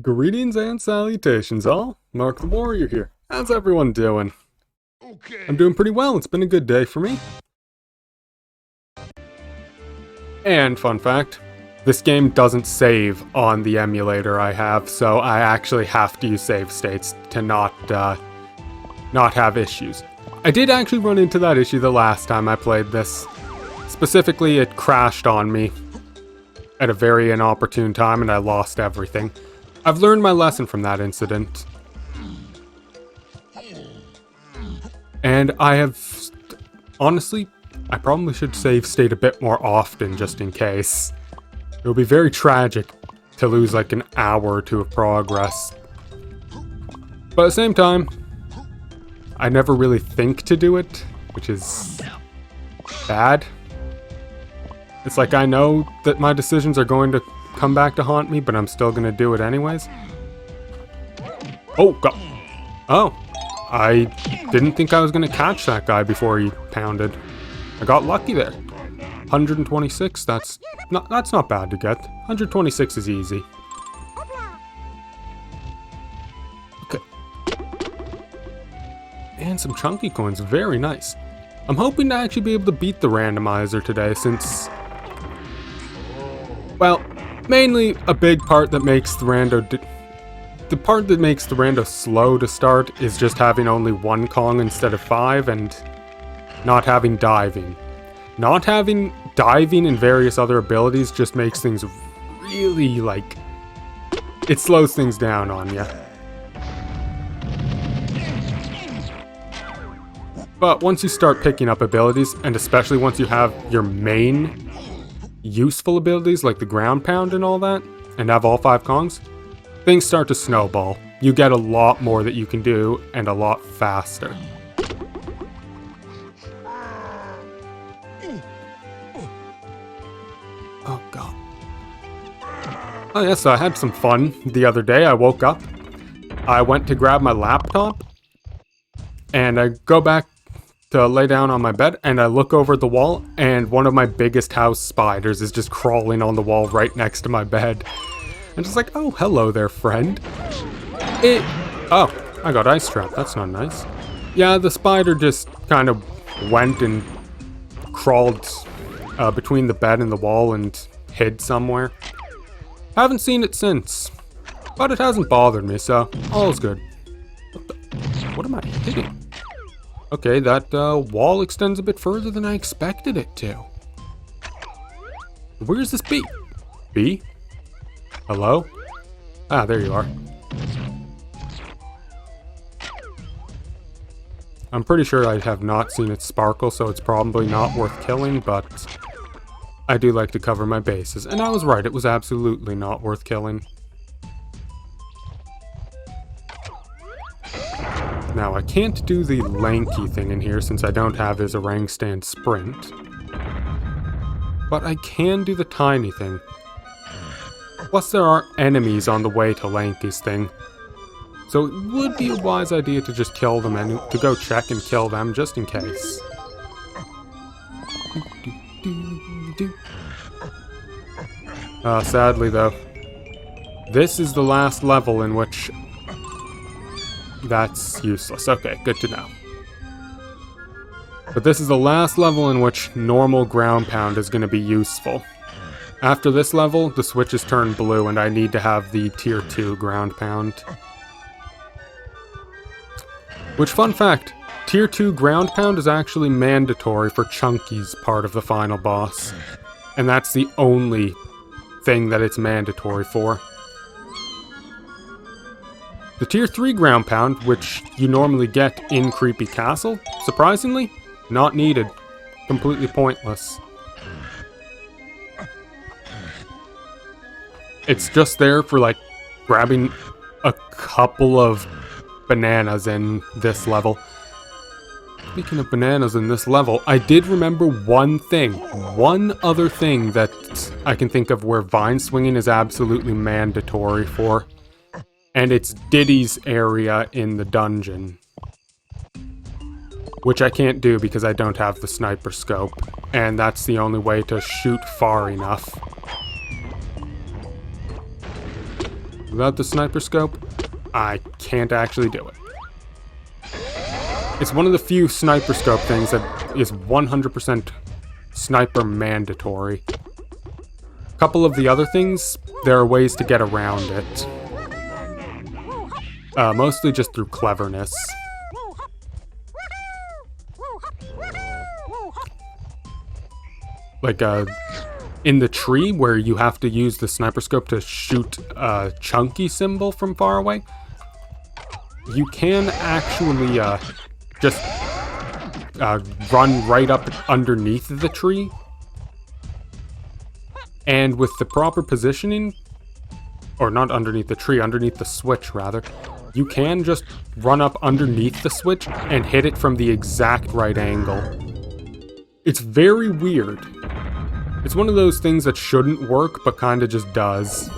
Greetings and salutations, all. Mark the Warrior here. How's everyone doing? I'm doing pretty well. It's been a good day for me. And fun fact, this game doesn't save on the emulator I have, so I actually have to use save states to not have issues. I did actually run into that issue the last time I played this. Specifically, it crashed on me at a very inopportune time and I lost everything. I've learned my lesson from that incident. And I have... honestly, I probably should save state a bit more often just in case. It would be very tragic to lose like an hour or two of progress. But at the same time, I never really think to do it, which is bad. It's like I know that my decisions are going to come back to haunt me, but I'm still gonna do it anyways. Oh, God. Oh, I didn't think I was gonna catch that guy before he pounded. I got lucky there. 126, that's not bad to get. 126 is easy. Okay. And some chunky coins, very nice. I'm hoping to actually be able to beat the randomizer today since... well, mainly a big part that makes the rando... the part that makes the rando slow to start is just having only one Kong instead of 5 and not having diving. Not having diving and various other abilities just makes things really, like... it slows things down on you. But once you start picking up abilities, and especially once you have your main useful abilities like the ground pound and all that, and have all 5 Kongs, things start to snowball. You get a lot more that you can do, and a lot faster. Oh god. Oh yeah, so I had some fun the other day. I woke up, I went to grab my laptop, and I go back to lay down on my bed, and I look over the wall, and one of my biggest house spiders is just crawling on the wall right next to my bed. I'm just like, oh, hello there, friend. Oh, I got ice trapped. That's not nice. Yeah, the spider just kind of went and crawled between the bed and the wall and hid somewhere. Haven't seen it since, but it hasn't bothered me, so all's good. What am I hitting? Okay, that wall extends a bit further than I expected it to. Where's this bee? Bee? Hello? Ah, there you are. I'm pretty sure I have not seen it sparkle, so it's probably not worth killing, but I do like to cover my bases. And I was right, it was absolutely not worth killing. Now, I can't do the lanky thing in here since I don't have his orang stand sprint. But I can do the tiny thing. Plus, there are enemies on the way to Lanky's thing. So it would be a wise idea to just kill them and to go check and kill them just in case. Sadly though, this is the last level in which that's useless. Okay, good to know. But this is the last level in which normal ground pound is going to be useful. After this level, the switches turn blue and I need to have the tier 2 ground pound. Which, fun fact, tier 2 ground pound is actually mandatory for Chunky's part of the final boss. And that's the only thing that it's mandatory for. The tier 3 ground pound, which you normally get in Creepy Castle, surprisingly, not needed. Completely pointless. It's just there for, like, grabbing a couple of bananas in this level. Speaking of bananas in this level, I did remember one other thing that I can think of where vine swinging is absolutely mandatory for. And it's Diddy's area in the dungeon. Which I can't do because I don't have the sniper scope. And that's the only way to shoot far enough. Without the sniper scope, I can't actually do it. It's one of the few sniper scope things that is 100% sniper mandatory. A couple of the other things, there are ways to get around it. Mostly just through cleverness. Like, in the tree where you have to use the sniper scope to shoot a chunky symbol from far away, you can actually just run right up underneath the tree, and with the proper positioning, or not underneath the tree, underneath the switch rather, you can just run up underneath the switch and hit it from the exact right angle. It's very weird. It's one of those things that shouldn't work, but kinda just does.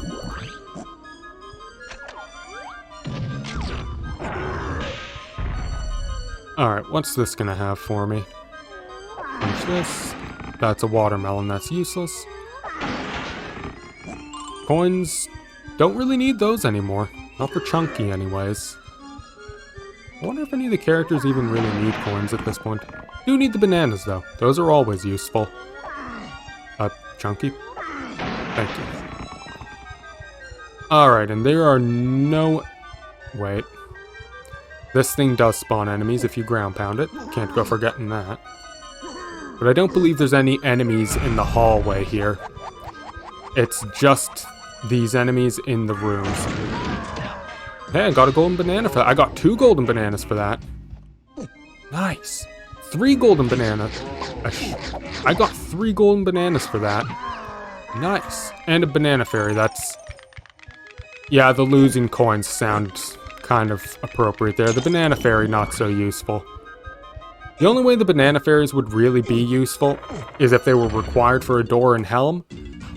Alright, what's this gonna have for me? Punch this. That's a watermelon, that's useless. Coins, don't really need those anymore. Not for Chunky, anyways. I wonder if any of the characters even really need coins at this point. Do need the bananas, though. Those are always useful. Chunky? Thank you. Alright, and there are no... Wait. This thing does spawn enemies if you ground pound it. Can't go forgetting that. But I don't believe there's any enemies in the hallway here. It's just these enemies in the rooms. Hey, I got a golden banana for that. I got 2 golden bananas for that. Nice. 3 golden bananas. I got 3 golden bananas for that. Nice. And a banana fairy, that's... Yeah, the losing coins sound kind of appropriate there. The banana fairy, not so useful. The only way the banana fairies would really be useful is if they were required for a door in Helm,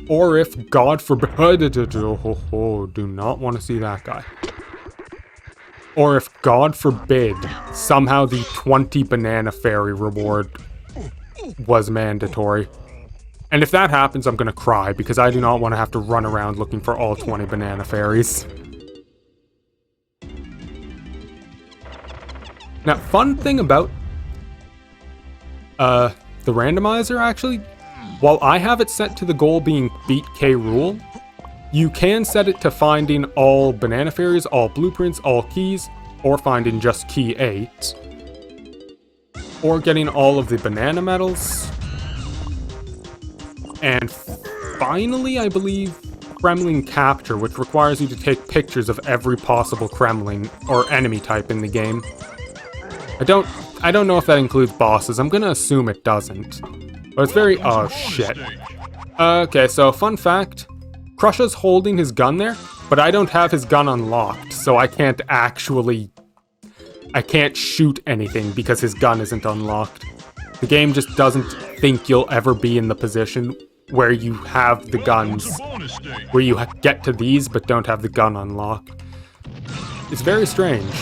or if, God forbid... do not want to see that guy. Or if, God forbid, somehow the 20 banana fairy reward was mandatory. And if that happens, I'm gonna cry, because I do not want to have to run around looking for all 20 banana fairies. Now, fun thing about the randomizer, actually, while I have it set to the goal being beat K. Rool, you can set it to finding all banana fairies, all blueprints, all keys, or finding just key 8. Or getting all of the banana medals. And finally, I believe, Kremling Capture, which requires you to take pictures of every possible Kremling or enemy type in the game. I don't know if that includes bosses. I'm gonna assume it doesn't. But it's very... Oh, shit. Okay, so fun fact. Crush's holding his gun there, but I don't have his gun unlocked, so I can't actually... I can't shoot anything because his gun isn't unlocked. The game just doesn't think you'll ever be in the position where you have the guns, where you get to these but don't have the gun unlocked. It's very strange.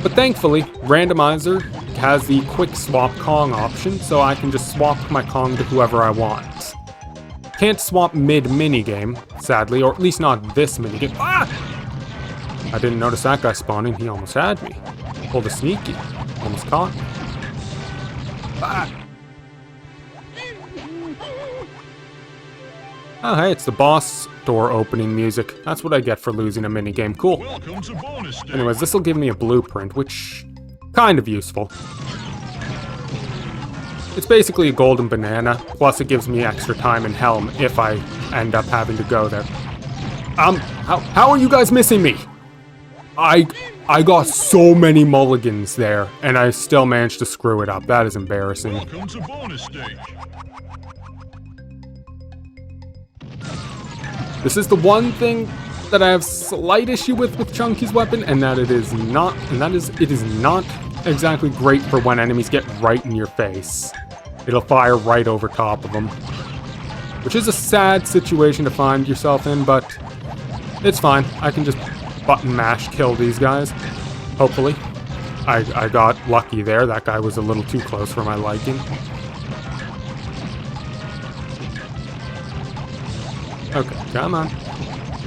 But thankfully, Randomizer has the quick swap Kong option, so I can just swap my Kong to whoever I want. Can't swap mid-minigame, sadly, or at least not this minigame. Ah! I didn't notice that guy spawning, he almost had me. Pulled a sneaky, almost caught me. Ah! Oh, hey, it's the boss door opening music. That's what I get for losing a minigame. Cool. Anyways, this will give me a blueprint, which... kind of useful. It's basically a golden banana, plus it gives me extra time in Helm if I end up having to go there. How are you guys missing me? I got so many mulligans there, and I still managed to screw it up. That is embarrassing. Welcome to bonus stage. This is the one thing that I have slight issue with Chunky's weapon, and that it is not exactly great for when enemies get right in your face. It'll fire right over top of them, which is a sad situation to find yourself in, but it's fine. I can just button mash kill these guys. Hopefully. I got lucky there. That guy was a little too close for my liking. Okay, come on.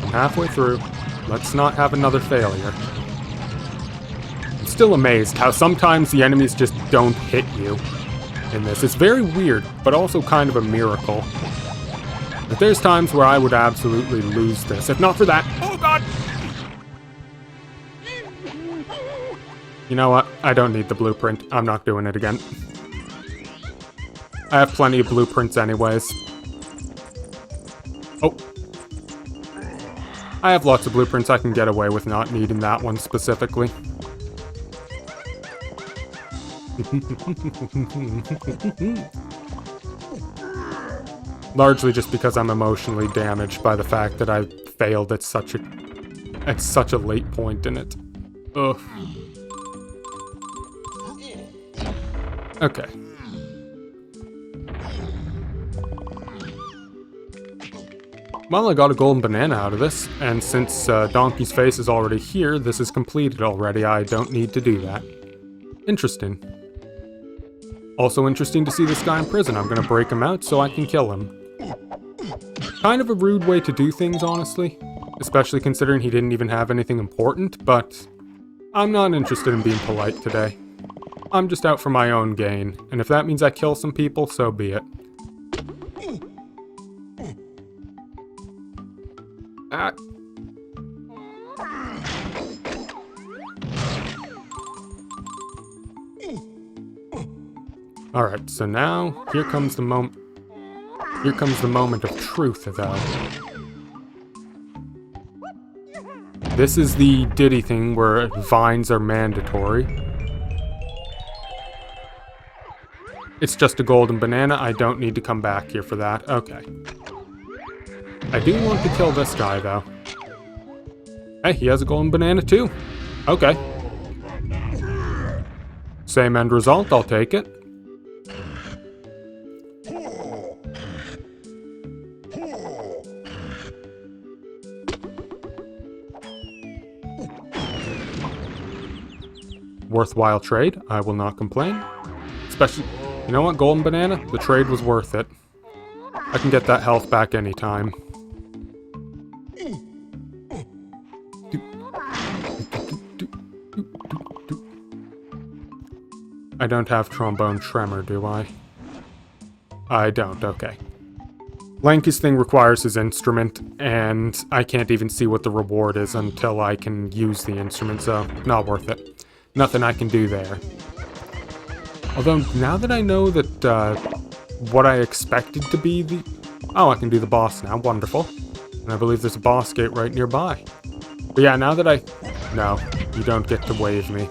I'm halfway through. Let's not have another failure. I'm still amazed how sometimes the enemies just don't hit you in this. It's very weird, but also kind of a miracle. But there's times where I would absolutely lose this, if not for that. Oh god! You know what? I don't need the blueprint. I'm not doing it again. I have plenty of blueprints anyways. Oh. I have lots of blueprints. I can get away with not needing that one specifically. Largely just because I'm emotionally damaged by the fact that I failed at such a late point in it. Ugh. Okay. Well, I got a golden banana out of this, and since Donkey's face is already here, this is completed already. I don't need to do that. Interesting. Also interesting to see this guy in prison. I'm gonna break him out so I can kill him. Kind of a rude way to do things, honestly. Especially considering he didn't even have anything important, but I'm not interested in being polite today. I'm just out for my own gain, and if that means I kill some people, so be it. Ah. Alright, so now, here comes the moment of truth, though. This is the Diddy thing where vines are mandatory. It's just a golden banana, I don't need to come back here for that. Okay. I do want to kill this guy, though. Hey, he has a golden banana, too. Okay. Same end result, I'll take it. Worthwhile trade, I will not complain. Especially, you know what, golden banana? The trade was worth it. I can get that health back anytime. I don't have trombone tremor, do I? I don't, okay. Lanky's thing requires his instrument, and I can't even see what the reward is until I can use the instrument, so not worth it. Nothing I can do there. Although, now that I know that, what I expected to be the... Oh, I can do the boss now, wonderful. And I believe there's a boss gate right nearby. But yeah, now that I... No, you don't get to wave me.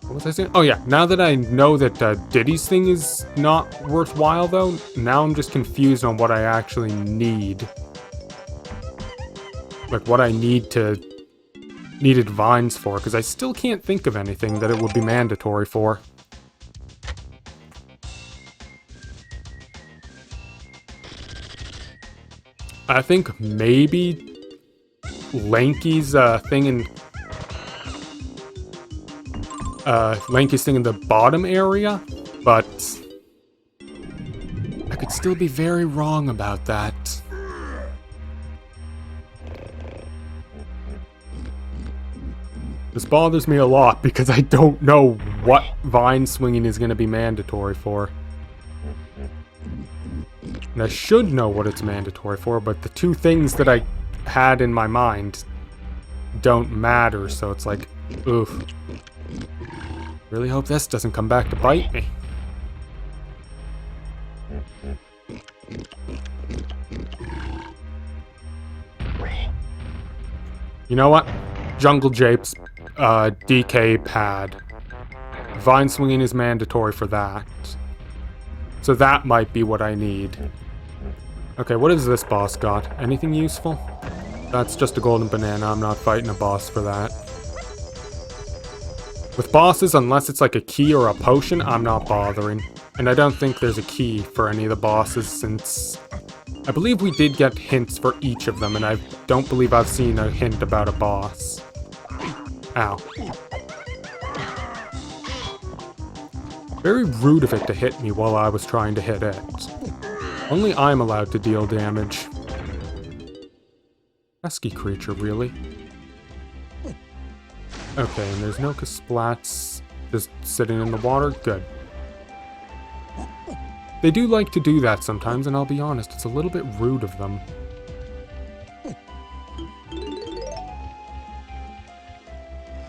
What was I saying? Oh yeah, now that I know that Diddy's thing is not worthwhile though, now I'm just confused on what I actually need. Like what I needed vines for, because I still can't think of anything that it would be mandatory for. I think maybe Lanky's thing in the bottom area, but I could still be very wrong about that. This bothers me a lot because I don't know what vine swinging is going to be mandatory for. And I should know what it's mandatory for, but the two things that I had in my mind don't matter, so it's like, oof. Really hope this doesn't come back to bite me. You know what? Jungle Jape's DK pad. Vine swinging is mandatory for that. So that might be what I need. Okay, what has this boss got? Anything useful? That's just a golden banana. I'm not fighting a boss for that. With bosses, unless it's like a key or a potion, I'm not bothering. And I don't think there's a key for any of the bosses since... I believe we did get hints for each of them, and I don't believe I've seen a hint about a boss. Ow. Very rude of it to hit me while I was trying to hit it. Only I'm allowed to deal damage. Pesky creature, really. Okay, and there's no Kasplats just sitting in the water. Good. They do like to do that sometimes, and I'll be honest, it's a little bit rude of them.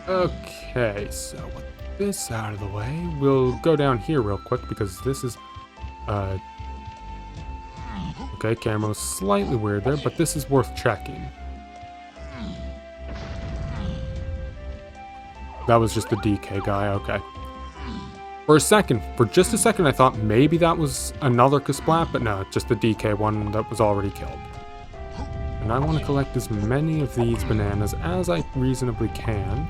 Okay, so with this out of the way, we'll go down here real quick because this is, okay, camo's slightly weird there, but this is worth checking. That was just the DK guy, okay. For just a second, I thought maybe that was another Kasplat, but no, it's just the DK one that was already killed. And I want to collect as many of these bananas as I reasonably can.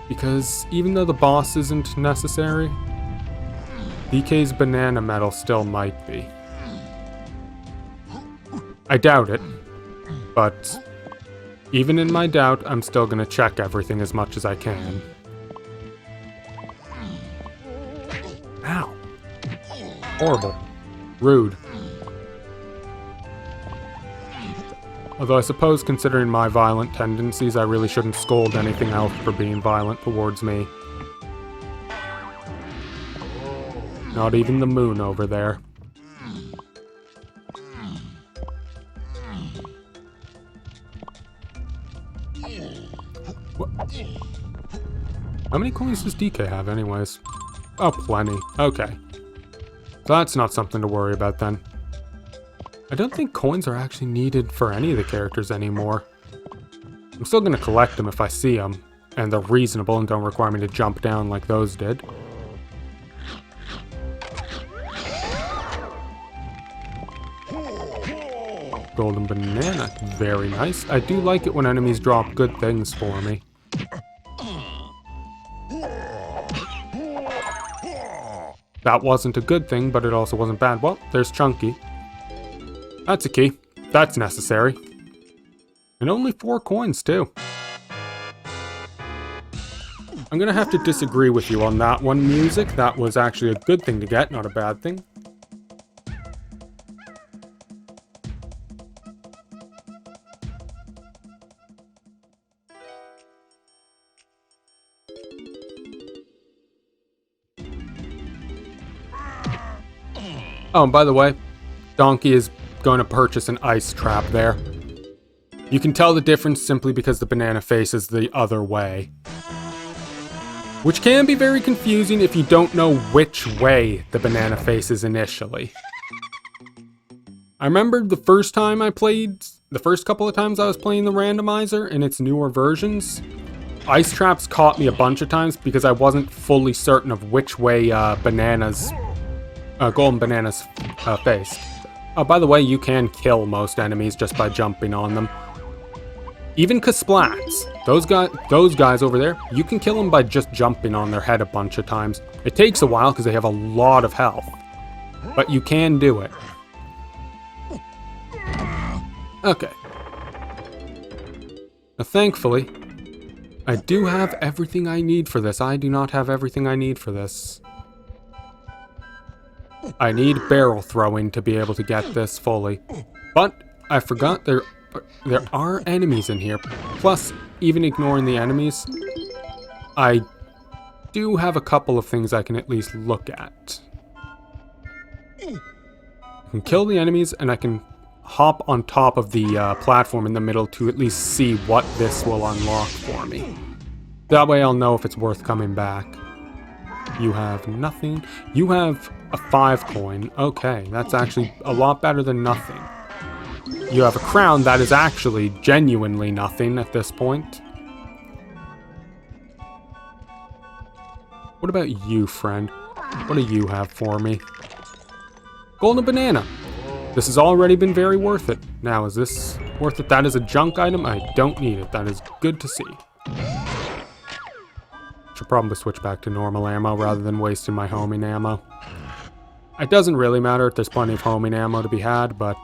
Because even though the boss isn't necessary, DK's banana medal still might be. I doubt it, but even in my doubt, I'm still gonna check everything as much as I can. Ow. Horrible. Rude. Although I suppose considering my violent tendencies, I really shouldn't scold anything else for being violent towards me. Not even the moon over there. What? How many coins does DK have anyways? Oh, plenty. Okay. So that's not something to worry about then. I don't think coins are actually needed for any of the characters anymore. I'm still going to collect them if I see them, and they're reasonable and don't require me to jump down like those did. Golden banana, very nice. I do like it when enemies drop good things for me. That wasn't a good thing, but it also wasn't bad. Well, there's Chunky. That's a key. That's necessary. And only 4 coins, too. I'm gonna have to disagree with you on that one, Music. That was actually a good thing to get, not a bad thing. Oh, and by the way, Donkey is going to purchase an ice trap there. You can tell the difference simply because the banana faces the other way. Which can be very confusing if you don't know which way the banana faces initially. I remember the first time I played, the first couple of times I was playing the Randomizer in its newer versions, ice traps caught me a bunch of times because I wasn't fully certain of which way golden bananas faced. Oh, by the way, you can kill most enemies just by jumping on them. Even Kasplats, those guys over there, you can kill them by just jumping on their head a bunch of times. It takes a while because they have a lot of health, but you can do it. Okay. Now, thankfully, I do have everything I need for this. I do not have everything I need for this. I need barrel throwing to be able to get this fully. But I forgot there are enemies in here. Plus, even ignoring the enemies, I do have a couple of things I can at least look at. I can kill the enemies and I can hop on top of the platform in the middle to at least see what this will unlock for me. That way I'll know if it's worth coming back. You have nothing. You have a 5 coin. Okay, that's actually a lot better than nothing. You have a crown that is actually genuinely nothing at this point. What about you, friend? What do you have for me? Golden banana. This has already been very worth it. Now, is this worth it? That is a junk item. I don't need it. That is good to see. Should probably switch back to normal ammo rather than wasting my homing ammo. It doesn't really matter. There's plenty of homing ammo to be had, but...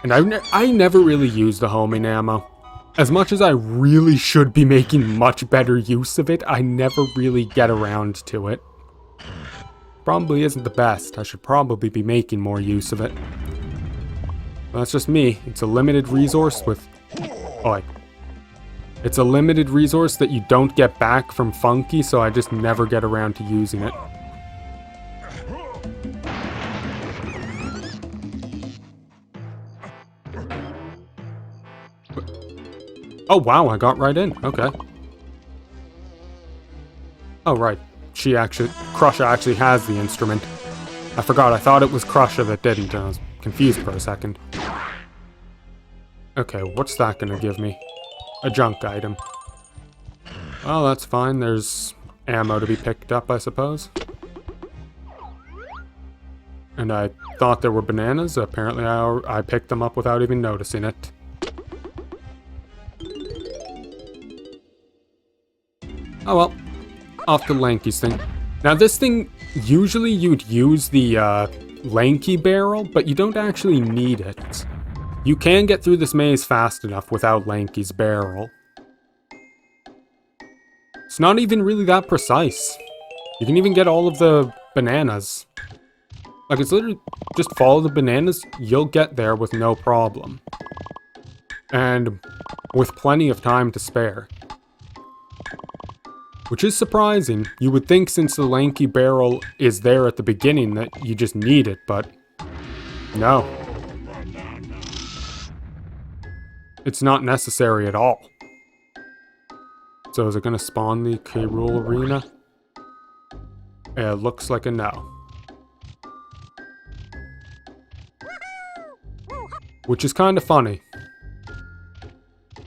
And I never really use the homing ammo. As much as I really should be making much better use of it, I never really get around to it. Probably isn't the best. I should probably be making more use of it. Well, that's just me. It's a limited resource with... Oi. It's a limited resource that you don't get back from Funky, so I just never get around to using it. Oh wow, I got right in. Okay. Oh right. Crusher actually has the instrument. I forgot, I thought it was Crusher that didn't, and I was confused for a second. Okay, what's that gonna give me? A junk item. Well, that's fine. There's ammo to be picked up, I suppose. And I thought there were bananas. Apparently I picked them up without even noticing it. Oh well. Off to Lanky's thing. Now this thing, usually you'd use the Lanky barrel, but you don't actually need it. You can get through this maze fast enough without Lanky's barrel. It's not even really that precise. You can even get all of the bananas. Like, it's literally just follow the bananas, you'll get there with no problem. And with plenty of time to spare. Which is surprising. You would think since the Lanky barrel is there at the beginning that you just need it, but no. It's not necessary at all. So is it going to spawn the crucil arena? It looks like a no. Which is kind of funny.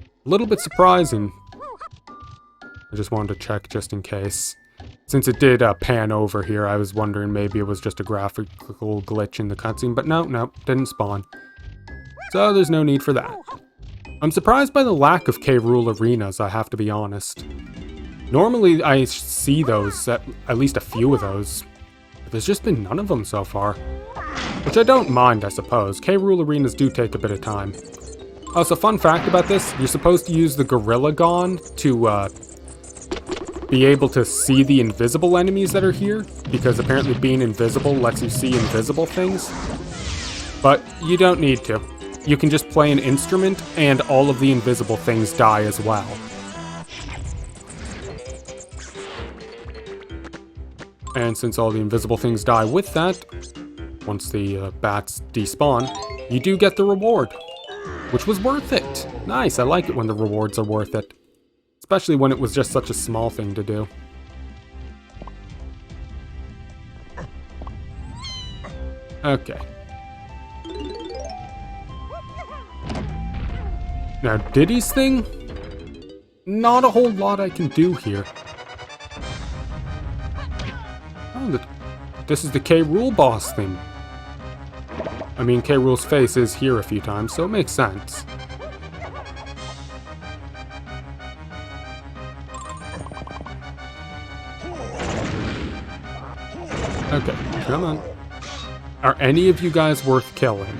A little bit surprising. I just wanted to check just in case. Since it did pan over here, I was wondering maybe it was just a graphical glitch in the cutscene, but no, didn't spawn. So there's no need for that. I'm surprised by the lack of K-Rule arenas, I have to be honest. Normally I see those, at least a few of those, but there's just been none of them so far. Which I don't mind, I suppose. K-Rule arenas do take a bit of time. Also, fun fact about this, you're supposed to use the Gorilla Gon to be able to see the invisible enemies that are here, because apparently being invisible lets you see invisible things. But you don't need to. You can just play an instrument, and all of the invisible things die as well. And since all the invisible things die with that, once the bats despawn, you do get the reward. Which was worth it. Nice, I like it when the rewards are worth it. Especially when it was just such a small thing to do. Okay. Now, Diddy's thing? Not a whole lot I can do here. Oh, this is the K-Rule boss thing. I mean, K-Rule's face is here a few times, so it makes sense. Okay, come on. Are any of you guys worth killing?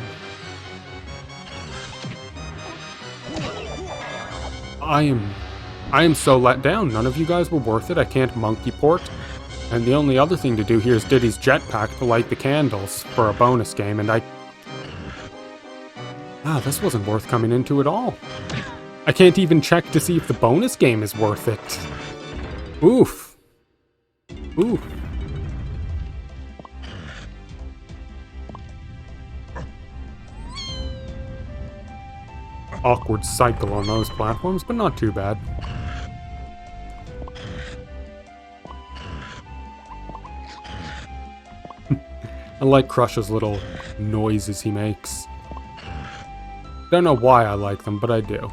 I am so let down. None of you guys were worth it. I can't monkey port. And the only other thing to do here is Diddy's jetpack to light the candles for a bonus game, and this wasn't worth coming into at all. I can't even check to see if the bonus game is worth it. Oof. Oof. Awkward cycle on those platforms, but not too bad. I like Crush's little noises he makes. Don't know why I like them, but I do.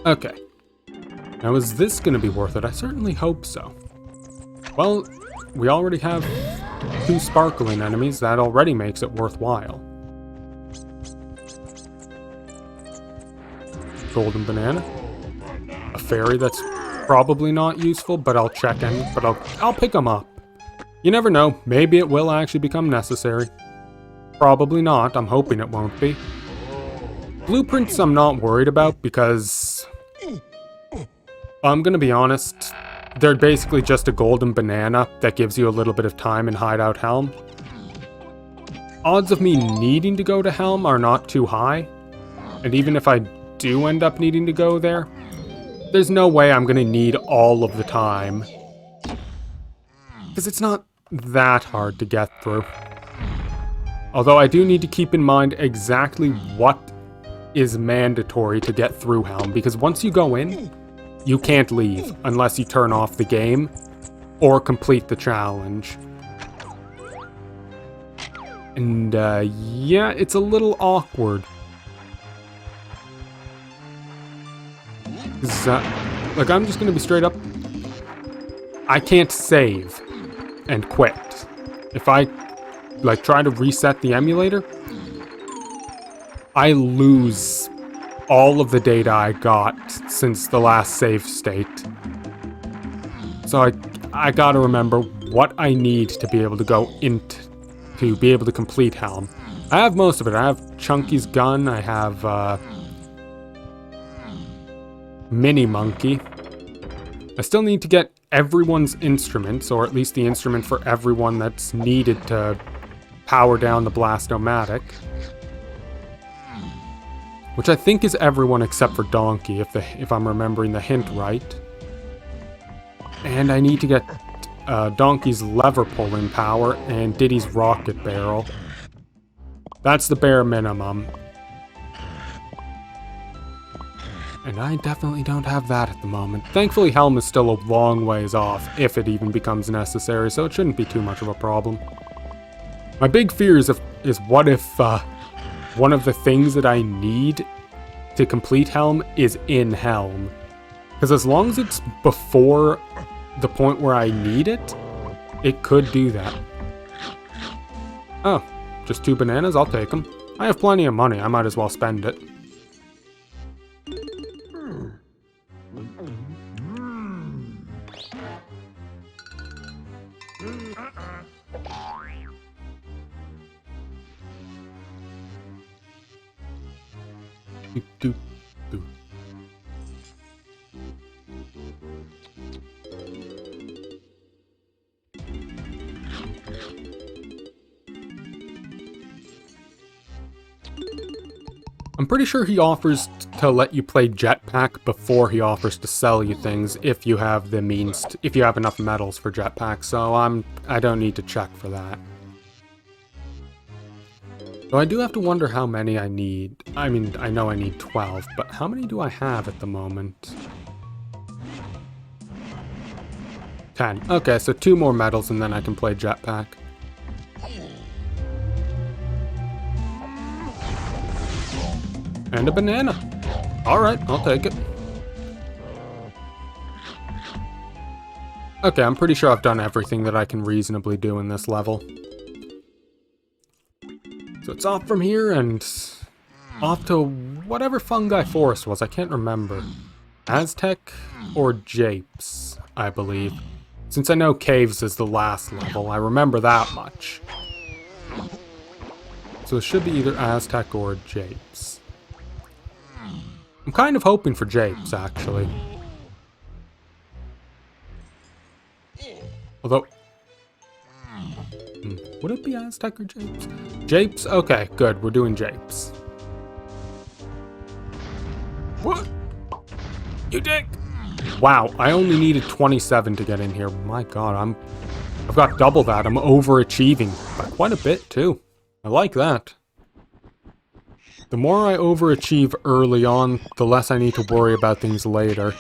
Okay. Now, is this going to be worth it? I certainly hope so. Well, we already have 2 sparkling enemies. That already makes it worthwhile. Golden banana. A fairy that's probably not useful, but I'll check in. But I'll pick them up. You never know. Maybe it will actually become necessary. Probably not. I'm hoping it won't be. Blueprints I'm not worried about because... I'm gonna be honest. They're basically just a golden banana that gives you a little bit of time in Hideout Helm. Odds of me needing to go to Helm are not too high. And even if I do end up needing to go there, there's no way I'm gonna need all of the time. Because it's not that hard to get through. Although I do need to keep in mind exactly what is mandatory to get through Helm. Because once you go in, you can't leave unless you turn off the game or complete the challenge. And yeah, it's a little awkward. Like, I'm just gonna be straight up. I can't save and quit. If I, like, try to reset the emulator, I lose all of the data I got since the last save state. So I gotta remember what I need to be able to go into, to be able to complete Helm. I have most of it. I have Chunky's gun, I have Mini Monkey. I still need to get everyone's instruments, or at least the instrument for everyone that's needed to power down the Blast-O-Matic. Which I think is everyone except for Donkey, if I'm remembering the hint right. And I need to get Donkey's lever pulling power and Diddy's rocket barrel. That's the bare minimum. And I definitely don't have that at the moment. Thankfully, Helm is still a long ways off, if it even becomes necessary, so it shouldn't be too much of a problem. My big fear is what if one of the things that I need to complete Helm is in Helm. Because as long as it's before the point where I need it, it could do that. Oh, just 2 bananas? I'll take them. I have plenty of money, I might as well spend it. Do, do. I'm pretty sure he offers to let you play Jetpack before he offers to sell you things if you have the means, if you have enough medals for Jetpack, so I don't need to check for that. So I do have to wonder how many I need. I mean, I know I need 12, but how many do I have at the moment? 10. Okay, so 2 more medals and then I can play Jetpack. And a banana. Alright, I'll take it. Okay, I'm pretty sure I've done everything that I can reasonably do in this level. So it's off from here and off to whatever Fungi Forest was. I can't remember. Aztec or Japes, I believe. Since I know Caves is the last level, I remember that much. So it should be either Aztec or Japes. I'm kind of hoping for Japes, actually. Although... would it be Aztec or Japes? Japes? Okay, good. We're doing Japes. What? You dick! Wow, I only needed 27 to get in here. My god, I've got double that. I'm overachieving by quite a bit, too. I like that. The more I overachieve early on, the less I need to worry about things later.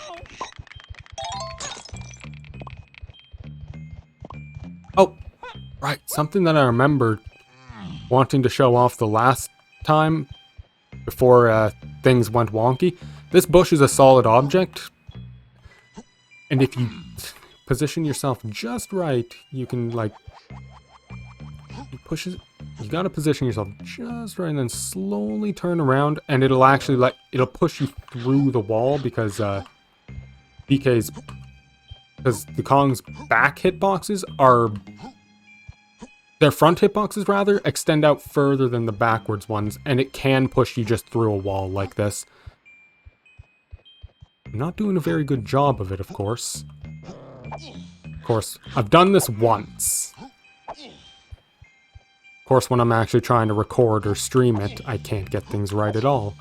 Oh, right, something that I remembered wanting to show off the last time before things went wonky. This bush is a solid object, and if you position yourself just right, you can, like, you gotta position yourself just right and then slowly turn around, and it'll actually it'll push you through the wall because DK's because the Kong's back hitboxes are... Their front hitboxes, rather, extend out further than the backwards ones, and it can push you just through a wall like this. I'm not doing a very good job of it, of course. Of course, I've done this once. Of course, when I'm actually trying to record or stream it, I can't get things right at all.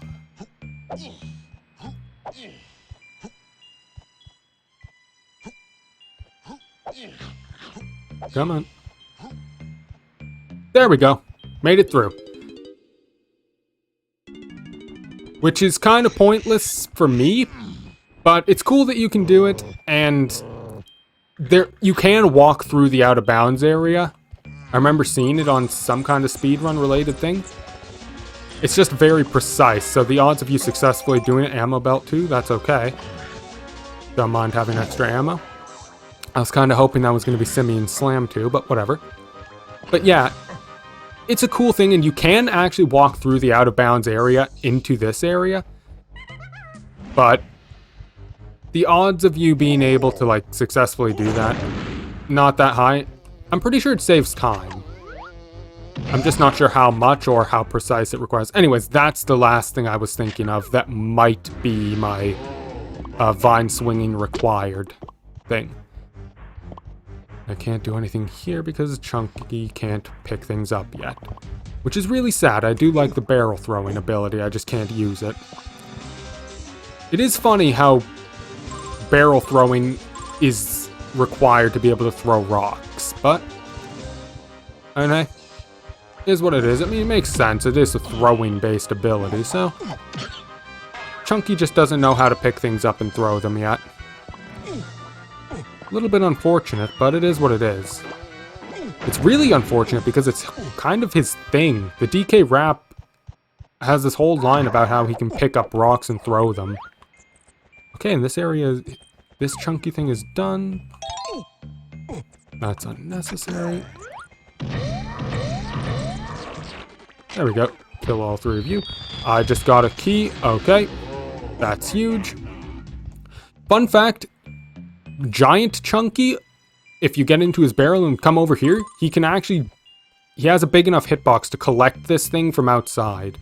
Come on. There we go. Made it through. Which is kind of pointless for me, but it's cool that you can do it, and you can walk through the out of bounds area. I remember seeing it on some kind of speedrun related thing. It's just very precise, so the odds of you successfully doing it, ammo belt too, that's okay. Don't mind having extra ammo. I was kind of hoping that was going to be Simeon Slam too, but whatever. But yeah, it's a cool thing, and you can actually walk through the out of bounds area into this area. But the odds of you being able to like successfully do that, not that high. I'm pretty sure it saves time. I'm just not sure how much or how precise it requires. Anyways, that's the last thing I was thinking of that might be my vine swinging required thing. I can't do anything here because Chunky can't pick things up yet. Which is really sad. I do like the barrel throwing ability, I just can't use it. It is funny how barrel throwing is required to be able to throw rocks, but... And is what it is. I mean, it makes sense. It is a throwing-based ability, so... Chunky just doesn't know how to pick things up and throw them yet. A little bit unfortunate, but it is what it is. It's really unfortunate because it's kind of his thing. The DK Rap has this whole line about how he can pick up rocks and throw them. Okay, in this area, this chunky thing is done. That's unnecessary. There we go. Kill all three of you. I just got a key. Okay. That's huge. Fun fact, Giant Chunky, if you get into his barrel and come over here, he has a big enough hitbox to collect this thing from outside.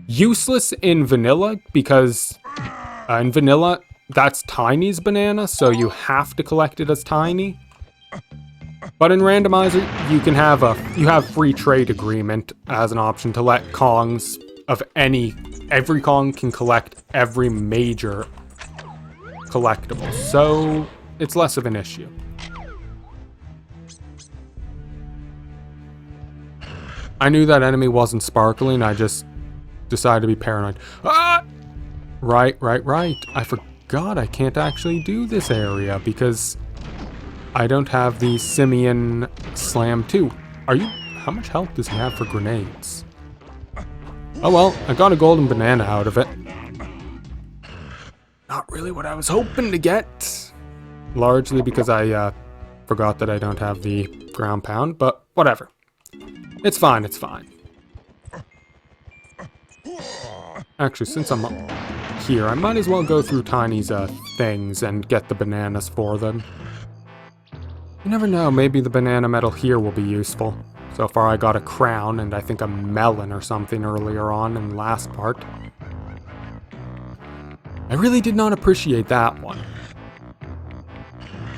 Useless in vanilla because in vanilla, that's Tiny's banana, so you have to collect it as Tiny. But in Randomizer, you have free trade agreement as an option to let Kongs of every Kong can collect every major collectible, so it's less of an issue. I knew that enemy wasn't sparkling, I just decided to be paranoid. Ah! Right. I forgot I can't actually do this area because I don't have the Simeon Slam 2. How much health does he have for grenades? Oh well, I got a golden banana out of it. Not really what I was hoping to get. Largely because I forgot that I don't have the ground pound, but whatever. It's fine. Actually, since I'm here, I might as well go through Tiny's things and get the bananas for them. You never know, maybe the banana metal here will be useful. So far I got a crown and I think a melon or something earlier on in the last part. I really did not appreciate that one.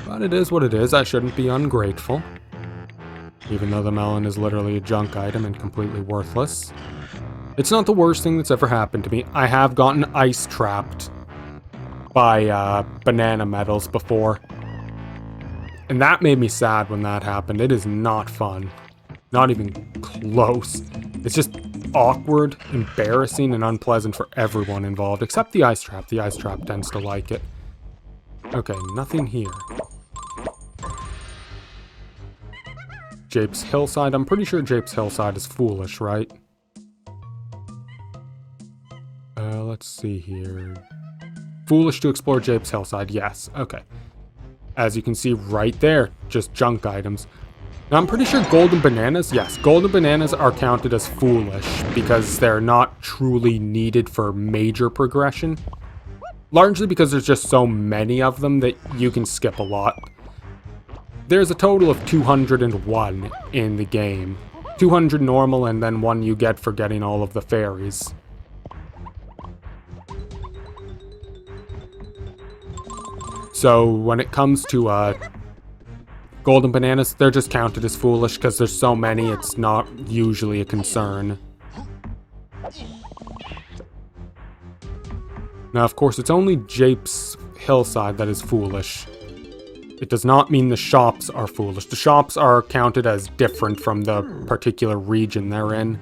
But it is what it is, I shouldn't be ungrateful. Even though the melon is literally a junk item and completely worthless. It's not the worst thing that's ever happened to me. I have gotten ice trapped by banana metals before. And that made me sad when that happened. It is not fun. Not even close. It's just awkward, embarrassing, and unpleasant for everyone involved, except the ice trap. The ice trap tends to like it. Okay, nothing here. Jape's Hillside. I'm pretty sure Jape's Hillside is foolish, right? Let's see here. Foolish to explore Jape's Hillside. Yes, okay. As you can see right there, just junk items. Now, I'm pretty sure golden bananas, yes, golden bananas are counted as foolish because they're not truly needed for major progression. Largely because there's just so many of them that you can skip a lot. There's a total of 201 in the game. 200 normal and then one you get for getting all of the fairies. So when it comes to golden bananas, they're just counted as foolish because there's so many, it's not usually a concern. Now, of course, it's only Jape's hillside that is foolish. It does not mean the shops are foolish. The shops are counted as different from the particular region they're in.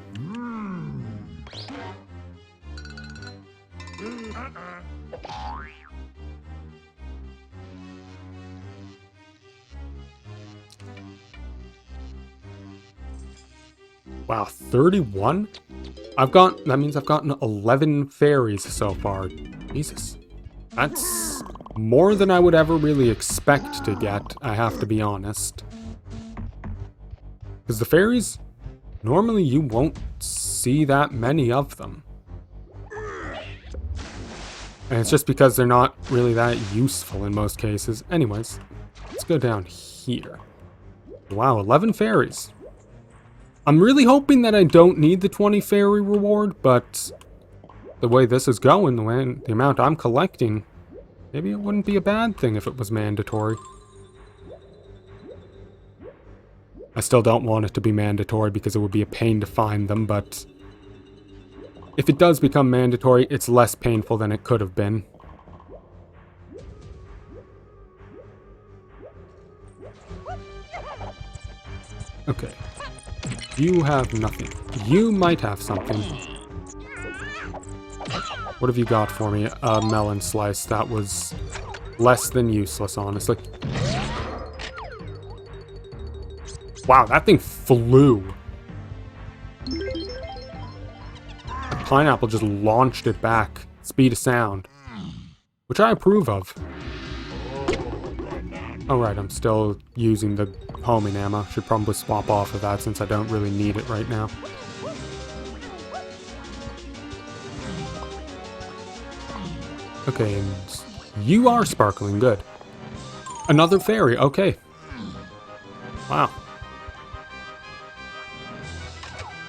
Wow, 31? That means I've gotten 11 fairies so far. Jesus. That's more than I would ever really expect to get, I have to be honest. Because the fairies, normally you won't see that many of them. And it's just because they're not really that useful in most cases. Anyways, let's go down here. Wow, 11 fairies. I'm really hoping that I don't need the 20 fairy reward, but the way this is going, the amount I'm collecting, maybe it wouldn't be a bad thing if it was mandatory. I still don't want it to be mandatory because it would be a pain to find them, but if it does become mandatory, it's less painful than it could have been. Okay. You have nothing. You might have something. What have you got for me? A melon slice. That was less than useless, honestly. Wow, that thing flew. The pineapple just launched it back. Speed of sound. Which I approve of. Alright, I'm still using the homing ammo. Should probably swap off of that since I don't really need it right now. Okay, and you are sparkling. Good. Another fairy. Okay. Wow.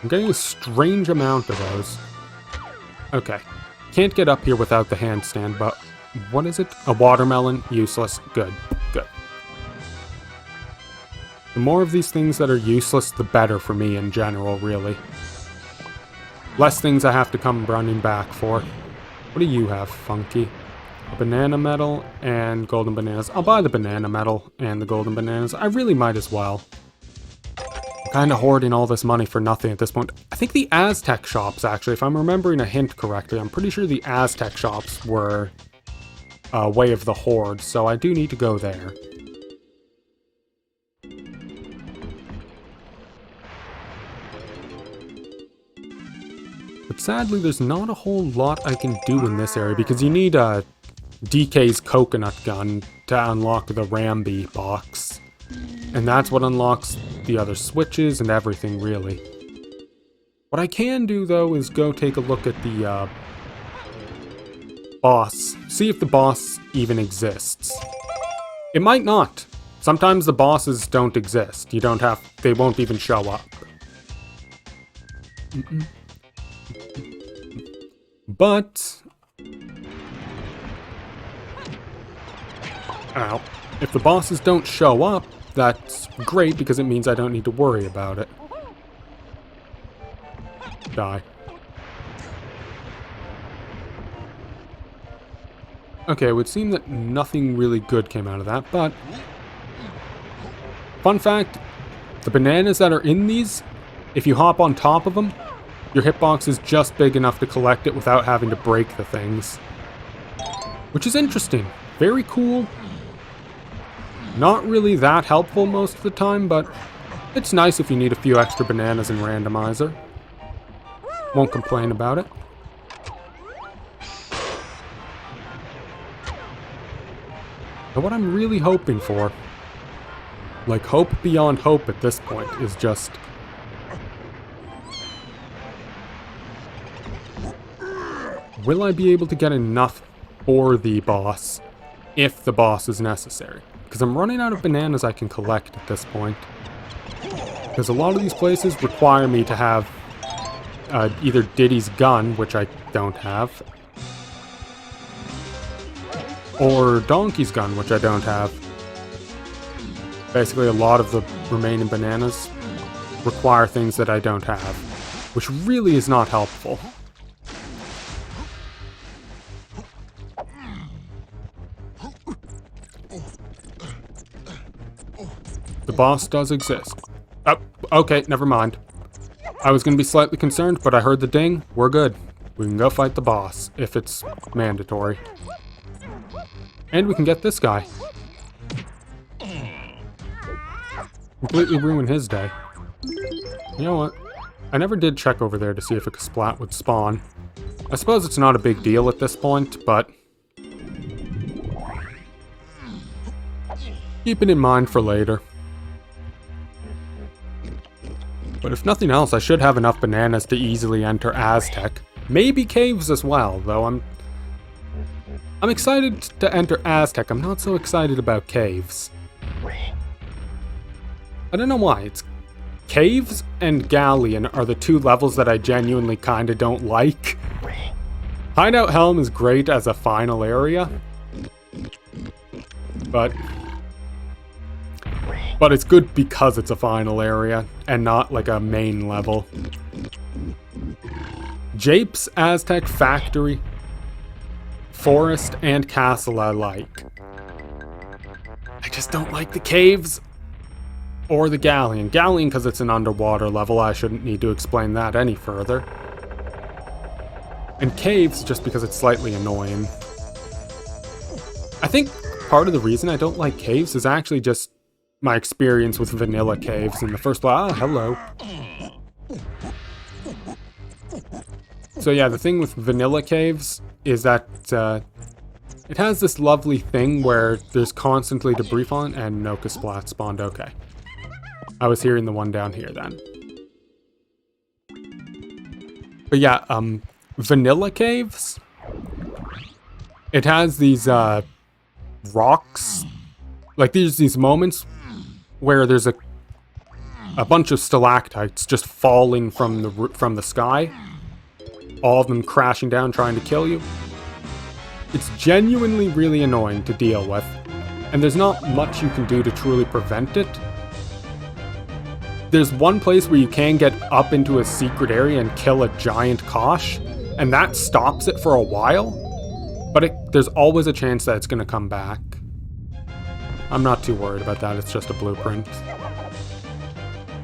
I'm getting a strange amount of those. Okay. Can't get up here without the handstand, but what is it? A watermelon? Useless. Good. Good. The more of these things that are useless, the better for me in general, really. Less things I have to come running back for. What do you have, Funky? A banana medal and golden bananas. I'll buy the banana medal and the golden bananas. I really might as well. I'm kind of hoarding all this money for nothing at this point. I think the Aztec shops, actually, if I'm remembering a hint correctly, I'm pretty sure the Aztec shops were Way of the Horde, so I do need to go there. But sadly, there's not a whole lot I can do in this area, because you need DK's coconut gun to unlock the Rambi box. And that's what unlocks the other switches and everything, really. What I can do, though, is go take a look at the boss. See if the boss even exists. It might not. Sometimes the bosses don't exist. They won't even show up. But ow. If the bosses don't show up, that's great because it means I don't need to worry about it. Die. Okay, it would seem that nothing really good came out of that, but fun fact, the bananas that are in these, if you hop on top of them, your hitbox is just big enough to collect it without having to break the things. Which is interesting. Very cool. Not really that helpful most of the time, but it's nice if you need a few extra bananas in Randomizer. Won't complain about it. But what I'm really hoping for, like hope beyond hope at this point, is just will I be able to get enough for the boss, if the boss is necessary. Because I'm running out of bananas I can collect at this point. Because a lot of these places require me to have either Diddy's gun, which I don't have, or Donkey's gun, which I don't have. Basically, a lot of the remaining bananas require things that I don't have, which really is not helpful. The boss does exist. Oh, okay, never mind. I was going to be slightly concerned, but I heard the ding. We're good. We can go fight the boss, if it's mandatory. And we can get this guy. Completely ruin his day. You know what? I never did check over there to see if a splat would spawn. I suppose it's not a big deal at this point, but keep it in mind for later. But if nothing else, I should have enough bananas to easily enter Aztec. Maybe caves as well, though I'm excited to enter Aztec. I'm not so excited about caves. I don't know why. It's caves and Galleon are the two levels that I genuinely kinda don't like. Hideout Helm is great as a final area, but it's good because it's a final area and not like a main level. Japes, Aztec, Factory, Forest, and Castle I like. I just don't like the caves or the Galleon. Galleon because it's an underwater level. I shouldn't need to explain that any further. And caves just because it's slightly annoying. I think part of the reason I don't like caves is actually just my experience with vanilla caves in the first place. Ah, hello. So yeah, the thing with vanilla caves is that it has this lovely thing where there's constantly debris falling and no Kasplat spawned. Okay. I was hearing the one down here then. But yeah, vanilla caves, it has these rocks, like there's these moments where there's a bunch of stalactites just falling from the sky, all of them crashing down trying to kill you. It's genuinely really annoying to deal with, and there's not much you can do to truly prevent it. There's one place where you can get up into a secret area and kill a giant Kosh, and that stops it for a while, but there's always a chance that it's going to come back. I'm not too worried about that, it's just a blueprint.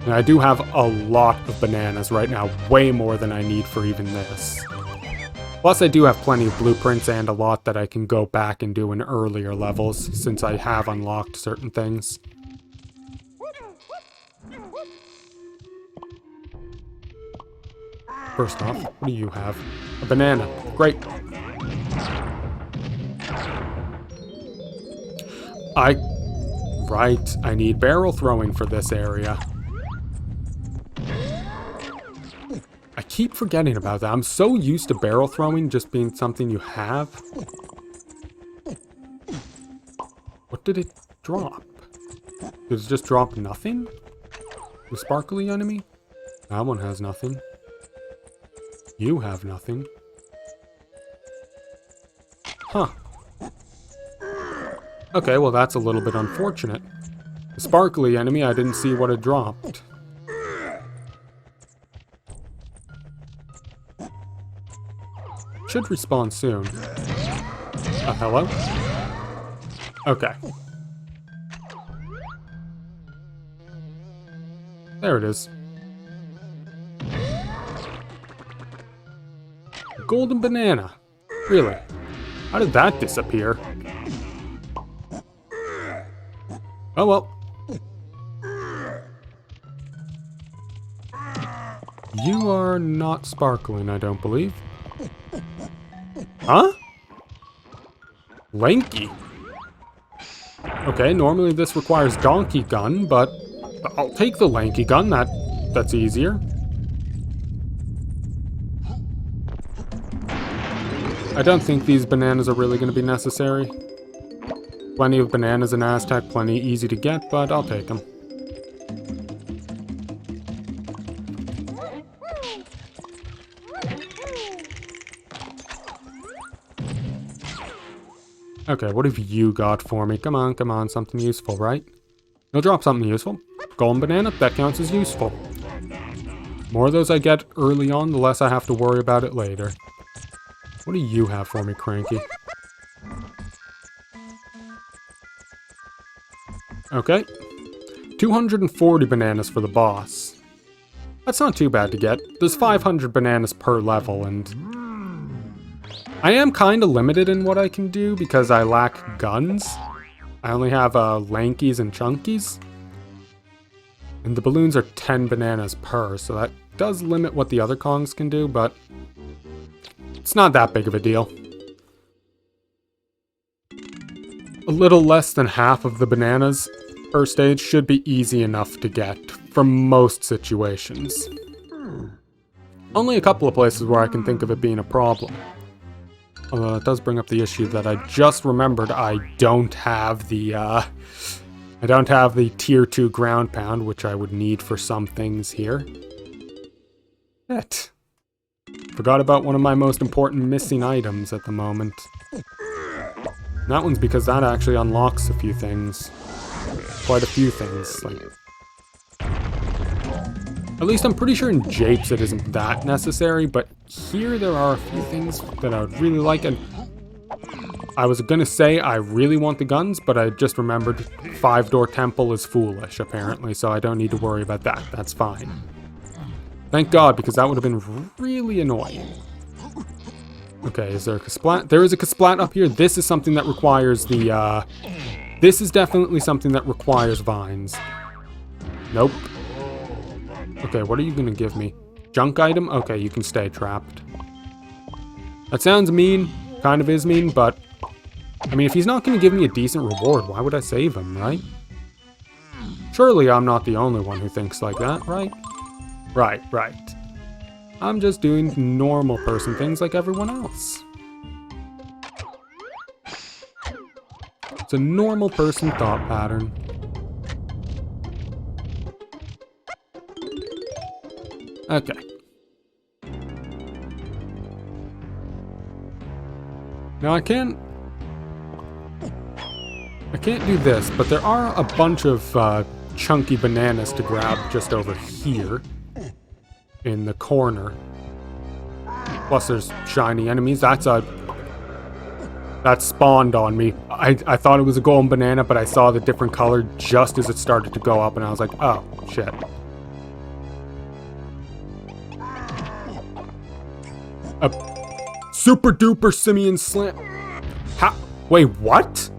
And I do have a lot of bananas right now, way more than I need for even this. Plus I do have plenty of blueprints and a lot that I can go back and do in earlier levels, since I have unlocked certain things. First off, what do you have? A banana. Great. Right, I need barrel throwing for this area. I keep forgetting about that. I'm so used to barrel throwing just being something you have. What did it drop? Did it just drop nothing? The sparkly enemy? That one has nothing. You have nothing. Huh. Okay, well that's a little bit unfortunate. The sparkly enemy, I didn't see what it dropped. Should respawn soon. Hello? Okay. There it is. Golden banana. Really? How did that disappear? Oh well. You are not sparkling, I don't believe. Huh? Lanky. Okay, normally this requires donkey gun, but I'll take the lanky gun. That's easier. I don't think these bananas are really going to be necessary. Plenty of bananas in Aztec, plenty easy to get, but I'll take them. Okay, what have you got for me? Come on, come on, something useful, right? You'll drop something useful. Golden banana, that counts as useful. More of those I get early on, the less I have to worry about it later. What do you have for me, Cranky? Okay. 240 bananas for the boss. That's not too bad to get. There's 500 bananas per level, and I am kind of limited in what I can do because I lack guns. I only have lankies and chunkies. And the balloons are 10 bananas per, so that does limit what the other Kongs can do, but it's not that big of a deal. A little less than half of the bananas per stage should be easy enough to get for most situations. Only a couple of places where I can think of it being a problem. Although it does bring up the issue that I just remembered I don't have the tier 2 ground pound, which I would need for some things here. Shit. Forgot about one of my most important missing items at the moment. And that one's because that actually unlocks a few things. Quite a few things. Like, at least I'm pretty sure in Japes it isn't that necessary, but here there are a few things that I would really like, and I was gonna say I really want the guns, but I just remembered 5-door temple is foolish, apparently, so I don't need to worry about that. That's fine. Thank God, because that would have been really annoying. Okay, is there a Kasplat? There is a Kasplat up here. This is something that requires the, this is definitely something that requires vines. Nope. Okay, what are you gonna give me? Junk item? Okay, you can stay trapped. That sounds mean. Kind of is mean, but I mean, if he's not gonna give me a decent reward, why would I save him, right? Surely I'm not the only one who thinks like that, right? Right. I'm just doing normal person things like everyone else. It's a normal person thought pattern. Okay. Now I can't do this, but there are a bunch of chunky bananas to grab just over here in the corner. Plus there's shiny enemies. That spawned on me. I thought it was a golden banana, but I saw the different color just as it started to go up, and I was like, oh, shit. A super duper simian slam. How? Wait, what?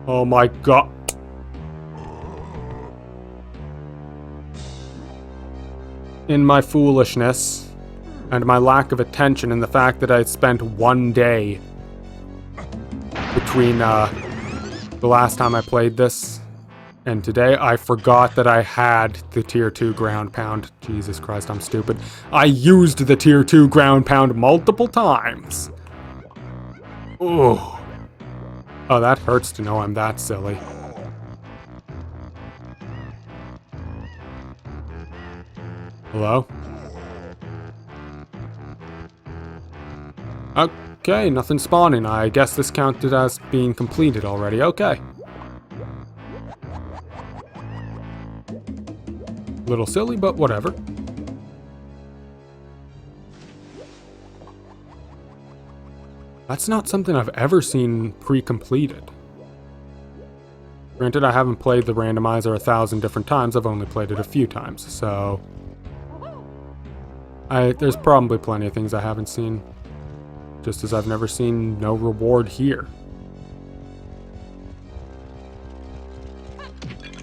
Oh my god. In my foolishness and my lack of attention and the fact that I spent one day between the last time I played this and today, I forgot that I had the tier 2 ground pound. Jesus Christ, I'm stupid. I used the tier 2 ground pound multiple times. Ooh. Oh, that hurts to know I'm that silly. Hello? Okay, nothing spawning. I guess this counted as being completed already. Okay. Little silly, but whatever. That's not something I've ever seen pre-completed. Granted, I haven't played the randomizer 1,000 different times. I've only played it a few times, so there's probably plenty of things I haven't seen. Just as I've never seen no reward here.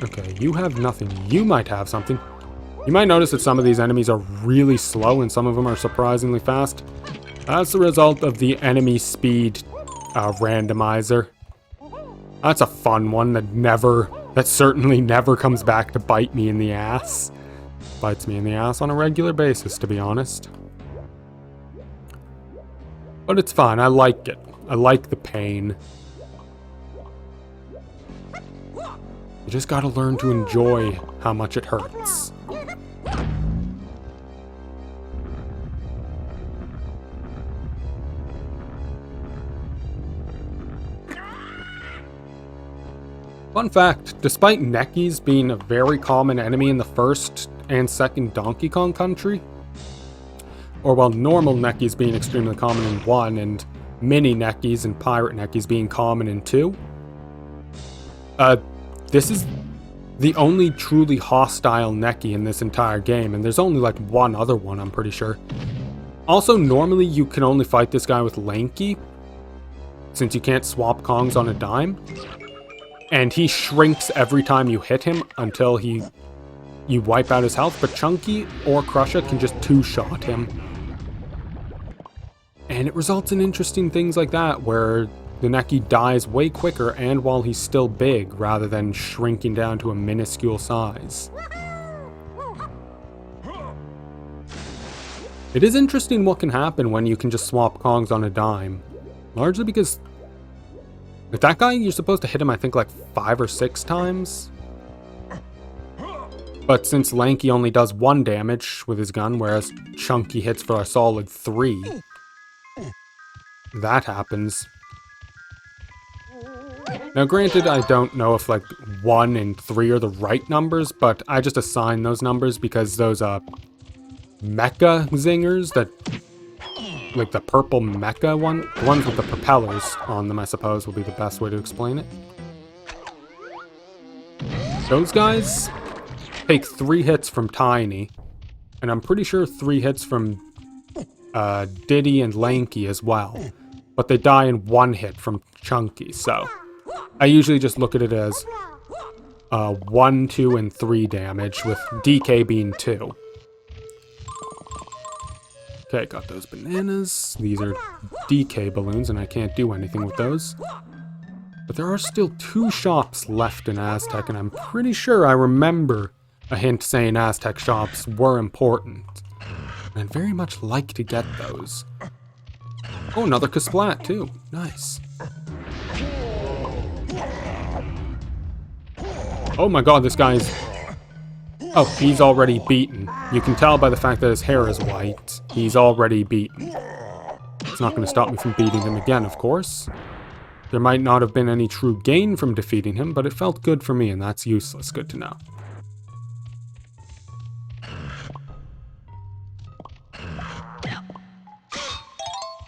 Okay, you have nothing. You might have something. You might notice that some of these enemies are really slow and some of them are surprisingly fast. That's the result of the enemy speed randomizer. That's a fun one that certainly never comes back to bite me in the ass. Bites me in the ass on a regular basis, to be honest. But it's fine, I like it. I like the pain. You just gotta learn to enjoy how much it hurts. Fun fact, despite Neckies being a very common enemy in the first and second Donkey Kong Country, or while normal Neckies being extremely common in 1 and mini Neckies and pirate Neckies being common in 2, this is the only truly hostile Neckie in this entire game, and there's only like one other one, I'm pretty sure. Also, normally you can only fight this guy with Lanky, since you can't swap Kongs on a dime. And he shrinks every time you hit him until you wipe out his health, but Chunky or Crusher can just two-shot him. And it results in interesting things like that, where the Neckie dies way quicker and while he's still big, rather than shrinking down to a minuscule size. It is interesting what can happen when you can just swap Kongs on a dime. Largely because with that guy, you're supposed to hit him, I think, like 5 or 6 times. But since Lanky only does 1 damage with his gun, whereas Chunky hits for a solid 3, that happens. Now granted, I don't know if like 1 and 3 are the right numbers, but I just assign those numbers because those mecha zingers that, like the purple mecha one, the ones with the propellers on them, I suppose, will be the best way to explain it. Those guys take 3 hits from Tiny, and I'm pretty sure 3 hits from Diddy and Lanky as well. But they die in 1 hit from Chunky, so I usually just look at it as 1, 2, and 3 damage, with DK being 2. Okay, got those bananas. These are DK balloons, and I can't do anything with those. But there are still 2 shops left in Aztec, and I'm pretty sure I remember a hint saying Aztec shops were important. And I'd very much like to get those. Oh, another Kasplat, too. Nice. Oh my god, this guy's... Oh, he's already beaten. You can tell by the fact that his hair is white. He's already beaten. It's not going to stop me from beating him again, of course. There might not have been any true gain from defeating him, but it felt good for me, and that's useless. Good to know.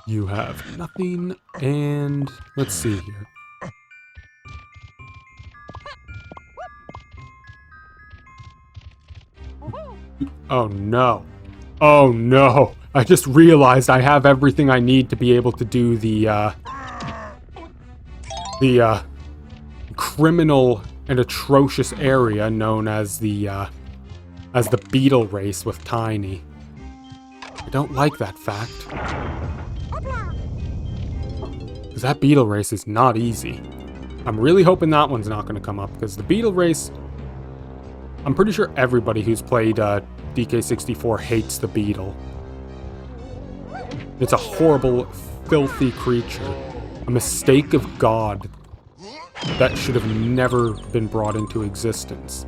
You have nothing, and let's see here. Oh no. Oh no. I just realized I have everything I need to be able to do the criminal and atrocious area known as the beetle race with Tiny. I don't like that fact. Because that beetle race is not easy. I'm really hoping that one's not going to come up, because the beetle race, I'm pretty sure everybody who's played DK64 hates the beetle. It's a horrible, filthy creature. A mistake of God that should have never been brought into existence.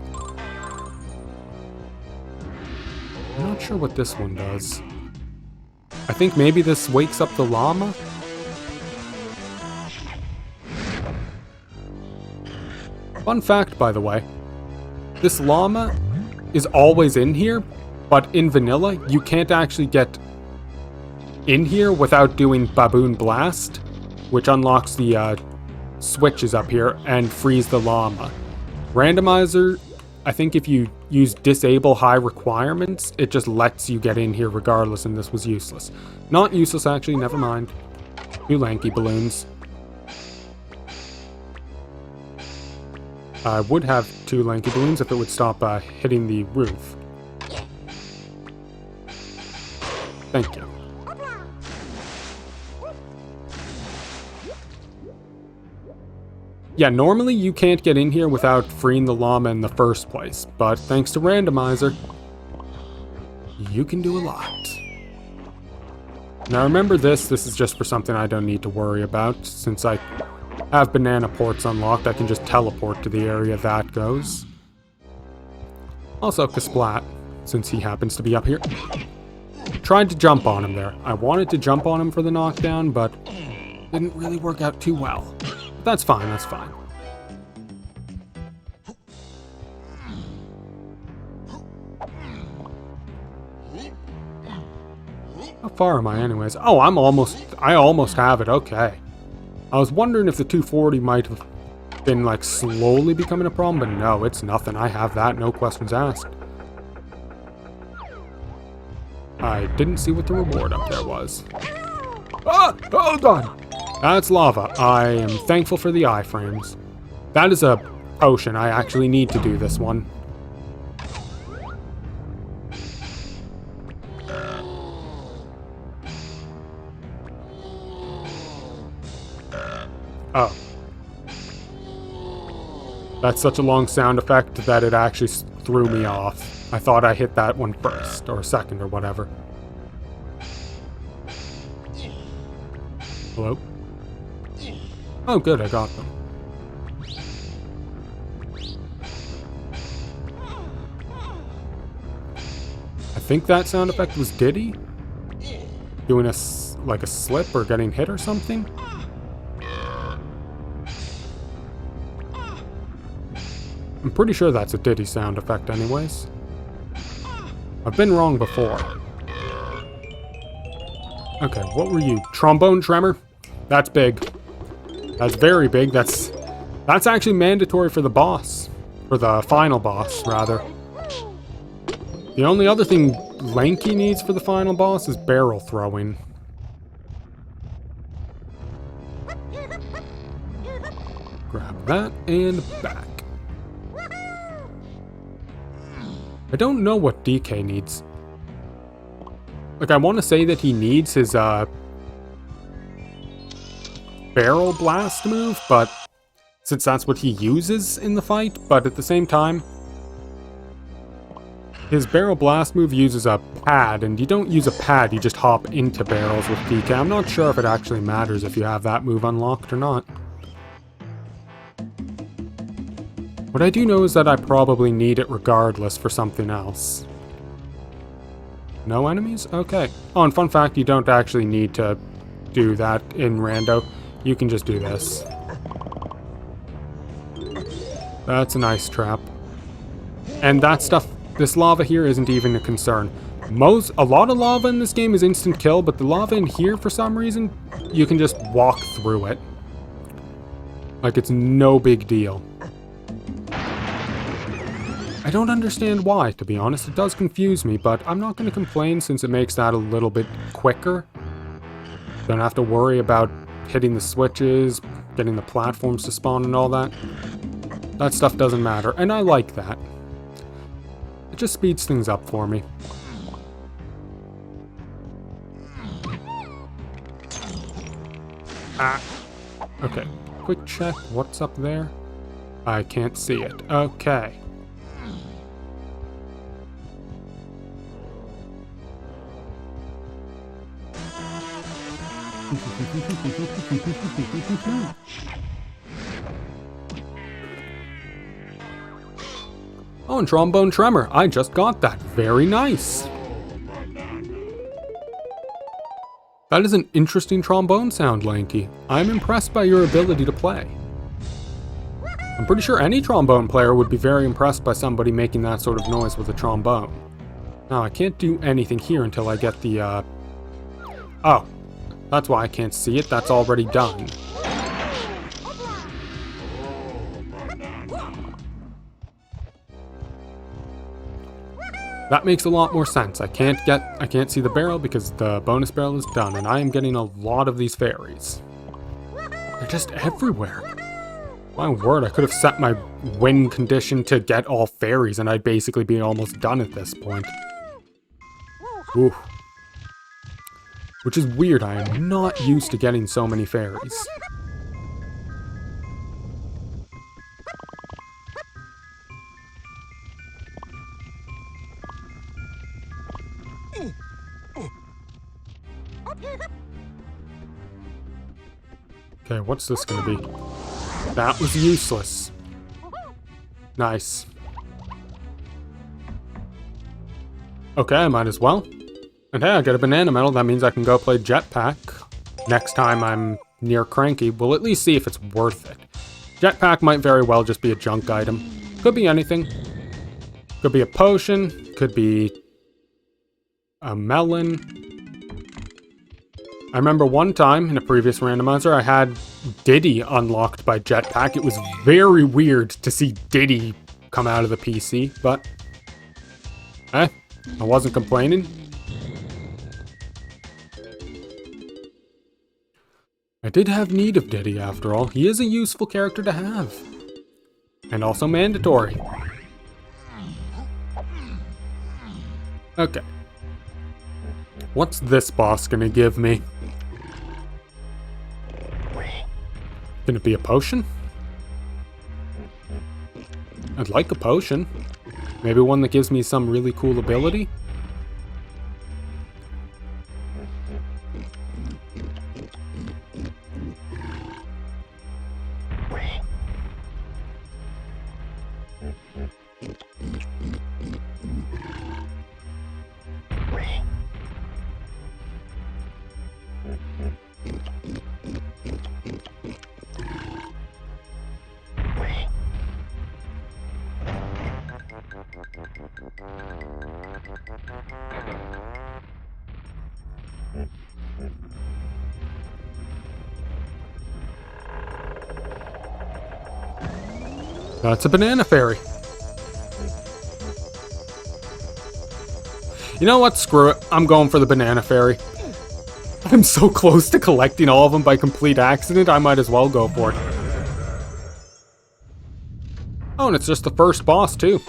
I'm not sure what this one does. I think maybe this wakes up the llama? Fun fact, by the way. This llama is always in here, but in vanilla, you can't actually get in here without doing Baboon Blast, which unlocks the switches up here and frees the llama. Randomizer, I think if you use Disable High Requirements, it just lets you get in here regardless, and this was useless. Not useless, actually, never mind. 2 lanky balloons. I would have 2 lanky balloons if it would stop hitting the roof. Thank you. Yeah, normally you can't get in here without freeing the llama in the first place, but thanks to Randomizer, you can do a lot. Now remember this is just for something I don't need to worry about. Since I have banana ports unlocked, I can just teleport to the area that goes. Also, Kasplat, since he happens to be up here. Tried to jump on him there. I wanted to jump on him for the knockdown, but didn't really work out too well. But that's fine, that's fine. How far am I anyways? Oh, I almost have it, okay. I was wondering if the 240 might have been like slowly becoming a problem, but no, it's nothing. I have that, no questions asked. I didn't see what the reward up there was. Ah! Hold on! That's lava. I am thankful for the iframes. That is a potion. I actually need to do this one. Oh. That's such a long sound effect that it actually threw me off. I thought I hit that one first, or second, or whatever. Hello? Oh, good, I got them. I think that sound effect was Diddy? Doing like a slip or getting hit or something? I'm pretty sure that's a Diddy sound effect anyways. I've been wrong before. Okay, what were you? Trombone tremor? That's big. That's very big. That's actually mandatory for the boss. For the final boss, rather. The only other thing Lanky needs for the final boss is barrel throwing. Grab that and back. I don't know what DK needs. Like, I want to say that he needs his, barrel blast move, but since that's what he uses in the fight, but at the same time, his barrel blast move uses a pad, and you don't use a pad, you just hop into barrels with DK. I'm not sure if it actually matters if you have that move unlocked or not. What I do know is that I probably need it regardless for something else. No enemies? Okay. Oh, and fun fact, you don't actually need to do that in Rando. You can just do this. That's a nice trap. And that stuff, this lava here isn't even a concern. A lot of lava in this game is instant kill, but the lava in here, for some reason, you can just walk through it. Like, it's no big deal. I don't understand why, to be honest. It does confuse me, but I'm not going to complain since it makes that a little bit quicker. Don't have to worry about hitting the switches, getting the platforms to spawn and all that. That stuff doesn't matter, and I like that. It just speeds things up for me. Ah. Okay, quick check. What's up there? I can't see it. Okay. Oh, and trombone tremor. I just got that. Very nice. That is an interesting trombone sound, Lanky. I'm impressed by your ability to play. I'm pretty sure any trombone player would be very impressed by somebody making that sort of noise with a trombone. Now, I can't do anything here until I get the, Oh. That's why I can't see it. That's already done. That makes a lot more sense. I can't see the barrel because the bonus barrel is done, and I am getting a lot of these fairies. They're just everywhere. My word, I could have set my win condition to get all fairies, and I'd basically be almost done at this point. Ooh. Which is weird, I am not used to getting so many fairies. Okay, what's this gonna be? That was useless. Nice. Okay, I might as well. And hey, I got a banana medal. That means I can go play Jetpack. Next time I'm near Cranky, we'll at least see if it's worth it. Jetpack might very well just be a junk item. Could be anything. Could be a potion. Could be a melon. I remember one time in a previous randomizer, I had Diddy unlocked by Jetpack. It was very weird to see Diddy come out of the PC, but I wasn't complaining. I did have need of Diddy after all. He is a useful character to have. And also mandatory. Okay. What's this boss gonna give me? Can it be a potion? I'd like a potion. Maybe one that gives me some really cool ability? That's a banana fairy. You know what? Screw it. I'm going for the banana fairy. I'm so close to collecting all of them by complete accident, I might as well go for it. Oh, and it's just the first boss, too.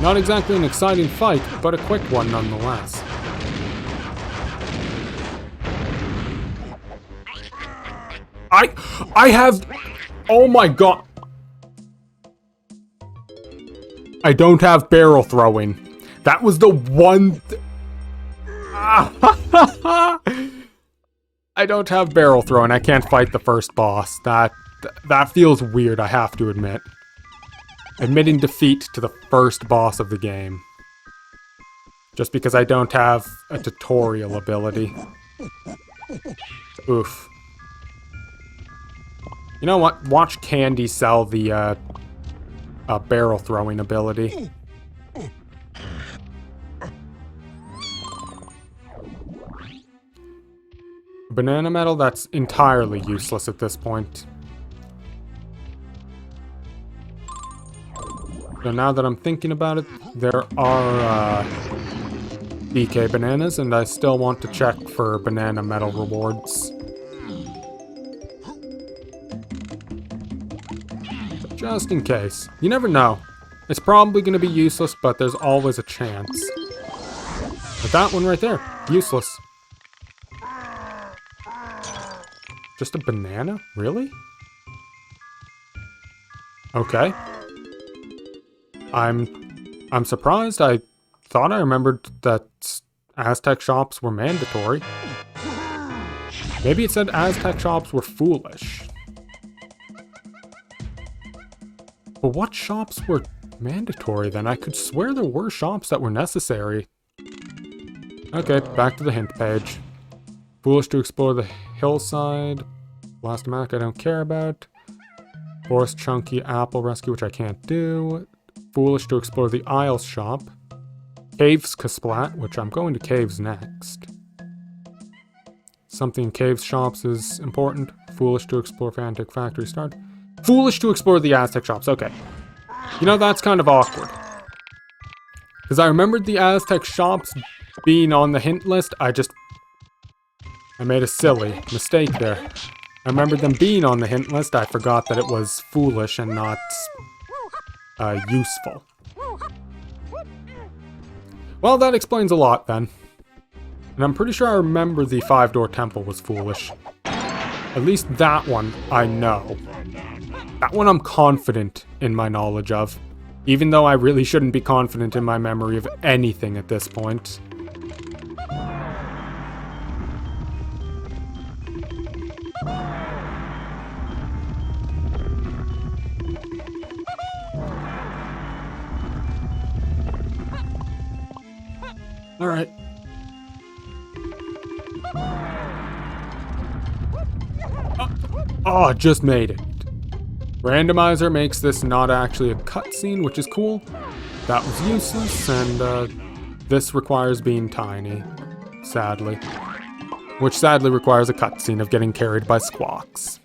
Not exactly an exciting fight, but a quick one nonetheless. I have... Oh my god. I don't have barrel throwing. That was the one... I don't have barrel throwing. I can't fight the first boss. That feels weird, I have to admit. Admitting defeat to the first boss of the game. Just because I don't have a tutorial ability. Oof. You know what? Watch Candy sell the barrel throwing ability. Banana medal, that's entirely useless at this point. So now that I'm thinking about it, there are BK bananas, and I still want to check for banana medal rewards. Just in case. You never know. It's probably going to be useless, but there's always a chance. But that one right there, useless. Just a banana? Really? Okay. I'm surprised. I thought I remembered that Aztec shops were mandatory. Maybe it said Aztec shops were foolish. But what shops were mandatory then? I could swear there were shops that were necessary. Okay, back to the hint page. Foolish to explore the hillside. Blastomatic I don't care about. Forest Chunky Apple Rescue, which I can't do. Foolish to explore the Isles shop. Caves Kasplat, which I'm going to Caves next. Something in Caves shops is important. Foolish to explore Fantic Factory Start. Foolish to explore the Aztec shops, okay. You know, that's kind of awkward. Because I remembered the Aztec shops being on the hint list, I made a silly mistake there. I remembered them being on the hint list, I forgot that it was foolish and not useful. Well, that explains a lot then. And I'm pretty sure I remember the 5-door temple was foolish. At least that one I know. That one I'm confident in my knowledge of. Even though I really shouldn't be confident in my memory of anything at this point. Alright. Oh, just made it. Randomizer makes this not actually a cutscene, which is cool. That was useless, and this requires being tiny, sadly. Which sadly requires a cutscene of getting carried by squawks.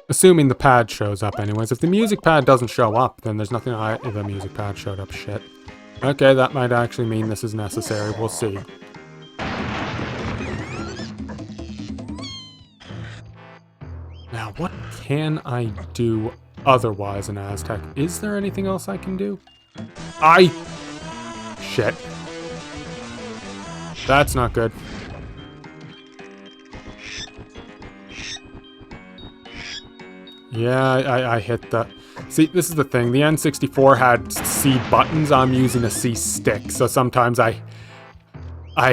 Assuming the pad shows up anyways. If the music pad doesn't show up, then there's nothing the music pad showed up, shit. Okay, that might actually mean this is necessary. We'll see. Now, what can I do otherwise in Aztec? Is there anything else I can do? Shit. That's not good. Yeah, I hit the... See, this is the thing. The N64 had C buttons. I'm using a C stick, so sometimes I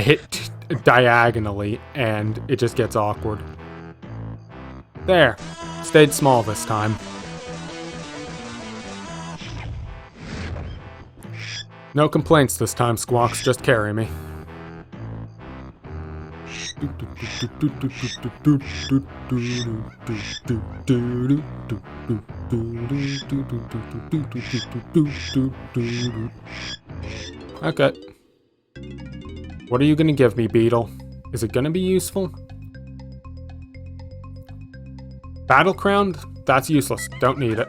hit diagonally, and it just gets awkward. There. Stayed small this time. No complaints this time, Squawks. Just carry me. Okay. What are you gonna give me, Beetle? Is it gonna be useful? Battle Crown? That's useless. Don't need it.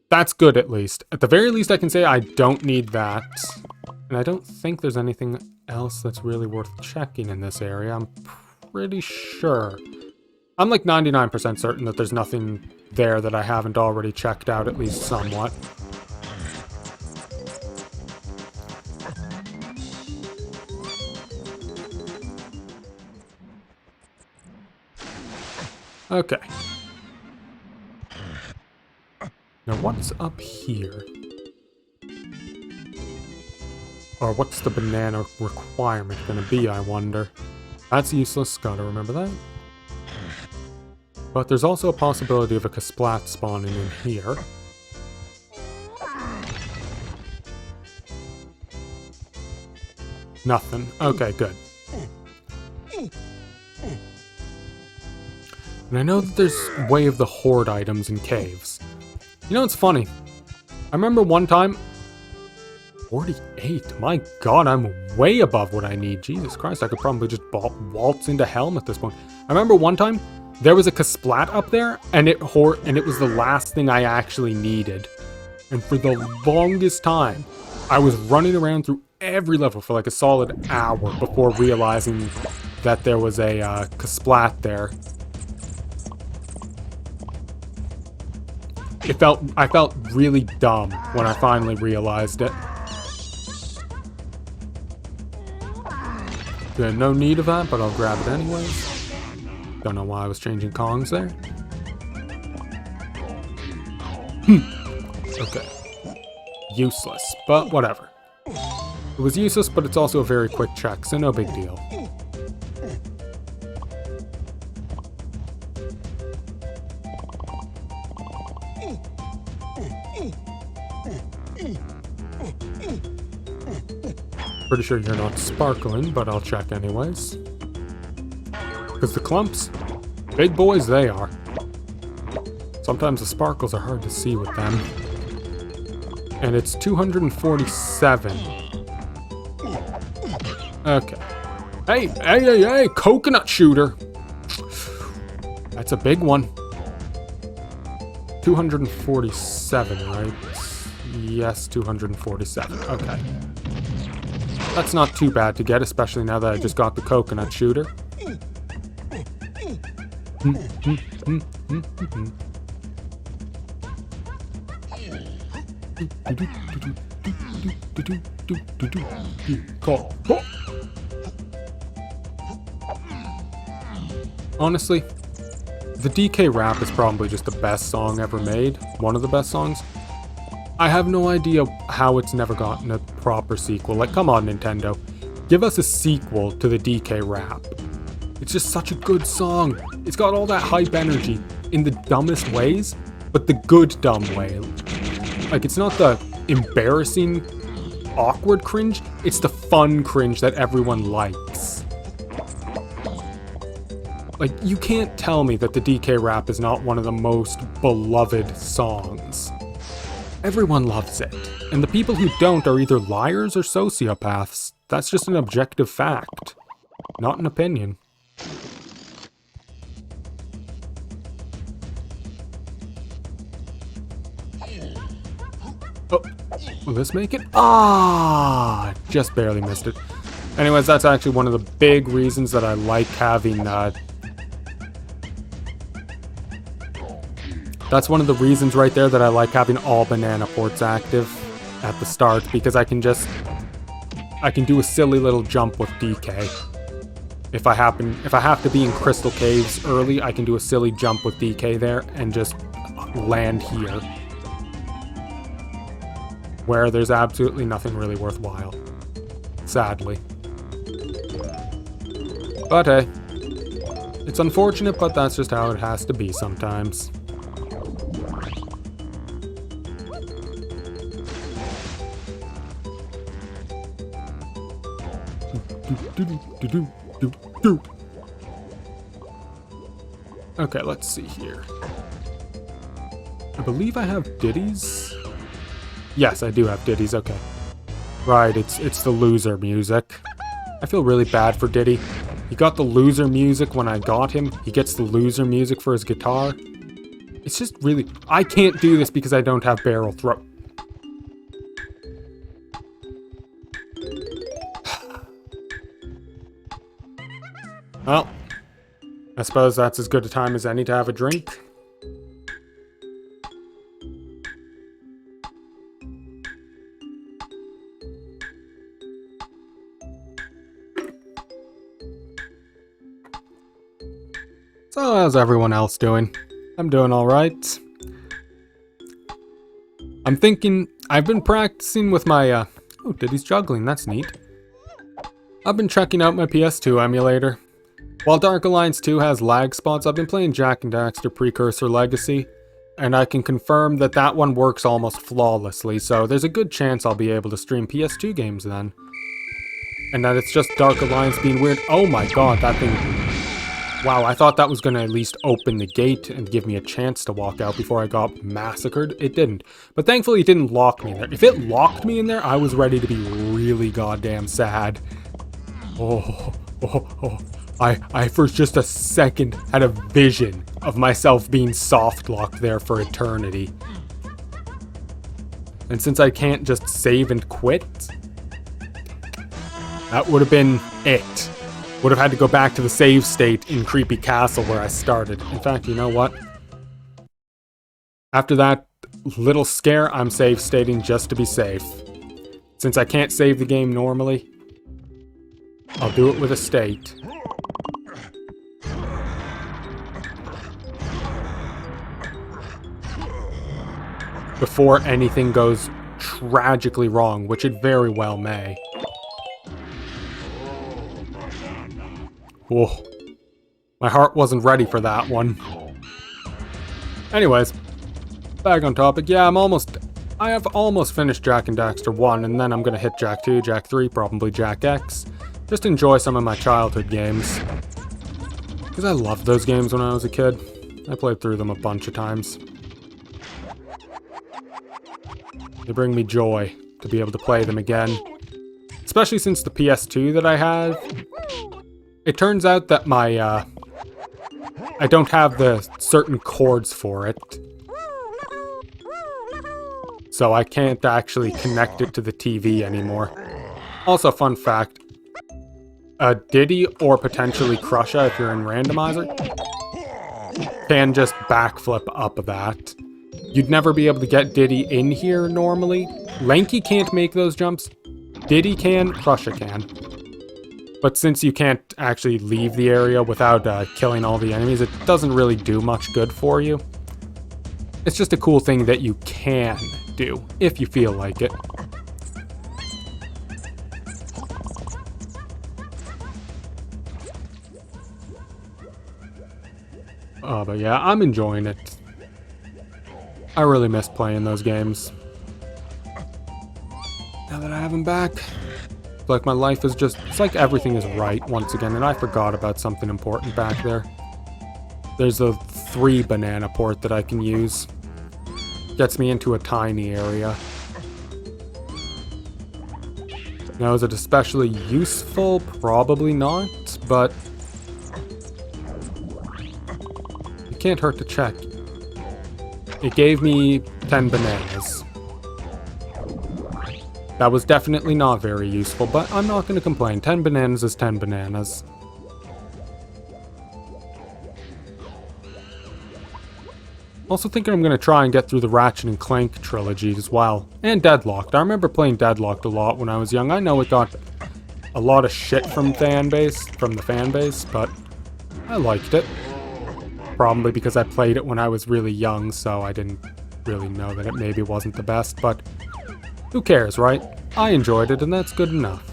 That's good, at least. At the very least, I can say I don't need that. And I don't think there's anything else that's really worth checking in this area. I'm pretty sure. I'm like 99% certain that there's nothing there that I haven't already checked out, at least somewhat. Okay. Now what's up here? Or what's the banana requirement gonna be, I wonder? That's useless, gotta remember that. But there's also a possibility of a Kasplat spawning in here. Nothing. Okay, good. And I know that there's Way of the Horde items in caves. You know, it's funny. I remember one time... 48. My god, I'm way above what I need. Jesus Christ, I could probably just waltz into Helm at this point. I remember one time, there was a Kasplat up there, and it was the last thing I actually needed. And for the longest time, I was running around through every level for like a solid hour before realizing that there was a Kasplat there. I felt really dumb when I finally realized it. Good, no need of that, but I'll grab it anyways. Don't know why I was changing Kongs there. Okay. Useless, but whatever. It was useless, but it's also a very quick check, so no big deal. Pretty sure you're not sparkling, but I'll check anyways. Because the clumps, big boys they are. Sometimes the sparkles are hard to see with them. And it's 247. Okay. Hey, coconut shooter. That's a big one. 247, right? Yes, 247. Okay. That's not too bad to get, especially now that I just got the coconut shooter. Honestly, the DK rap is probably just the best song ever made. One of the best songs. I have no idea how it's never gotten a proper sequel. Like, come on, Nintendo. Give us a sequel to the DK rap. It's just such a good song. It's got all that hype energy in the dumbest ways, but the good dumb way. Like, it's not the embarrassing, awkward cringe, it's the fun cringe that everyone likes. Like, you can't tell me that the DK rap is not one of the most beloved songs. Everyone loves it, and the people who don't are either liars or sociopaths. That's just an objective fact, not an opinion. Oh, will this make it? Ah, just barely missed it. Anyways, that's actually one of the big reasons that I like having, that's one of the reasons right there that I like having all banana ports active at the start, because I can do a silly little jump with DK. If I have to be in Crystal Caves early, I can do a silly jump with DK there and just land here, where there's absolutely nothing really worthwhile, sadly. But hey, it's unfortunate, but that's just how it has to be sometimes. Okay, let's see here. I believe I have ditties. Yes, I do have ditties, okay. Right, it's the loser music. I feel really bad for Diddy. He got the loser music when I got him. He gets the loser music for his guitar. It's just really... I can't do this because I don't have barrel throw. Well, I suppose that's as good a time as any to have a drink. So, how's everyone else doing? I'm doing alright. I'm thinking, I've been practicing with my, oh, Diddy's juggling, that's neat. I've been checking out my PS2 emulator. While Dark Alliance 2 has lag spots, I've been playing Jak and Daxter Precursor Legacy, and I can confirm that that one works almost flawlessly, so there's a good chance I'll be able to stream PS2 games then. And that it's just Dark Alliance being weird. Oh my god, that thing... Wow, I thought that was going to at least open the gate and give me a chance to walk out before I got massacred. It didn't. But thankfully it didn't lock me in there. If it locked me in there, I was ready to be really goddamn sad. I for just a second had a vision of myself being soft locked there for eternity. And since I can't just save and quit, that would have been it. Would have had to go back to the save state in Creepy Castle where I started. In fact, you know what? After that little scare, I'm save stating just to be safe. Since I can't save the game normally, I'll do it with a state. Before anything goes tragically wrong, which it very well may. Whoa. My heart wasn't ready for that one. Anyways, back on topic. Yeah, I have almost finished Jak and Daxter 1, and then I'm gonna hit Jak 2, Jak 3, probably Jak X. Just enjoy some of my childhood games. Because I loved those games when I was a kid. I played through them a bunch of times. They bring me joy to be able to play them again. Especially since the PS2 that I have. It turns out that my, I don't have the certain chords for it. So I can't actually connect it to the TV anymore. Also, fun fact. Diddy or potentially Crusha, if you're in Randomizer, can just backflip up of that. You'd never be able to get Diddy in here normally. Lanky can't make those jumps. Diddy can, Crusha can. But since you can't actually leave the area without killing all the enemies, it doesn't really do much good for you. It's just a cool thing that you can do, if you feel like it. But yeah, I'm enjoying it. I really miss playing those games. Now that I have them back, it's like my life is just, it's like everything is right once again, and I forgot about something important back there. There's a 3 banana port that I can use. Gets me into a tiny area. Now, is it especially useful? Probably not, but it can't hurt to check. It gave me 10 bananas. That was definitely not very useful, but I'm not going to complain. 10 bananas is 10 bananas. Also thinking I'm going to try and get through the Ratchet and Clank trilogy as well. And Deadlocked. I remember playing Deadlocked a lot when I was young. I know it got a lot of shit from the fan base, but I liked it. Probably because I played it when I was really young, so I didn't really know that it maybe wasn't the best, but who cares, right? I enjoyed it, and that's good enough.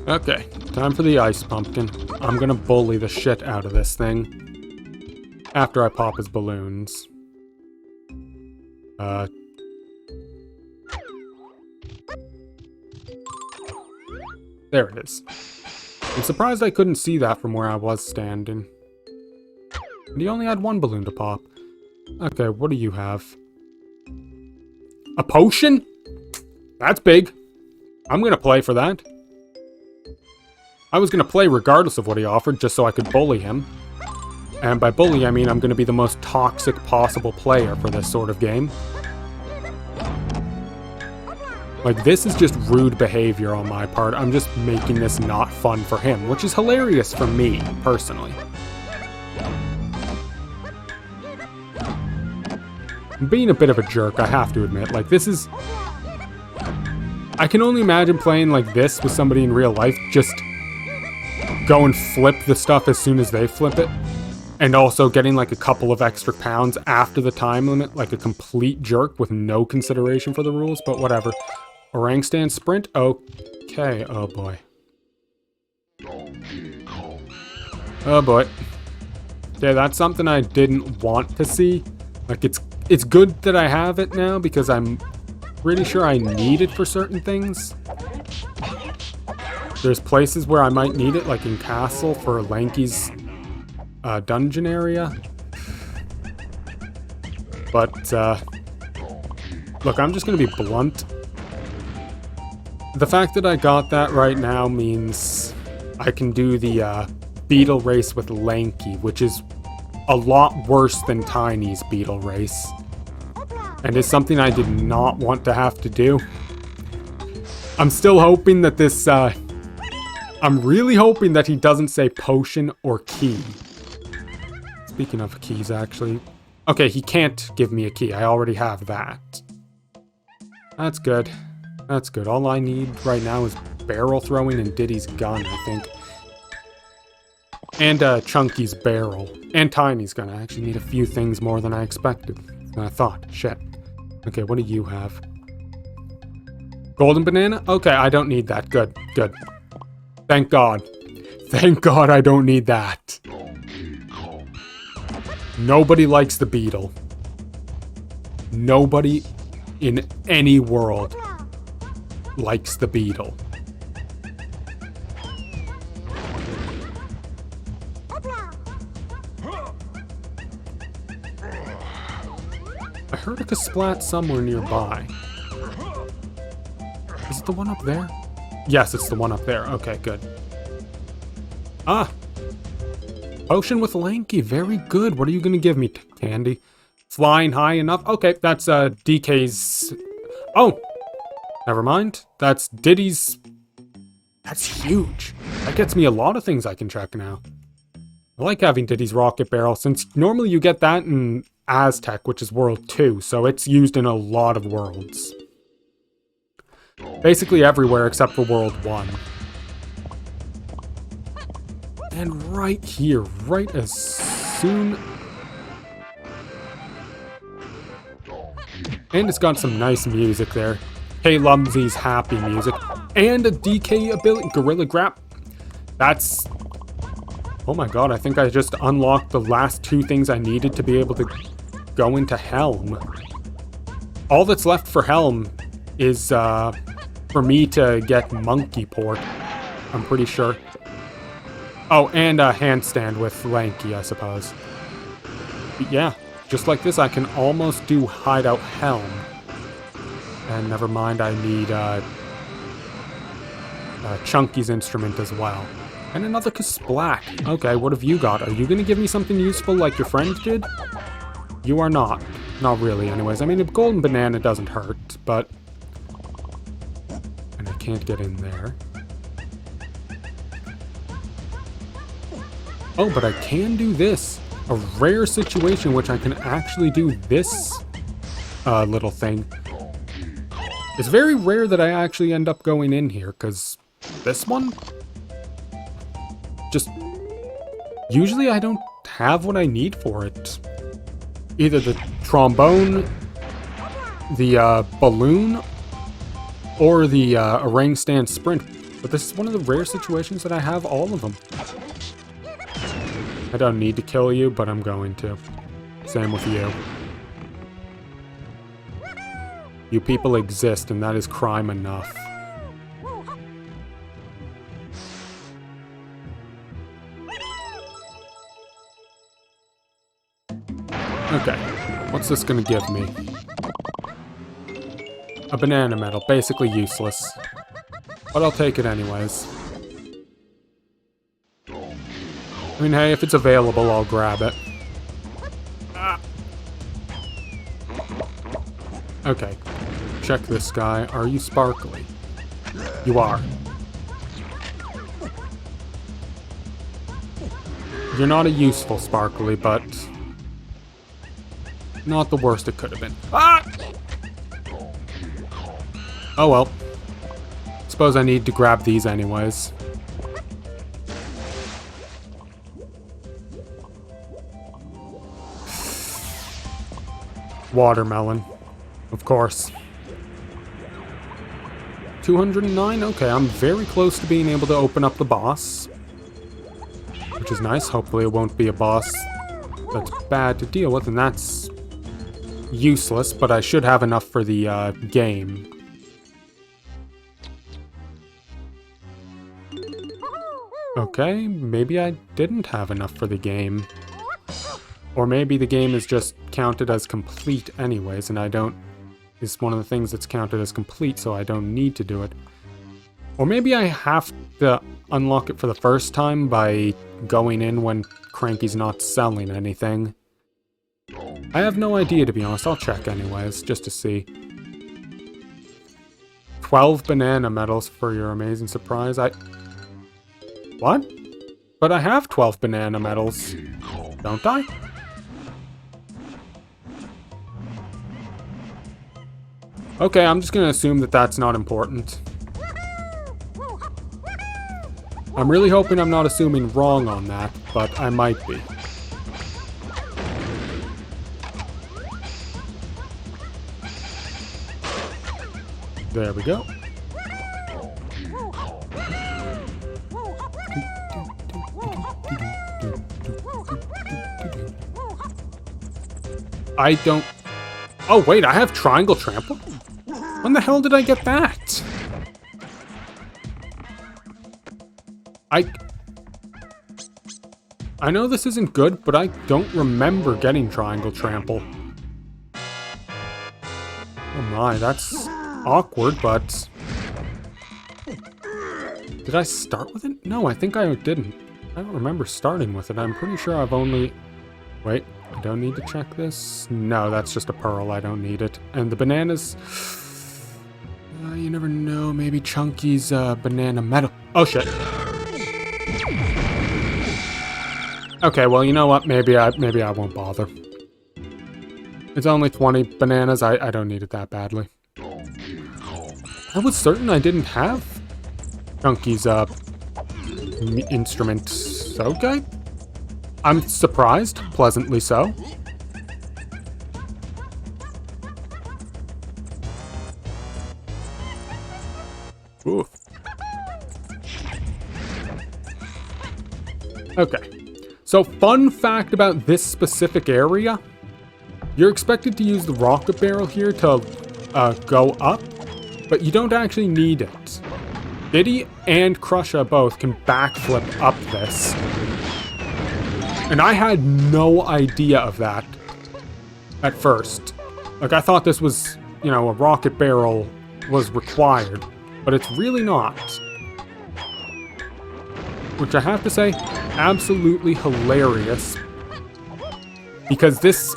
Okay, time for the ice pumpkin. I'm gonna bully the shit out of this thing after I pop his balloons. There it is. I'm surprised I couldn't see that from where I was standing. And he only had 1 balloon to pop. Okay, what do you have? A potion? That's big. I'm gonna play for that. I was gonna play regardless of what he offered, just so I could bully him. And by bully, I mean I'm gonna be the most toxic possible player for this sort of game. Like, this is just rude behavior on my part. I'm just making this not fun for him, which is hilarious for me, personally. I'm being a bit of a jerk, I have to admit. Like, this is... I can only imagine playing like this with somebody in real life, just go and flip the stuff as soon as they flip it. And also getting like a couple of extra pounds after the time limit, like a complete jerk with no consideration for the rules, but whatever. Orang stand sprint? Okay, oh boy. Oh boy. Yeah, that's something I didn't want to see. Like, it's good that I have it now because I'm pretty sure I need it for certain things. There's places where I might need it, like in Castle for Lanky's dungeon area. But, look, I'm just gonna be blunt. The fact that I got that right now means I can do the beetle race with Lanky, which is a lot worse than Tiny's beetle race. And is something I did not want to have to do. I'm still hoping that this, I'm really hoping that he doesn't say potion or key. Speaking of keys, actually. Okay, he can't give me a key. I already have that. That's good. That's good. All I need right now is barrel throwing and Diddy's gun, I think. And Chunky's barrel. And Tiny's gun. I actually need a few things more than I expected. Than I thought. Shit. Okay, what do you have? Golden banana? Okay, I don't need that. Good. Good. Thank God. Thank God I don't need that. Nobody likes the beetle. Nobody in any world likes the beetle. I heard a Kasplat somewhere nearby. Is it the one up there? Yes, it's the one up there. Okay, good. Ah! Potion with Lanky. Very good. What are you going to give me, Candy? Flying high enough? Okay, that's DK's... Oh! Never mind. That's Diddy's... That's huge. That gets me a lot of things I can check now. I like having Diddy's rocket barrel, since normally you get that in Aztec, which is World 2, so it's used in a lot of worlds. Basically everywhere except for World 1. And right here, right as soon... And it's got some nice music there. K-Lumsy's happy music. And a DK ability, Gorilla Grab. That's... Oh my god, I think I just unlocked the last two things I needed to be able to go into Helm. All that's left for Helm is for me to get Monkey Port, I'm pretty sure. Oh, and a handstand with Lanky, I suppose. But yeah, just like this, I can almost do Hideout Helm. And never mind, I need Chunky's instrument as well. And another Kasplack. Okay, what have you got? Are you going to give me something useful like your friend did? You are not. Not really, anyways. I mean, a golden banana doesn't hurt, but... And I can't get in there. Oh, but I can do this. A rare situation in which I can actually do this little thing. It's very rare that I actually end up going in here, because this one... Just... Usually I don't have what I need for it. Either the trombone, the balloon, or the orang stand sprint. But this is one of the rare situations that I have all of them. I don't need to kill you, but I'm going to. Same with you. You people exist, and that is crime enough. Okay, what's this gonna give me? A banana medal, basically useless. But I'll take it anyways. I mean, hey, if it's available, I'll grab it. Ah. Okay, check this guy. Are you sparkly? You are. You're not a useful sparkly, but... Not the worst it could have been. Ah! Oh well. Suppose I need to grab these anyways. Watermelon. Of course. 209? Okay, I'm very close to being able to open up the boss. Which is nice. Hopefully it won't be a boss that's bad to deal with, and that's useless, but I should have enough for the game. Okay, maybe I didn't have enough for the game. Or maybe the game is just counted as complete anyways, and I don't... It's one of the things that's counted as complete, so I don't need to do it. Or maybe I have to unlock it for the first time by going in when Cranky's not selling anything. I have no idea, to be honest. I'll check anyways, just to see. 12 banana medals for your amazing surprise. What? But I have 12 banana medals, don't I? Okay, I'm just gonna assume that that's not important. I'm really hoping I'm not assuming wrong on that, but I might be. There we go. I don't... Oh, wait, I have triangle trample? When the hell did I get that? I know this isn't good, but I don't remember getting triangle trample. Oh my, that's awkward, but... Did I start with it? No, I think I didn't. I don't remember starting with it. I'm pretty sure I've only... Wait, I don't need to check this? No, that's just a pearl. I don't need it. And the bananas... you never know. Maybe Chunky's banana medal. Oh, shit. Okay, well, you know what? Maybe I won't bother. It's only 20 bananas. I don't need it that badly. I was certain I didn't have Chunky's instrument. Okay. I'm surprised, pleasantly so. Okay. So, fun fact about this specific area. You're expected to use the rocket barrel here to go up, but you don't actually need it. Diddy and Crusha both can backflip up this. And I had no idea of that at first. Like, I thought this was, you know, a rocket barrel was required, but it's really not. Which I have to say, absolutely hilarious. Because this,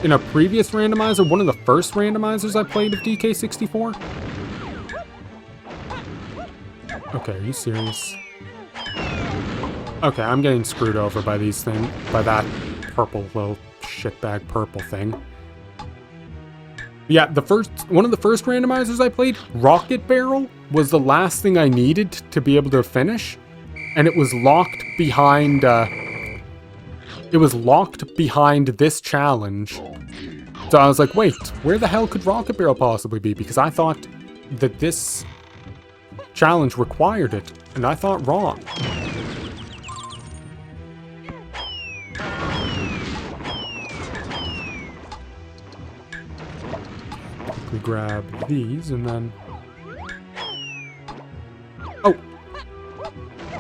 in a previous randomizer, one of the first randomizers I played of DK64. Okay, are you serious? Okay, I'm getting screwed over by these things, by that purple little shitbag purple thing. Yeah, one of the first randomizers I played, Rocket Barrel, was the last thing I needed to be able to finish, and it was locked behind, this challenge. So I was like, wait, where the hell could Rocket Barrel possibly be? Because I thought that this challenge required it, and I thought wrong. We grab these and then... Oh!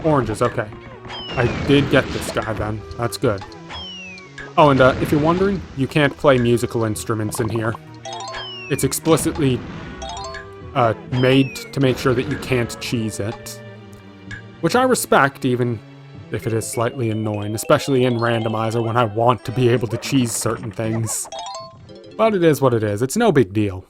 Oranges, okay. I did get this guy then. That's good. Oh, and if you're wondering, you can't play musical instruments in here. It's explicitly made to make sure that you can't cheese it. Which I respect, even if it is slightly annoying, especially in Randomizer when I want to be able to cheese certain things. But it is what it is. It's no big deal.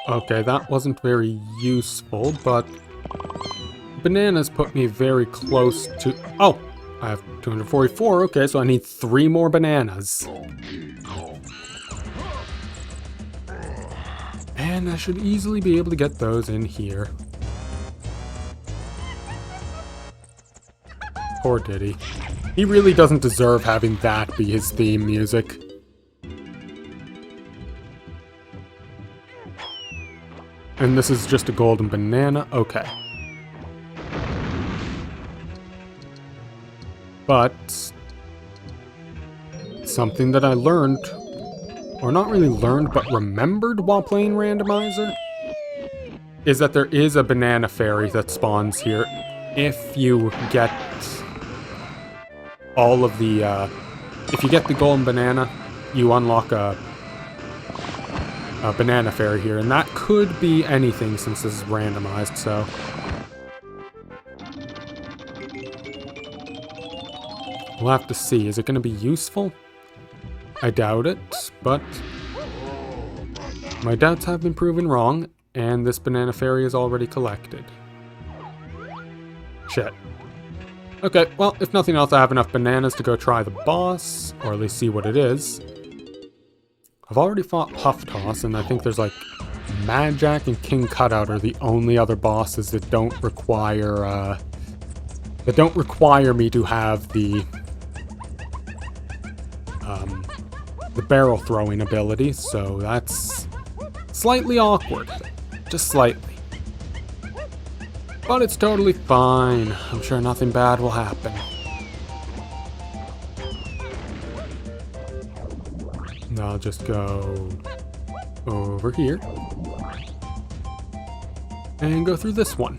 Okay, that wasn't very useful, but bananas put me very close to... Oh! I have 244, okay, so I need 3 more bananas. And I should easily be able to get those in here. Poor Diddy. He really doesn't deserve having that be his theme music. And this is just a golden banana? Okay. But something that I learned, or not really learned, but remembered while playing Randomizer, is that there is a banana fairy that spawns here if you get all of the, if you get the golden banana, you unlock a banana fairy here, and that could be anything since this is randomized, so... We'll have to see. Is it going to be useful? I doubt it, but my doubts have been proven wrong, and this banana fairy is already collected. Shit. Okay, well, if nothing else, I have enough bananas to go try the boss, or at least see what it is. I've already fought Puff Toss, and I think there's like Mad Jack and King Cutout are the only other bosses that don't require me to have the barrel throwing ability, so that's slightly awkward. Just slightly. But it's totally fine. I'm sure nothing bad will happen. I'll just go over here and go through this one.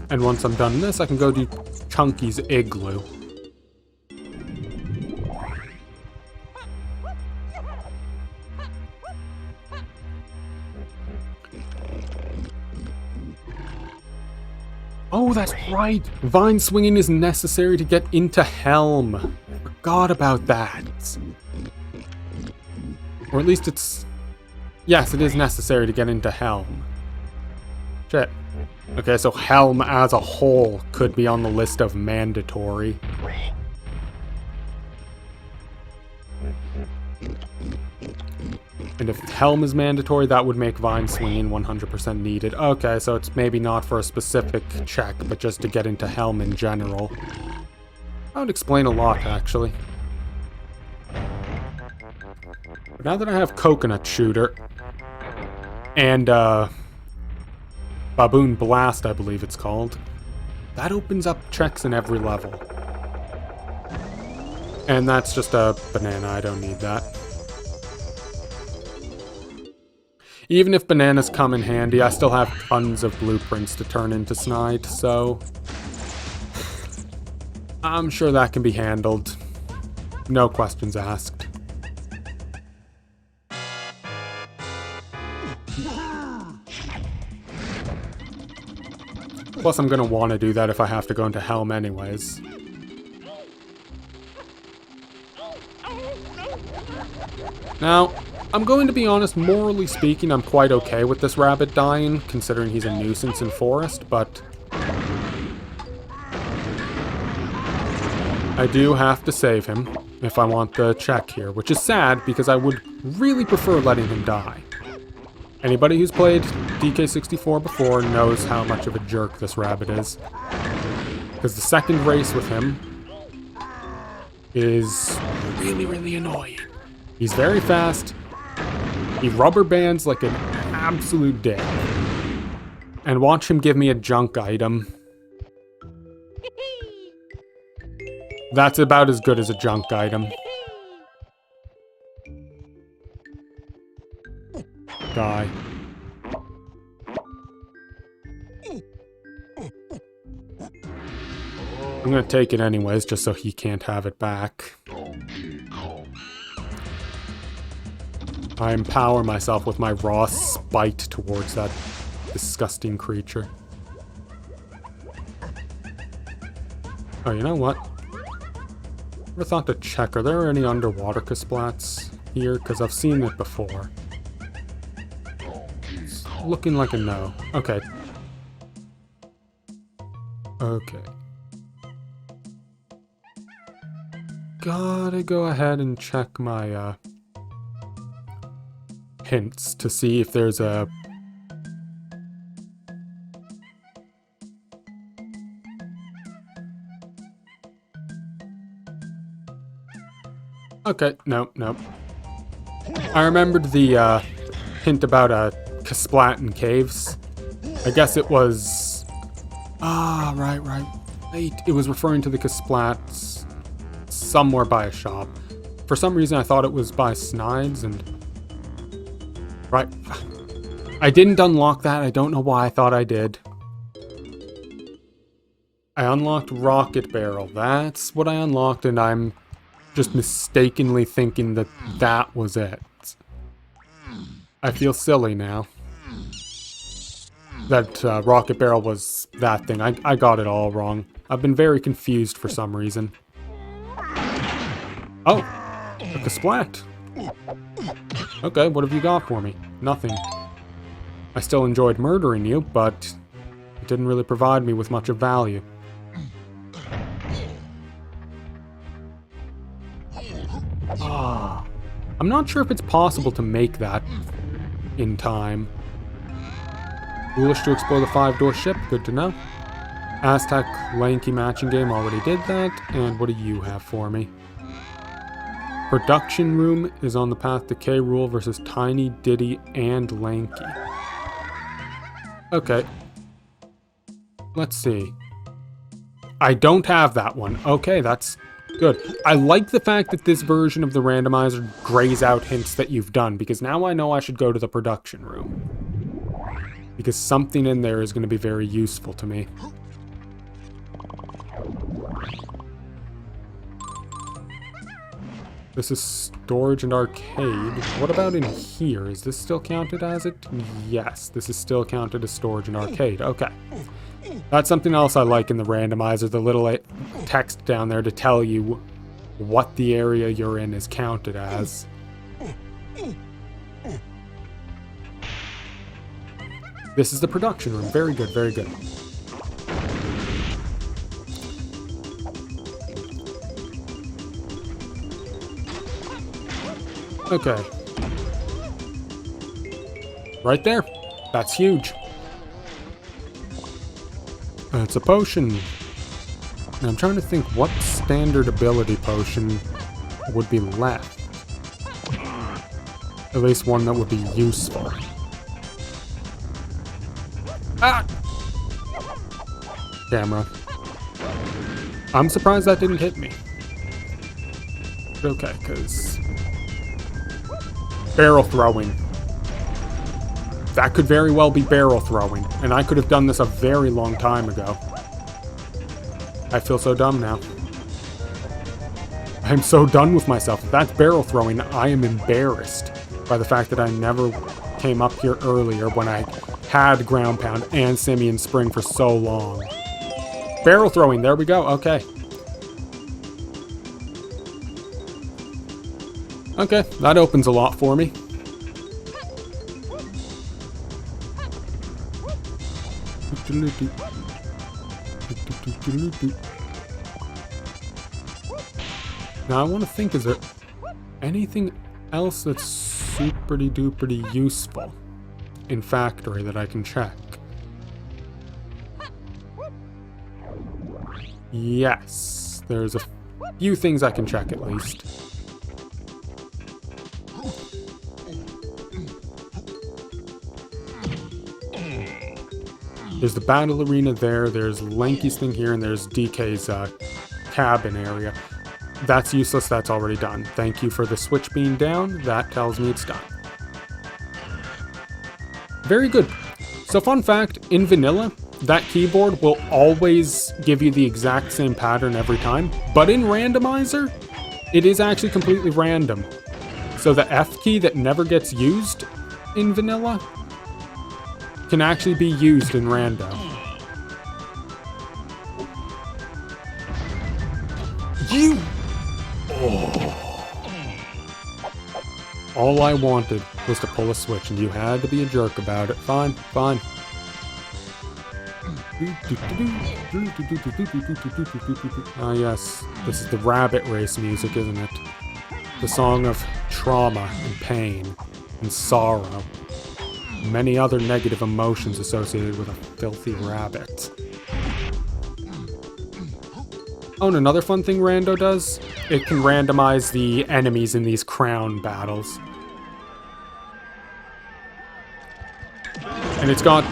And once I'm done this, I can go do Chunky's Igloo. Oh, that's right! Vine swinging is necessary to get into Helm. Forgot about that. Or at least it's... Yes, it is necessary to get into Helm. Shit. Okay, so Helm as a whole could be on the list of mandatory. And if Helm is mandatory, that would make Vine Swinging 100% needed. Okay, so it's maybe not for a specific check, but just to get into Helm in general. That would explain a lot, actually. But now that I have Coconut Shooter and Baboon Blast, I believe it's called, that opens up checks in every level. And that's just a banana, I don't need that. Even if bananas come in handy, I still have tons of blueprints to turn into Snide, so I'm sure that can be handled. No questions asked. Plus, I'm gonna want to do that if I have to go into Helm anyways. Now, I'm going to be honest, morally speaking, I'm quite okay with this rabbit dying, considering he's a nuisance in forest, but I do have to save him if I want the check here, which is sad because I would really prefer letting him die. Anybody who's played DK64 before knows how much of a jerk this rabbit is. Because the second race with him is really, really annoying. He's very fast. He rubber bands like an absolute dick. And watch him give me a junk item. That's about as good as a junk item. Die. I'm gonna take it anyways, just so he can't have it back. I empower myself with my raw spite towards that disgusting creature. Oh, you know what? Never thought to check, are there any underwater Kasplats here? Because I've seen it before. It's looking like a no. Okay. Okay. Gotta go ahead and check my, hints to see if there's a... Okay, no. I remembered the hint about Kasplat in caves. I guess it was... right. It was referring to the Kasplats somewhere by a shop. For some reason I thought it was by Snides and... Right. I didn't unlock that. I don't know why I thought I did. I unlocked Rocket Barrel. That's what I unlocked, and I'm just mistakenly thinking that that was it. I feel silly now. That Rocket Barrel was that thing. I got it all wrong. I've been very confused for some reason. Oh! A Kasplat. Okay, what have you got for me? Nothing. I still enjoyed murdering you, but it didn't really provide me with much of value. I'm not sure if it's possible to make that in time. Foolish to explore the 5-door ship, good to know. Aztec lanky matching game already did that, and what do you have for me? Production room is on the path to K. Rool versus Tiny, Diddy, and Lanky. Okay. Let's see. I don't have that one. Okay, that's good. I like the fact that this version of the randomizer grays out hints that you've done, because now I know I should go to the production room. Because something in there is going to be very useful to me. This is storage and arcade. What about in here? Is this still counted as it? Yes, this is still counted as storage and arcade. Okay. That's something else I like in the randomizer, the little text down there to tell you what the area you're in is counted as. This is the production room. Very good, very good. Okay. Right there. That's huge. It's a potion. Now I'm trying to think what standard ability potion would be left. At least one that would be useful. Ah! Camera. I'm surprised that didn't hit me. Okay, because... barrel throwing. That could very well be barrel throwing, and I could have done this a very long time ago. I feel so dumb now. I'm so done with myself. If that's barrel throwing, I am embarrassed by the fact that I never came up here earlier when I had ground pound and simian spring for so long. Barrel throwing, there we go, okay. Okay, that opens a lot for me. Now I want to think, is there anything else that's super-duper useful in factory that I can check? Yes, there's a few things I can check at least. There's the battle arena there, there's Lanky's thing here, and there's DK's cabin area. That's useless, that's already done. Thank you for the switch being down, that tells me it's done. Very good. So fun fact, in vanilla, that keyboard will always give you the exact same pattern every time, but in Randomizer, it is actually completely random. So the F key that never gets used in vanilla can actually be used in rando. You! Oh. All I wanted was to pull a switch, and you had to be a jerk about it. Fine, fine. Ah yes, this is the rabbit race music, isn't it? The song of trauma and pain and sorrow. Many other negative emotions associated with a filthy rabbit. Oh, and another fun thing Rando does, it can randomize the enemies in these crown battles. And it's got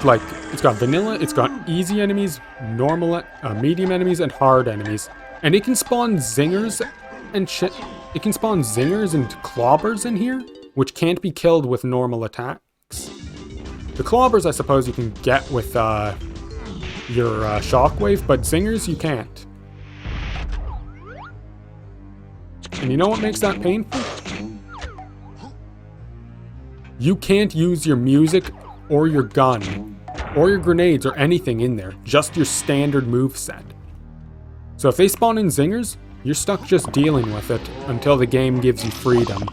vanilla, it's got easy enemies, normal, medium enemies, and hard enemies. And it can spawn zingers and shit. It can spawn zingers and clobbers in here, which can't be killed with normal attacks. The clobbers, I suppose, you can get with your shockwave, but zingers, you can't. And you know what makes that painful? You can't use your music or your gun or your grenades or anything in there, just your standard moveset. So if they spawn in zingers, you're stuck just dealing with it until the game gives you freedom.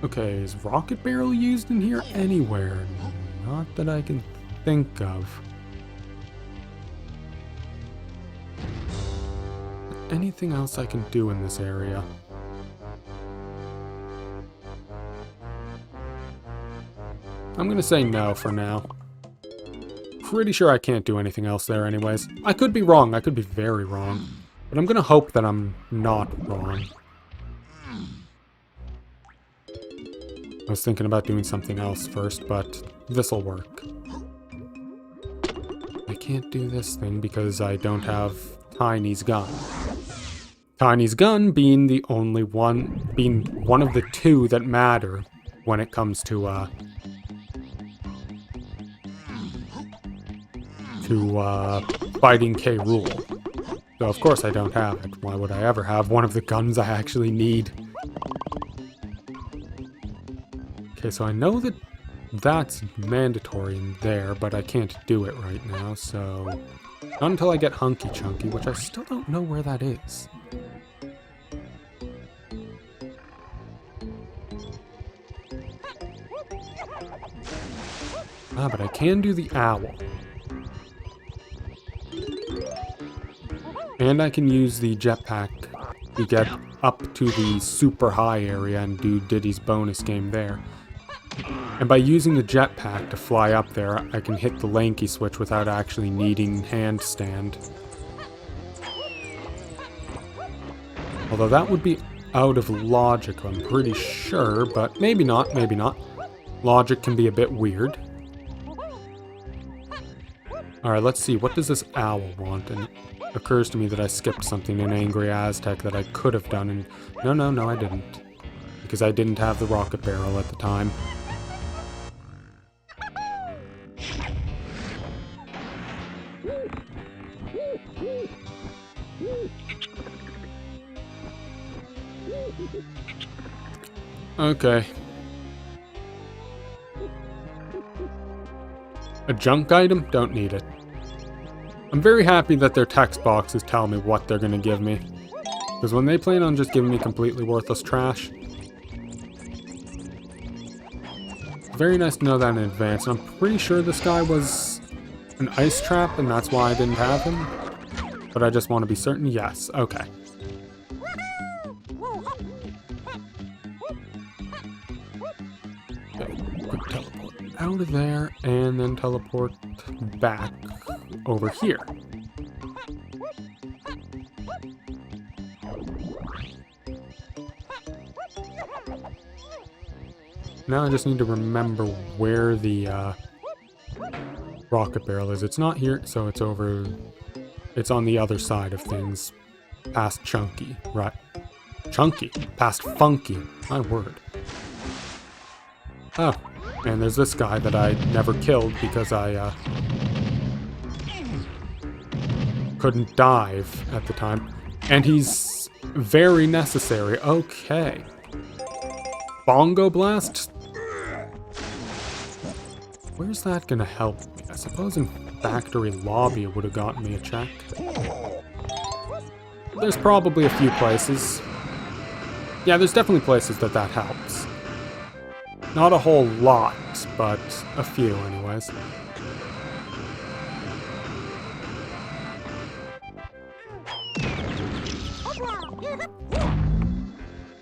Okay, is rocket barrel used in here anywhere? Not that I can think of. Anything else I can do in this area? I'm gonna say no for now. Pretty sure I can't do anything else there anyways. I could be wrong, I could be very wrong. But I'm gonna hope that I'm not wrong. I was thinking about doing something else first, but this'll work. I can't do this thing because I don't have Tiny's gun. Tiny's gun being the only one, being one of the two that matter when it comes to fighting K. Rool. So of course I don't have it. Why would I ever have one of the guns I actually need? Okay, so I know that that's mandatory in there, but I can't do it right now, so... Not until I get Hunky Chunky, which I still don't know where that is. Ah, but I can do the owl. And I can use the jetpack to get up to the super high area and do Diddy's bonus game there. And by using the jetpack to fly up there, I can hit the lanky switch without actually needing handstand. Although that would be out of logic, I'm pretty sure, but maybe not, maybe not. Logic can be a bit weird. Alright, let's see, what does this owl want? And it occurs to me that I skipped something in Angry Aztec that I could have done, and no, I didn't. Because I didn't have the rocket barrel at the time. Okay. A junk item? Don't need it. I'm very happy that their text boxes tell me what they're gonna give me. Because when they plan on just giving me completely worthless trash, very nice to know that in advance. And I'm pretty sure this guy was an ice trap, and that's why I didn't have him. But I just want to be certain. Yes. Okay. Quick teleport out of there, and then teleport back over here. Now I just need to remember where the rocket barrel is. It's not here, so it's over. It's on the other side of things, past Chunky, right? Chunky, past Funky. My word. Oh, and there's this guy that I never killed because I couldn't dive at the time, and he's very necessary. Okay. Bongo Blast? Where's that gonna help me? I suppose in Factory Lobby it would have gotten me a check. There's probably a few places. Yeah, there's definitely places that helps. Not a whole lot, but a few anyways.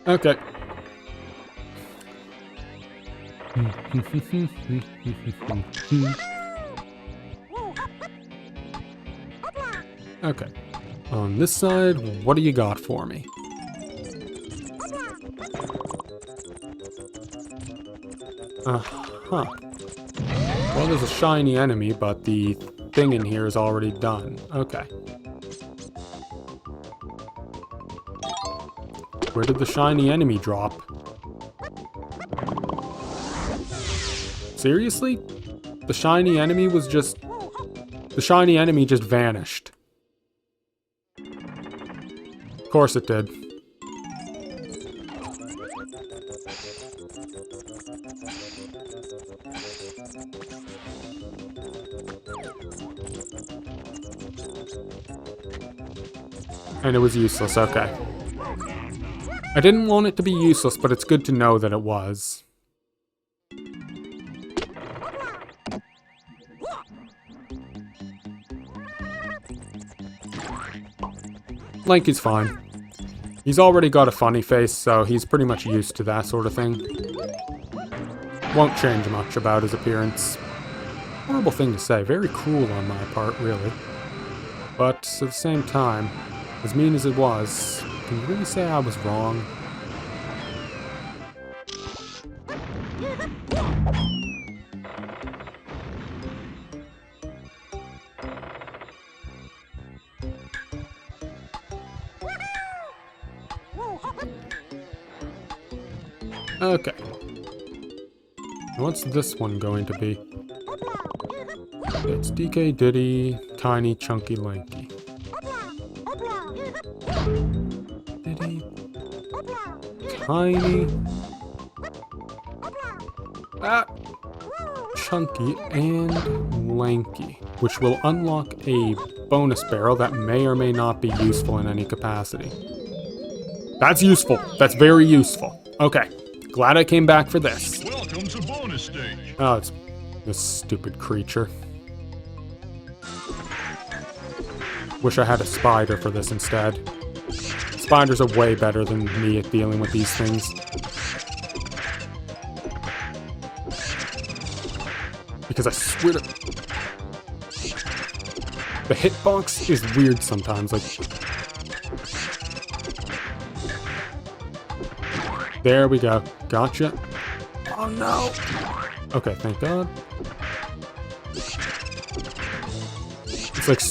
Okay. Okay. On this side, what do you got for me? Uh-huh. Well, there's a shiny enemy, but the thing in here is already done. Okay. Where did the shiny enemy drop? Seriously? The shiny enemy was just... The shiny enemy just vanished. Of course it did. And it was useless, okay. I didn't want it to be useless, but it's good to know that it was. Lanky's fine. He's already got a funny face, so he's pretty much used to that sort of thing. Won't change much about his appearance. Horrible thing to say, very cruel on my part, really. But at the same time, as mean as it was, can you really say I was wrong? Okay. What's this one going to be? It's DK Diddy, Tiny, Chunky, Lanky. Diddy, Tiny, Chunky, and Lanky, which will unlock a bonus barrel that may or may not be useful in any capacity. That's useful. That's very useful. Okay. Glad I came back for this. Welcome to bonus stage. Oh, it's This stupid creature. Wish I had a spider for this instead. Spiders are way better than me at dealing with these things. Because I swear to... The hitbox is weird sometimes, like... There we go. Gotcha. Oh no! Okay, thank God. It's like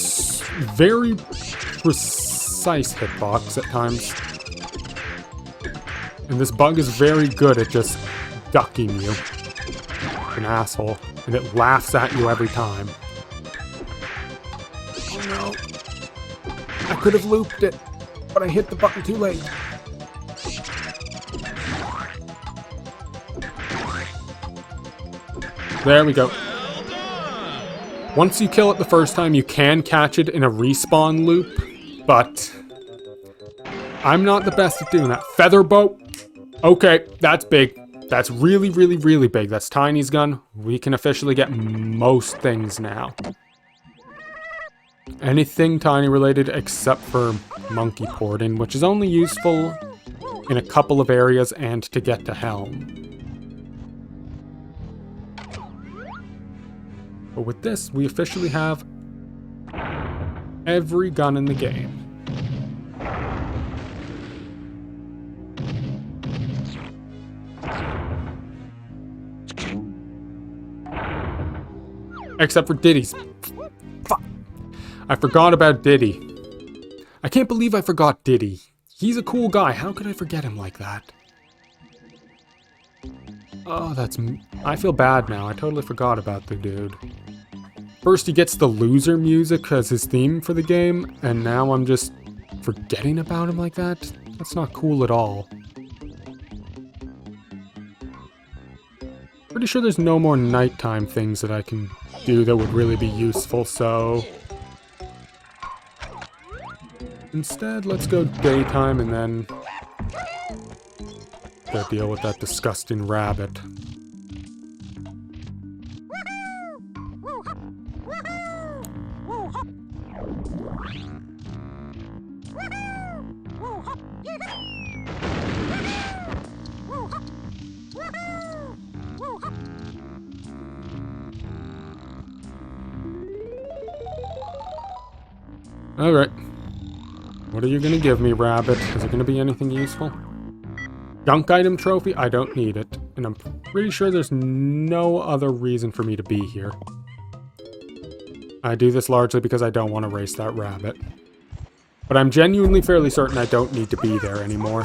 very precise hitbox at times. And this bug is very good at just ducking you. An asshole. And it laughs at you every time. Oh no. I could have looped it, but I hit the button too late. There we go. Once you kill it the first time, you can catch it in a respawn loop, but I'm not the best at doing that. Feather boat. Okay, that's big. That's really, really, really big. That's Tiny's gun. We can officially get most things now. Anything Tiny related except for monkey porting, which is only useful in a couple of areas and to get to Helm. But with this, we officially have every gun in the game. Except for Diddy's. Fuck. I forgot about Diddy. I can't believe I forgot Diddy. He's a cool guy. How could I forget him like that? Oh, I feel bad now. I totally forgot about the dude. First he gets the loser music as his theme for the game, and now I'm just forgetting about him like that? That's not cool at all. Pretty sure there's no more nighttime things that I can do that would really be useful, so... Instead, let's go daytime and then... go deal with that disgusting rabbit. Alright. What are you gonna give me, rabbit? Is it gonna be anything useful? Junk item trophy? I don't need it. And I'm pretty sure there's no other reason for me to be here. I do this largely because I don't want to race that rabbit. But I'm genuinely fairly certain I don't need to be there anymore.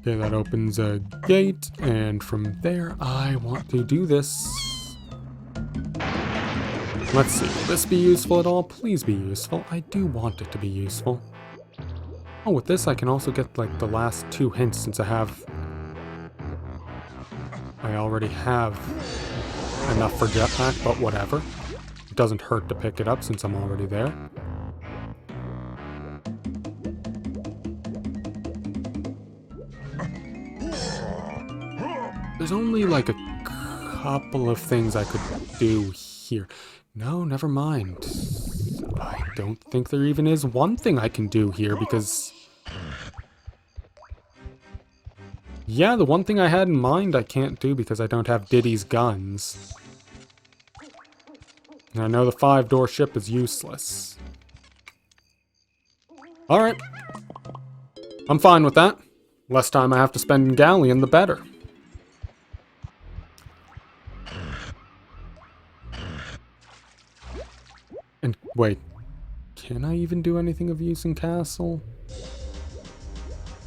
Okay, that opens a gate, and from there I want to do this. Let's see, will this be useful at all? Please be useful. I do want it to be useful. Oh, with this I can also get like the last 2 hints since I already have enough for jetpack, but whatever. It doesn't hurt to pick it up since I'm already there. There's only like a couple of things I could do here. No, never mind. I don't think there even is one thing I can do here because... Yeah, the one thing I had in mind I can't do because I don't have Diddy's guns. And I know the 5-door ship is useless. Alright. I'm fine with that. Less time I have to spend in Galleon, the better. And wait, can I even do anything of use in Castle?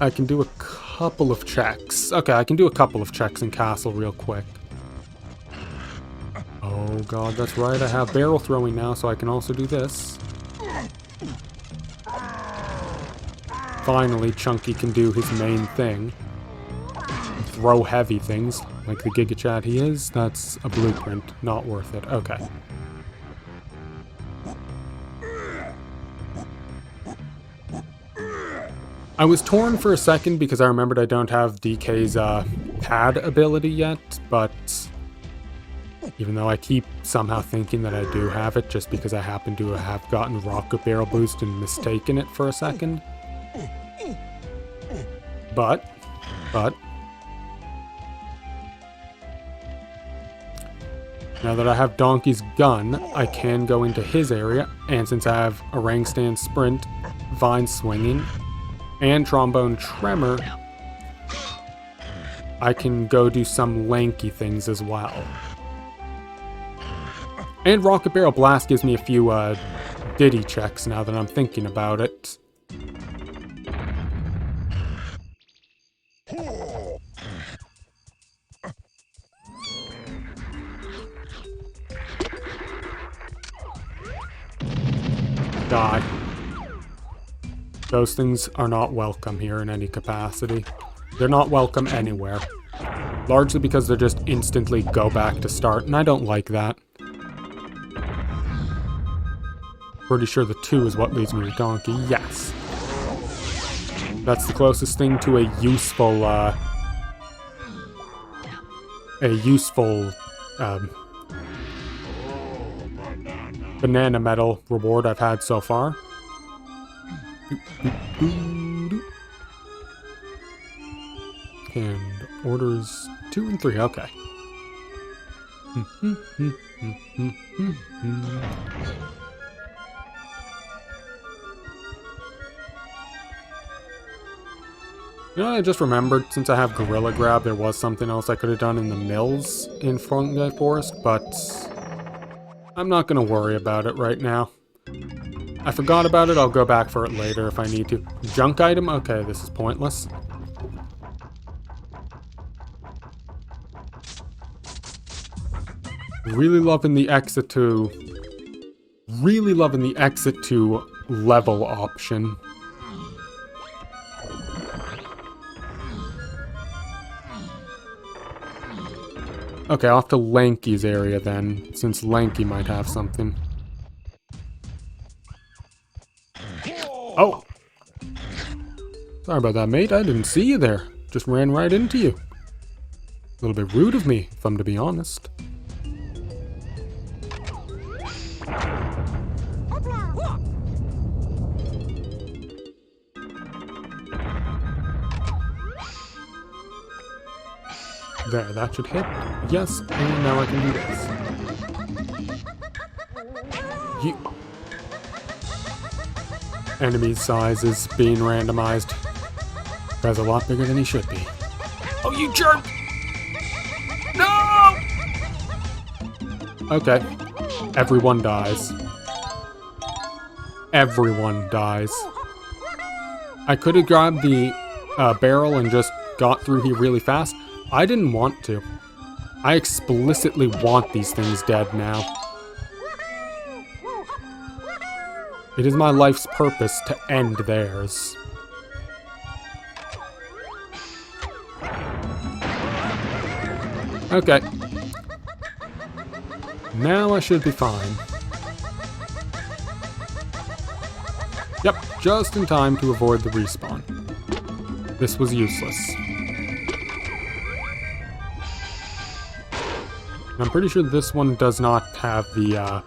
I can do a couple of checks. Okay, I can do a couple of checks in Castle real quick. Oh god, that's right, I have barrel throwing now, so I can also do this. Finally, Chunky can do his main thing. Throw heavy things, like the Giga Chad he is. That's a blueprint, not worth it. Okay. I was torn for a second because I remembered I don't have DK's pad ability yet, but even though I keep somehow thinking that I do have it just because I happen to have gotten Rocket Barrel Boost and mistaken it for a second. But, now that I have Donkey's gun, I can go into his area, and since I have Orangutan Sprint, Vine Swinging, and Trombone Tremor, I can go do some lanky things as well. And Rocket Barrel Blast gives me a few Diddy checks now that I'm thinking about it. Die. Those things are not welcome here in any capacity. They're not welcome anywhere. Largely because they just instantly go back to start, and I don't like that. Pretty sure the 2 is what leads me to Donkey. Yes. That's the closest thing to a useful, banana medal reward I've had so far. And orders 2 and 3, okay. You know, I just remembered, since I have Gorilla Grab, there was something else I could have done in the mills in Fungi Forest, but I'm not going to worry about it right now. I forgot about it, I'll go back for it later if I need to. Junk item? Okay, this is pointless. Really loving the exit to level option. Okay, off to Lanky's area then, since Lanky might have something. Oh! Sorry about that, mate. I didn't see you there. Just ran right into you. A little bit rude of me, if I'm to be honest. There, that should hit. Yes, and now I can do this. You... Enemy size is being randomized. Guy's a lot bigger than he should be. Oh, you jerk! No! Okay. Everyone dies. Everyone dies. I could have grabbed the barrel and just got through here really fast. I didn't want to. I explicitly want these things dead now. It is my life's purpose to end theirs. Okay. Now I should be fine. Yep, just in time to avoid the respawn. This was useless. I'm pretty sure this one does not have the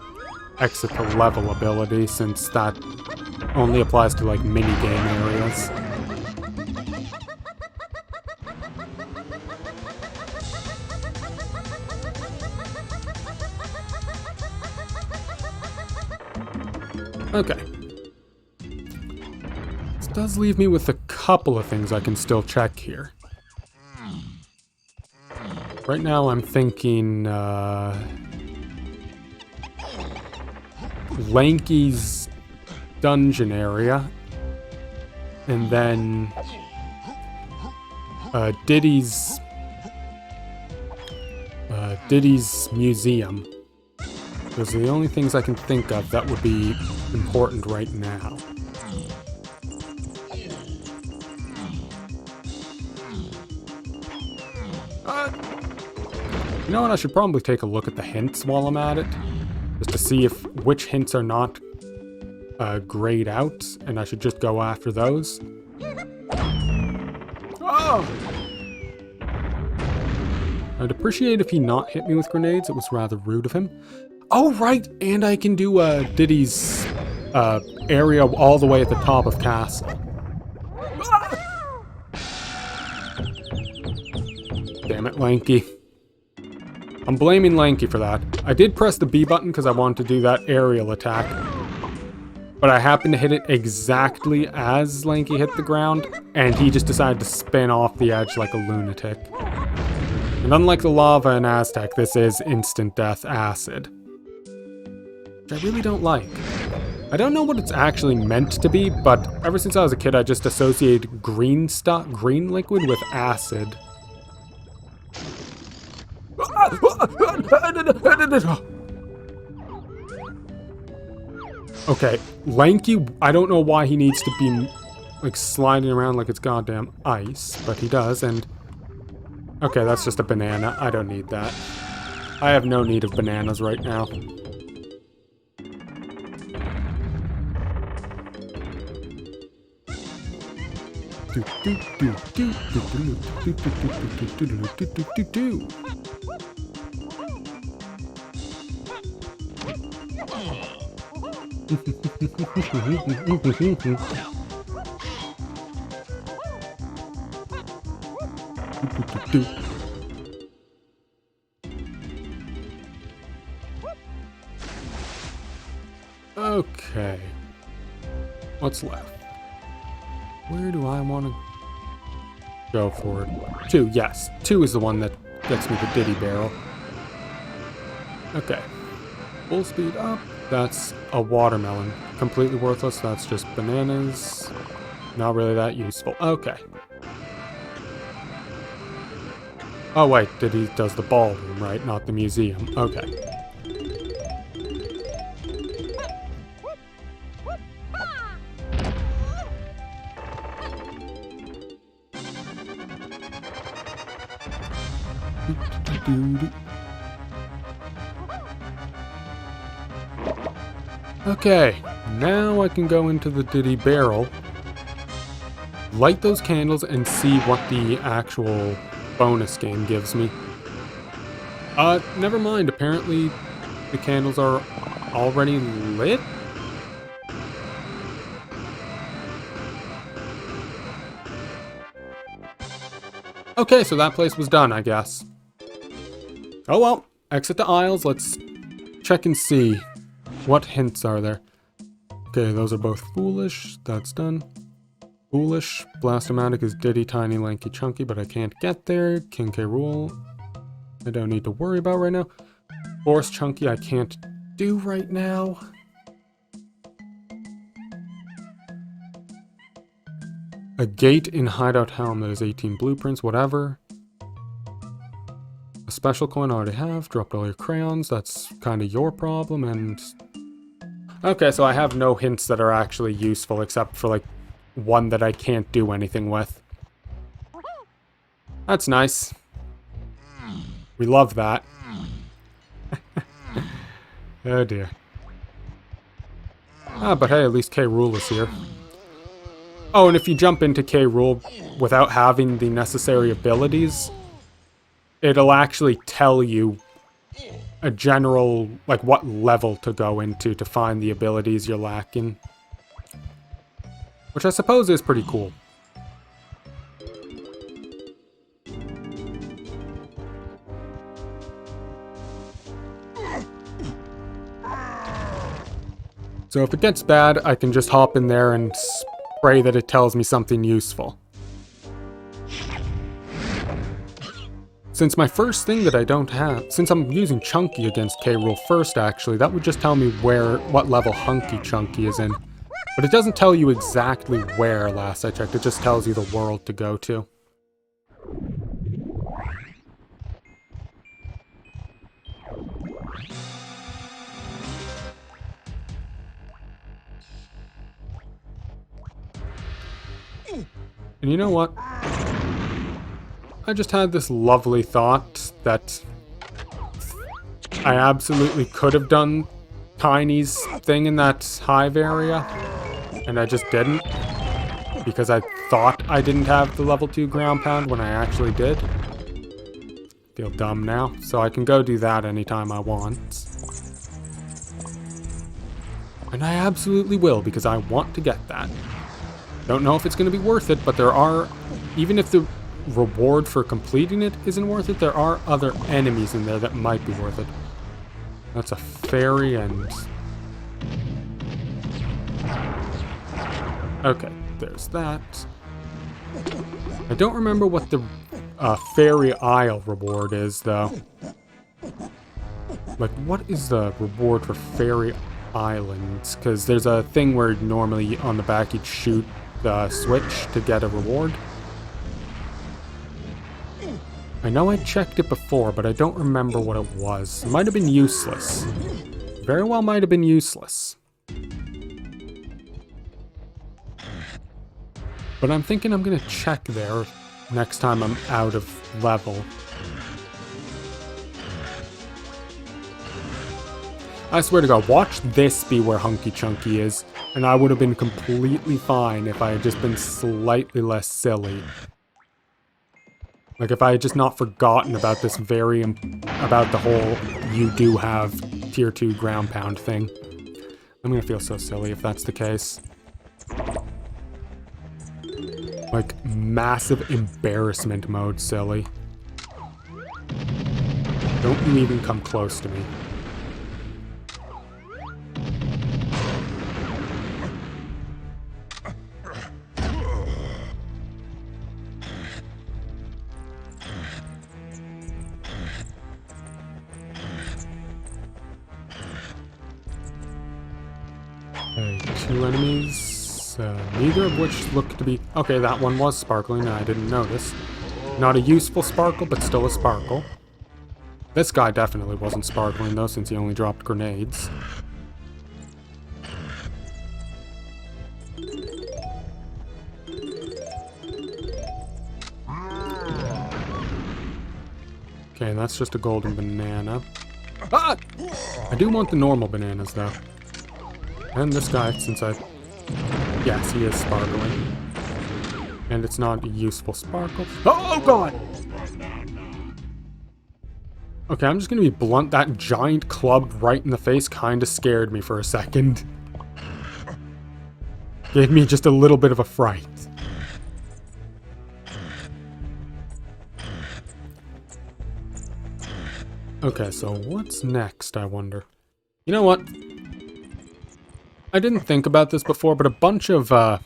exit to level ability, since that only applies to like mini-game areas. Okay. This does leave me with a couple of things I can still check here. Right now I'm thinking, Lanky's dungeon area, and then, Diddy's museum. Those are the only things I can think of that would be important right now. You know what, I should probably take a look at the hints while I'm at it, just to see which hints are not grayed out, and I should just go after those. I'd appreciate if he not hit me with grenades. It was rather rude of him. Oh, right, and I can do Diddy's area all the way at the top of Castle. Damn it, Lanky. I'm blaming Lanky for that. I did press the B button because I wanted to do that aerial attack. But I happened to hit it exactly as Lanky hit the ground, and he just decided to spin off the edge like a lunatic. And unlike the lava in Aztec, this is instant death acid. Which I really don't like. I don't know what it's actually meant to be, but ever since I was a kid, I just associated green liquid with acid. Okay, Lanky, I don't know why he needs to be, like, sliding around like it's goddamn ice, but he does, and... Okay, that's just a banana. I don't need that. I have no need of bananas right now. Okay. What's left? Where do I want to go for it? 2, yes. 2 is the one that gets me the Diddy barrel. Okay. Full speed up. That's a watermelon. Completely worthless. That's just bananas. Not really that useful. Okay. Oh wait, Diddy does the ballroom, right? Not the museum. Okay. Okay, now I can go into the Diddy barrel, light those candles, and see what the actual bonus game gives me. Never mind, apparently the candles are already lit? Okay, so that place was done, I guess. Oh well, exit the aisles, let's check and see. What hints are there? Okay, those are both foolish, that's done. Foolish, Blastomatic is Diddy, Tiny, Lanky, Chunky, but I can't get there. King K. Rool, I don't need to worry about right now. Force Chunky, I can't do right now. A gate in Hideout Helm that is 18 blueprints, whatever. A special coin I already have. Dropped all your crayons, that's kind of your problem, and... Okay, so I have no hints that are actually useful except for, like, one that I can't do anything with. That's nice. We love that. Oh dear. Ah, but hey, at least K. Rool is here. Oh, and if you jump into K. Rool without having the necessary abilities, it'll actually tell you a general, like, what level to go into to find the abilities you're lacking. Which I suppose is pretty cool. So if it gets bad, I can just hop in there and pray that it tells me something useful. Since my first thing that I don't have, since I'm using Chunky against K. Rool first, actually, that would just tell me what level Hunky Chunky is in. But it doesn't tell you exactly where, last I checked, it just tells you the world to go to. And you know what? I just had this lovely thought that I absolutely could have done Tiny's thing in that hive area, and I just didn't. because I thought I didn't have the level 2 ground pound when I actually did. Feel dumb now. So I can go do that anytime I want. And I absolutely will, because I want to get that. Don't know if it's going to be worth it, but there are, even if the reward for completing it isn't worth it, there are other enemies in there that might be worth it. That's a fairy and... Okay, there's that. I don't remember what the Fairy Isle reward is, though. Like, what is the reward for Fairy Islands? Because there's a thing where normally on the back you'd shoot the switch to get a reward. I know I checked it before, but I don't remember what it was. It might have been useless. Very well might have been useless. But I'm thinking I'm gonna check there next time I'm out of level. I swear to God, watch this be where Hunky Chunky is, and I would have been completely fine if I had just been slightly less silly. Like if I had just not forgotten about this about the whole you do have tier 2 ground pound thing. I'm gonna feel so silly if that's the case. Like, massive embarrassment mode silly. Don't you even come close to me. Okay, 2 enemies. Neither of which looked to be... Okay, that one was sparkling and I didn't notice. Not a useful sparkle, but still a sparkle. This guy definitely wasn't sparkling though, since he only dropped grenades. Okay, that's just a golden banana. Ah! I do want the normal bananas though. And this guy, since I... Yes, he is sparkling. And it's not a useful sparkle. Oh, God! Okay, I'm just gonna be blunt. That giant club right in the face kinda scared me for a second. Gave me just a little bit of a fright. Okay, so what's next, I wonder? You know what? I didn't think about this before, but a bunch of, but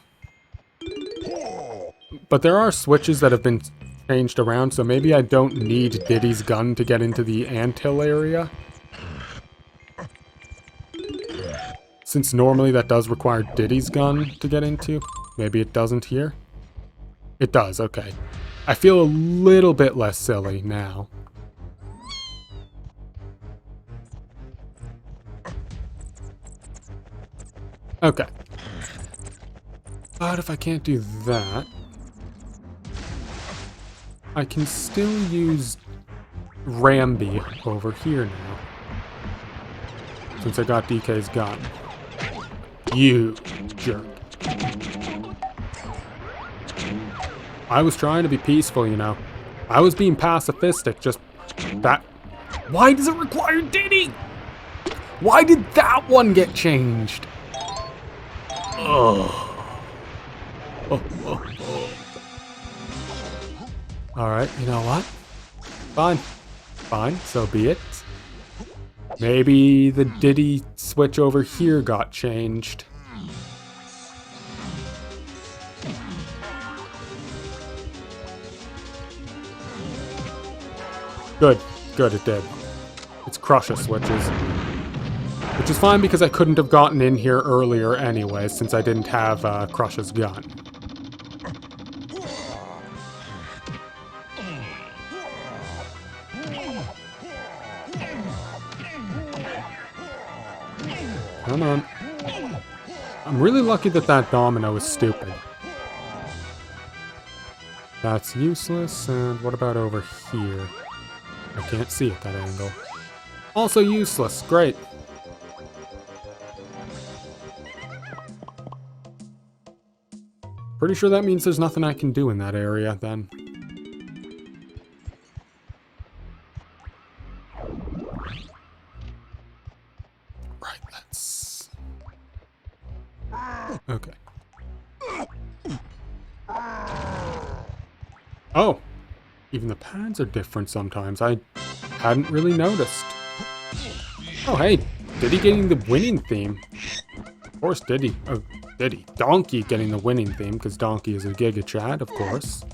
there are switches that have been changed around, so maybe I don't need Diddy's gun to get into the anthill area. Since normally that does require Diddy's gun to get into. Maybe it doesn't here? It does, okay. I feel a little bit less silly now. Okay. But if I can't do that, I can still use Ramby over here now. Since I got DK's gun. You jerk. I was trying to be peaceful, you know. I was being pacifistic, just that. Why does it require Diddy? Why did that one get changed? Oh. Alright, you know what? Fine. Fine, so be it. Maybe the Diddy switch over here got changed. Good. Good, it did. It's crucil switches. Which is fine because I couldn't have gotten in here earlier anyway, since I didn't have Crush's gun. Come on. I'm really lucky that that domino is stupid. That's useless, and what about over here? I can't see at that angle. Also useless, great. Pretty sure that means there's nothing I can do in that area, then. Right, let's... Okay. Oh! Even the pads are different sometimes. I hadn't really noticed. Oh, hey! Diddy getting the winning theme. Of course, Diddy. Oh, Diddy. Donkey getting the winning theme, because Donkey is a Giga Chad, of course.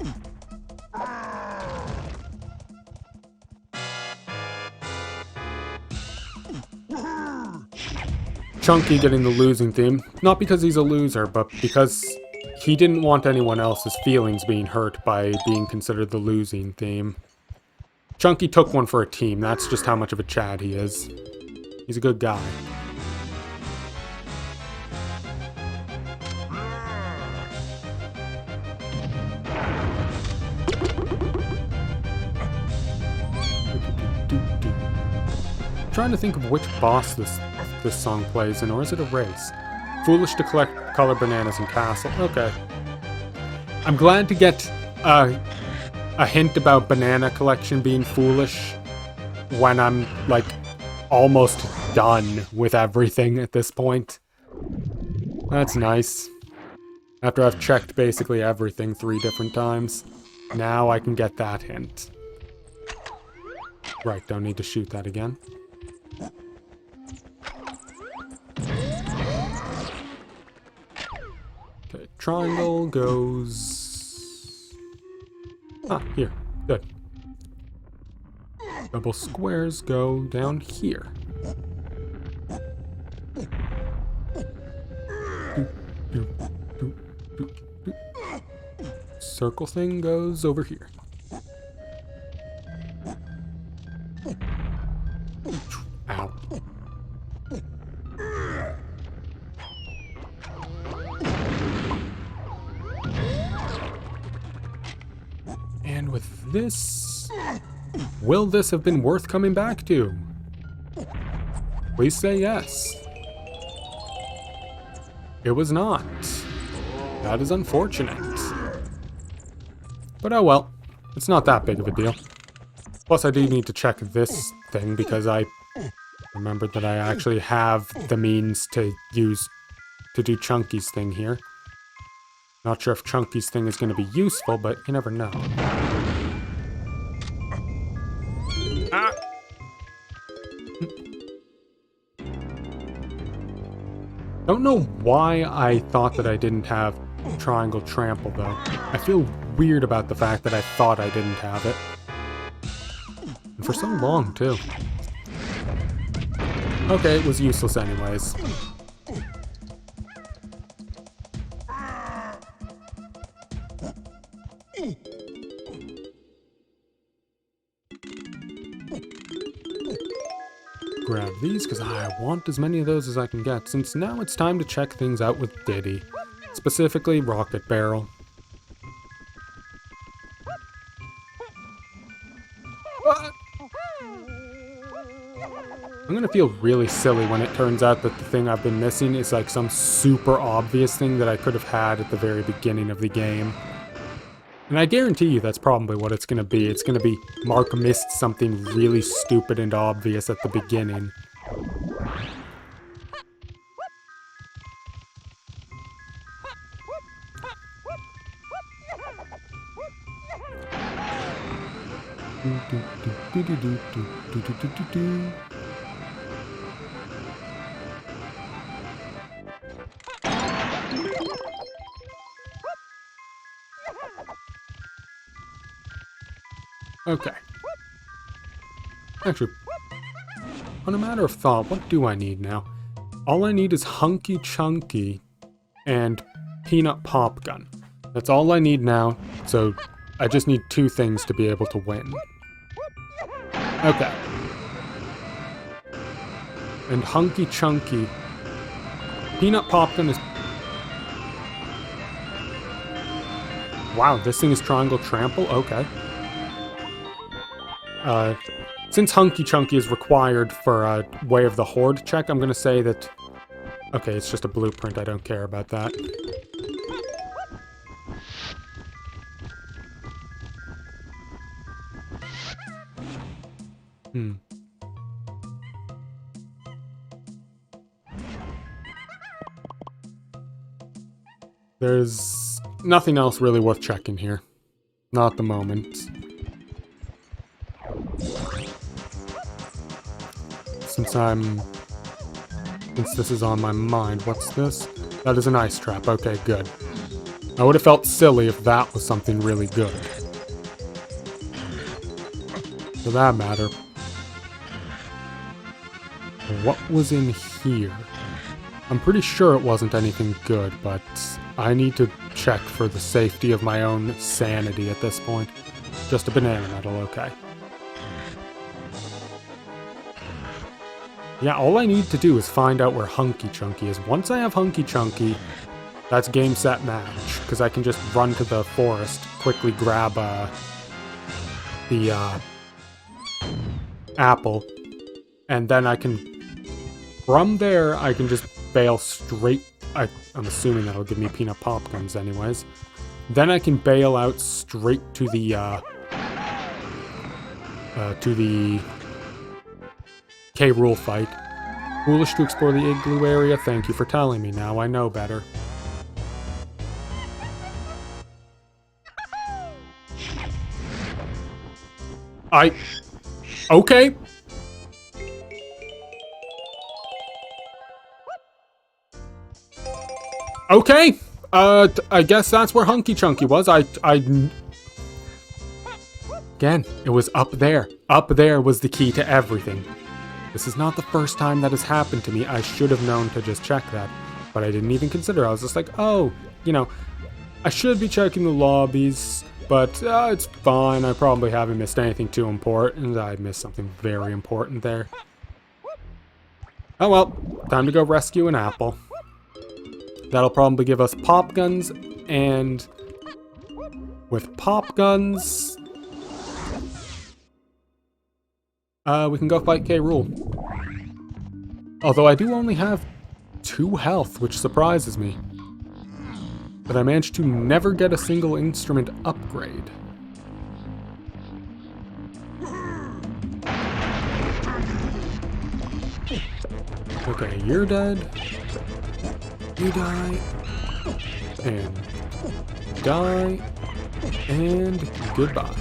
Chunky getting the losing theme. Not because he's a loser, but because he didn't want anyone else's feelings being hurt by being considered the losing theme. Chunky took one for a team. That's just how much of a Chad he is. He's a good guy. Trying to think of which boss this song plays in, or is it a race? Foolish to collect color bananas in castle. Okay. I'm glad to get a hint about banana collection being foolish when I'm, like, almost done with everything at this point. That's nice. After I've checked basically everything 3 different times. Now I can get that hint. Right, don't need to shoot that again. Okay, triangle goes... Ah, here. Good. Double squares go down here. Circle thing goes over here. Ow. And with this... Will this have been worth coming back to? Please say yes. It was not. That is unfortunate. But oh well. It's not that big of a deal. Plus I do need to check this thing because I remembered that I actually have the means to use to do Chunky's thing here. Not sure if Chunky's thing is going to be useful, but you never know. Ah! Don't know why I thought that I didn't have triangle trample, though. I feel weird about the fact that I thought I didn't have it. And for so long, too. Okay, it was useless anyways. Grab these because I want as many of those as I can get, since now it's time to check things out with Diddy. Specifically, Rocket Barrel. What? I'm gonna feel really silly when it turns out that the thing I've been missing is like some super obvious thing that I could have had at the very beginning of the game. And I guarantee you that's probably what it's gonna be. It's gonna be Mark missed something really stupid and obvious at the beginning. Okay. Actually, on a matter of thought, what do I need now? All I need is Hunky Chunky and Peanut Pop Gun. That's all I need now, so I just need 2 things to be able to win. Okay. And Hunky Chunky. Peanut Pop Gun is... Wow, this thing is Triangle Trample? Okay. Since Hunky Chunky is required for a Way of the Horde check, I'm gonna say that... Okay, it's just a blueprint, I don't care about that. Hmm. There's nothing else really worth checking here. Not at the moment. Since this is on my mind, what's this? That is an ice trap. Okay, good. I would have felt silly if that was something really good. For that matter. What was in here? I'm pretty sure it wasn't anything good, but I need to check for the safety of my own sanity at this point. Just a banana metal, okay. Yeah, all I need to do is find out where Hunky Chunky is. Once I have Hunky Chunky, that's game, set, match. Because I can just run to the forest, quickly grab the apple, and then I can... From there, I can just bail straight... I'm assuming that'll give me peanut pop guns anyways. Then I can bail out straight to the K-Rool fight. Foolish to explore the igloo area. Thank you for telling me. Now I know better. Okay. Okay. I guess that's where Hunky Chunky was. Again, it was up there. Up there was the key to everything. This is not the first time that has happened to me. I should have known to just check that. But I didn't even consider. I was just like, oh, you know, I should be checking the lobbies, but it's fine. I probably haven't missed anything too important. I missed something very important there. Oh well, time to go rescue an apple. That'll probably give us pop guns, and with pop guns, we can go fight K-Rool. Although I do only have 2 health, which surprises me. But I managed to never get a single instrument upgrade. Okay, you're dead. You die. And die. And goodbye.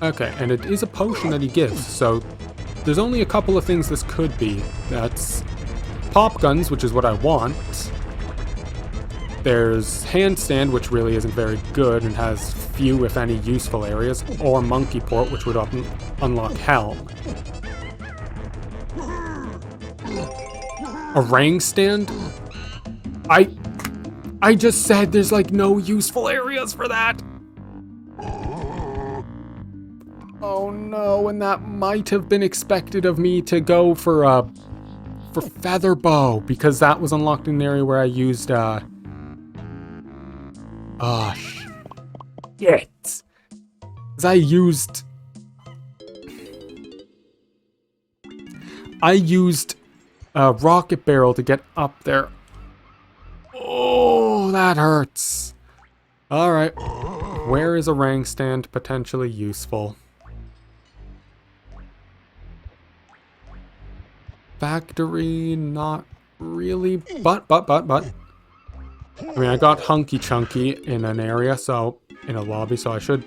Okay, and it is a potion that he gives, so there's only a couple of things this could be. That's pop guns, which is what I want. There's handstand, which really isn't very good and has few, if any, useful areas, or monkey port, which would unlock helm. Orang stand? I just said there's like no useful areas for that. Oh no, and that might have been expected of me to go for feather bow, because that was unlocked in an area where I used shit. Because I used a rocket barrel to get up there. Oh, that hurts. Alright. Where is a orang stand potentially useful? Factory, not really, but. I mean, I got Hunky Chunky in an area, in a lobby, so I should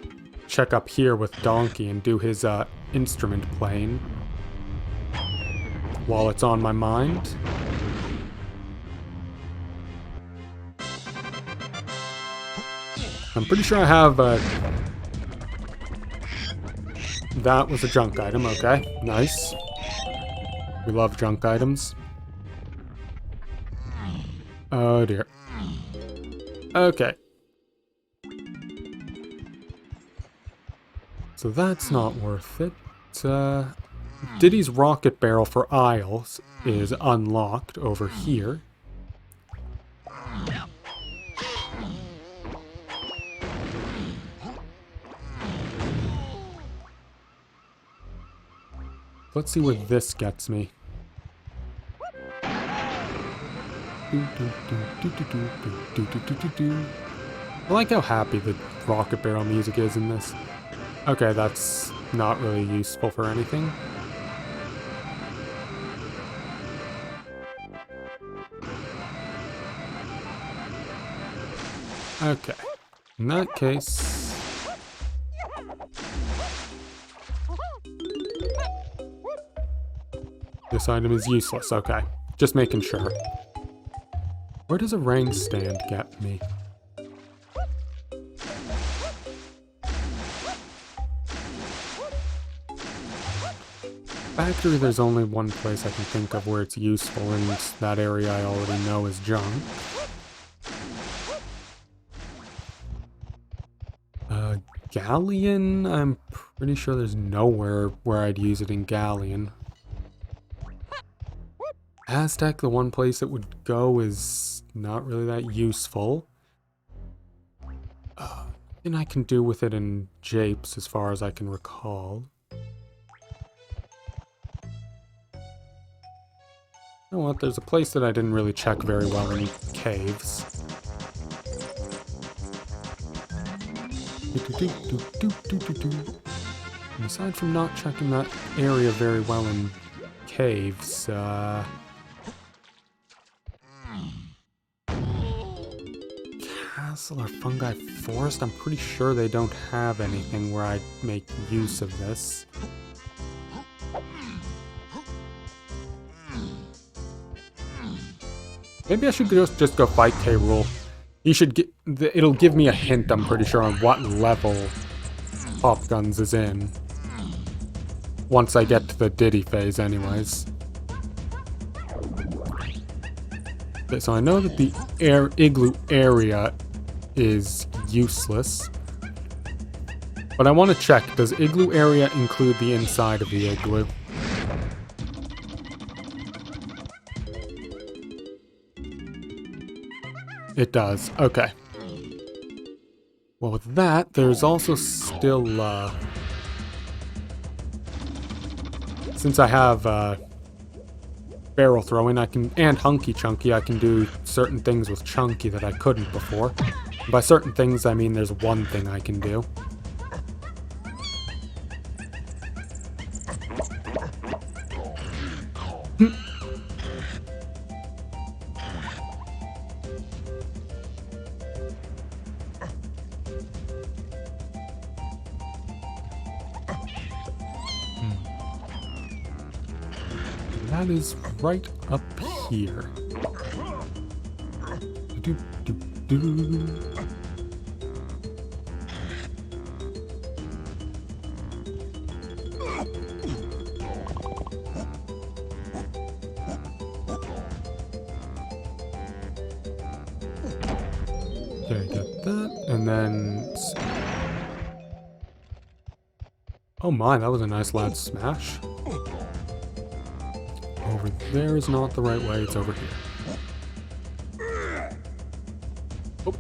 check up here with Donkey and do his instrument playing while it's on my mind. I'm pretty sure I have that was a junk item, okay, nice. We love junk items. Oh dear. Okay. So that's not worth it. Diddy's rocket barrel for Isles is unlocked over here. Let's see where this gets me. I like how happy the rocket barrel music is in this. Okay, that's not really useful for anything. Okay. In that case... this item is useless, okay. Just making sure. Where does a rain stand get me? Factory, there's only one place I can think of where it's useful, and that area I already know is junk. Galleon? I'm pretty sure there's nowhere where I'd use it in Galleon. Aztec, the one place it would go, is not really that useful. Nothing I can do with it in Japes, as far as I can recall. You know what, there's a place that I didn't really check very well in caves. And aside from not checking that area very well in caves, Castle or Fungi Forest? I'm pretty sure they don't have anything where I'd make use of this. Maybe I should just go fight K-Rool. He should get... it'll give me a hint, I'm pretty sure, on what level Pop Guns is in. Once I get to the Diddy phase, anyways. Okay, so I know that the igloo area is useless. But I want to check, does igloo area include the inside of the igloo? It does. Okay. Well, with that, there's also still, since I have, barrel throwing, I can, and Hunky Chunky, I can do certain things with Chunky that I couldn't before. By certain things, I mean there's one thing I can do. That is right up here. Do, do, do. Okay, get that, and then... oh my, that was a nice loud smash. Over there is not the right way, it's over here. Oh.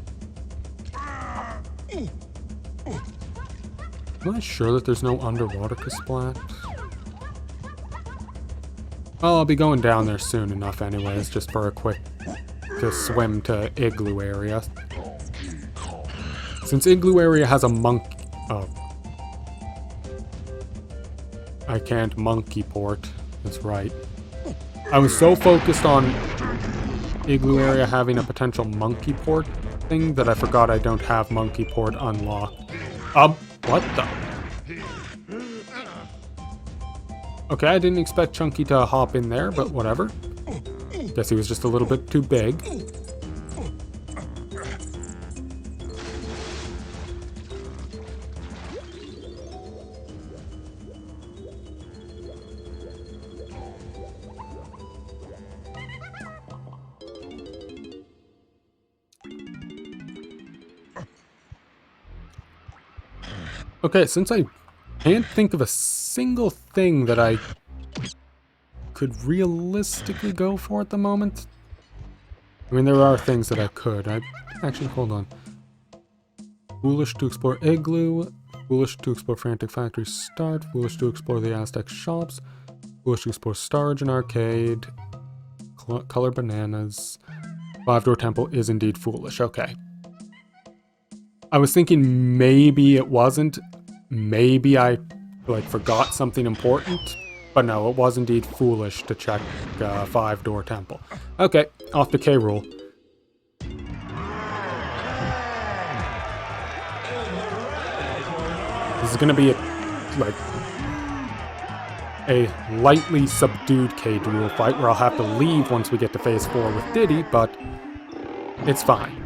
Am I sure that there's no underwater Kasplat? Well, I'll be going down there soon enough anyways, just for a quick to swim to igloo area. Since igloo area has a monkey... oh. I can't monkey port, that's right. I was so focused on igloo area having a potential monkey port thing that I forgot I don't have monkey port unlocked. What the? Okay, I didn't expect Chunky to hop in there, but whatever. Guess he was just a little bit too big. Okay, since I can't think of a single thing that I could realistically go for at the moment. I mean, there are things that I could. Actually, hold on. Foolish to explore Igloo. Foolish to explore Frantic Factory Start. Foolish to explore the Aztec Shops. Foolish to explore Storage and Arcade. Color Bananas. Five Door Temple is indeed foolish. Okay. I was thinking maybe it wasn't. maybe I, like, forgot something important. But no, it was indeed foolish to check 5-door temple. Okay, off to K. Rool. This is gonna be a lightly subdued K. Rool fight where I'll have to leave once we get to phase 4 with Diddy, but it's fine.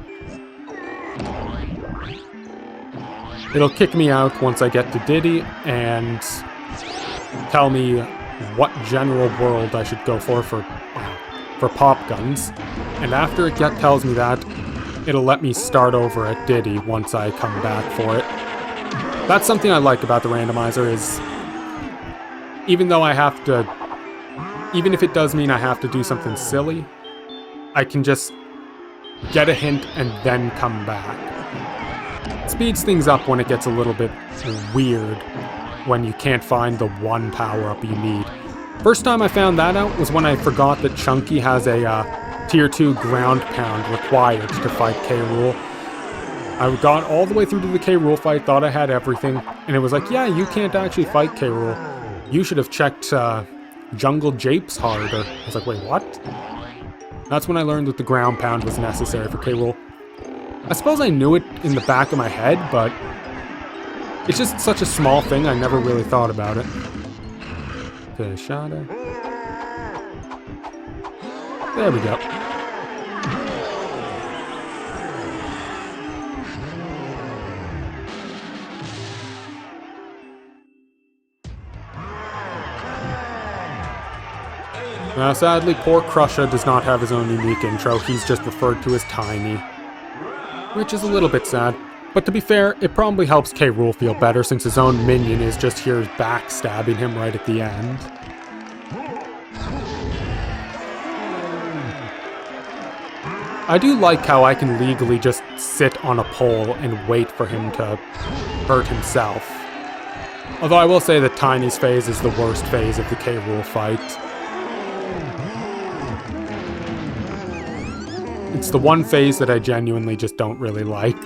It'll kick me out once I get to Diddy and tell me what general world I should go for pop guns. And after it tells me that, it'll let me start over at Diddy once I come back for it. That's something I like about the randomizer is even if it does mean I have to do something silly, I can just get a hint and then come back. It speeds things up when it gets a little bit weird when you can't find the one power-up you need. First time I found that out was when I forgot that Chunky has a tier 2 ground pound required to fight K. Rool. I got all the way through to the K. Rool fight, thought I had everything, and it was like, yeah, you can't actually fight K. Rool. You should have checked Jungle Japes harder. I was like, wait, what? That's when I learned that the ground pound was necessary for K. Rool. I suppose I knew it in the back of my head, but it's just such a small thing, I never really thought about it. Okay, Shada. There we go. Now, sadly, poor Crusha does not have his own unique intro. He's just referred to as Tiny, which is a little bit sad. But to be fair, it probably helps K. Rool feel better since his own minion is just here backstabbing him right at the end. I do like how I can legally just sit on a pole and wait for him to hurt himself. Although I will say that Tiny's phase is the worst phase of the K. Rool fight. It's the one phase that I genuinely just don't really like,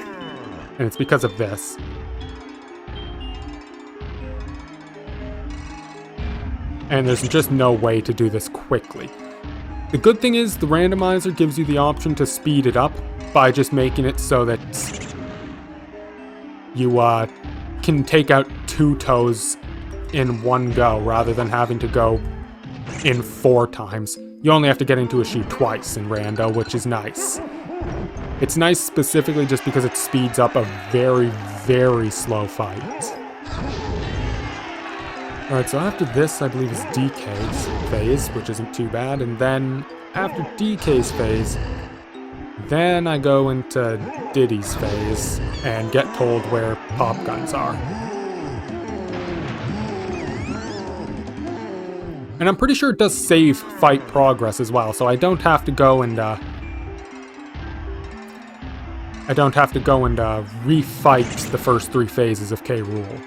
and it's because of this. And there's just no way to do this quickly. The good thing is the randomizer gives you the option to speed it up by just making it so that you can take out 2 toes in one go rather than having to go in 4 times. You only have to get into a shoot twice in Rando, which is nice. It's nice specifically just because it speeds up a very, very slow fight. Alright, so after this, I believe is DK's phase, which isn't too bad, and then after DK's phase, then I go into Diddy's phase and get told where pop guns are. And I'm pretty sure it does save fight progress as well, so I don't have to go and refight the first 3 phases of K. Rool.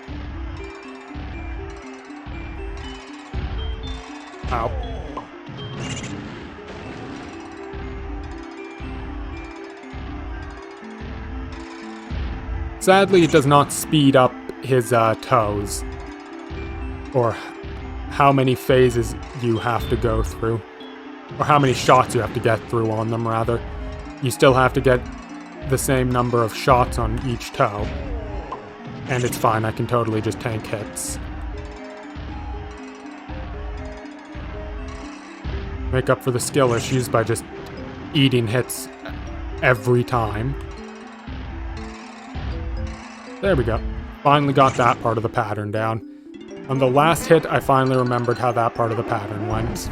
Ow. Sadly, it does not speed up his toes, or how many phases you have to go through, or how many shots you have to get through on them, rather. You still have to get the same number of shots on each toe, and it's fine, I can totally just tank hits. Make up for the skill issues by just eating hits every time. There we go. Finally got that part of the pattern down. On the last hit, I finally remembered how that part of the pattern went.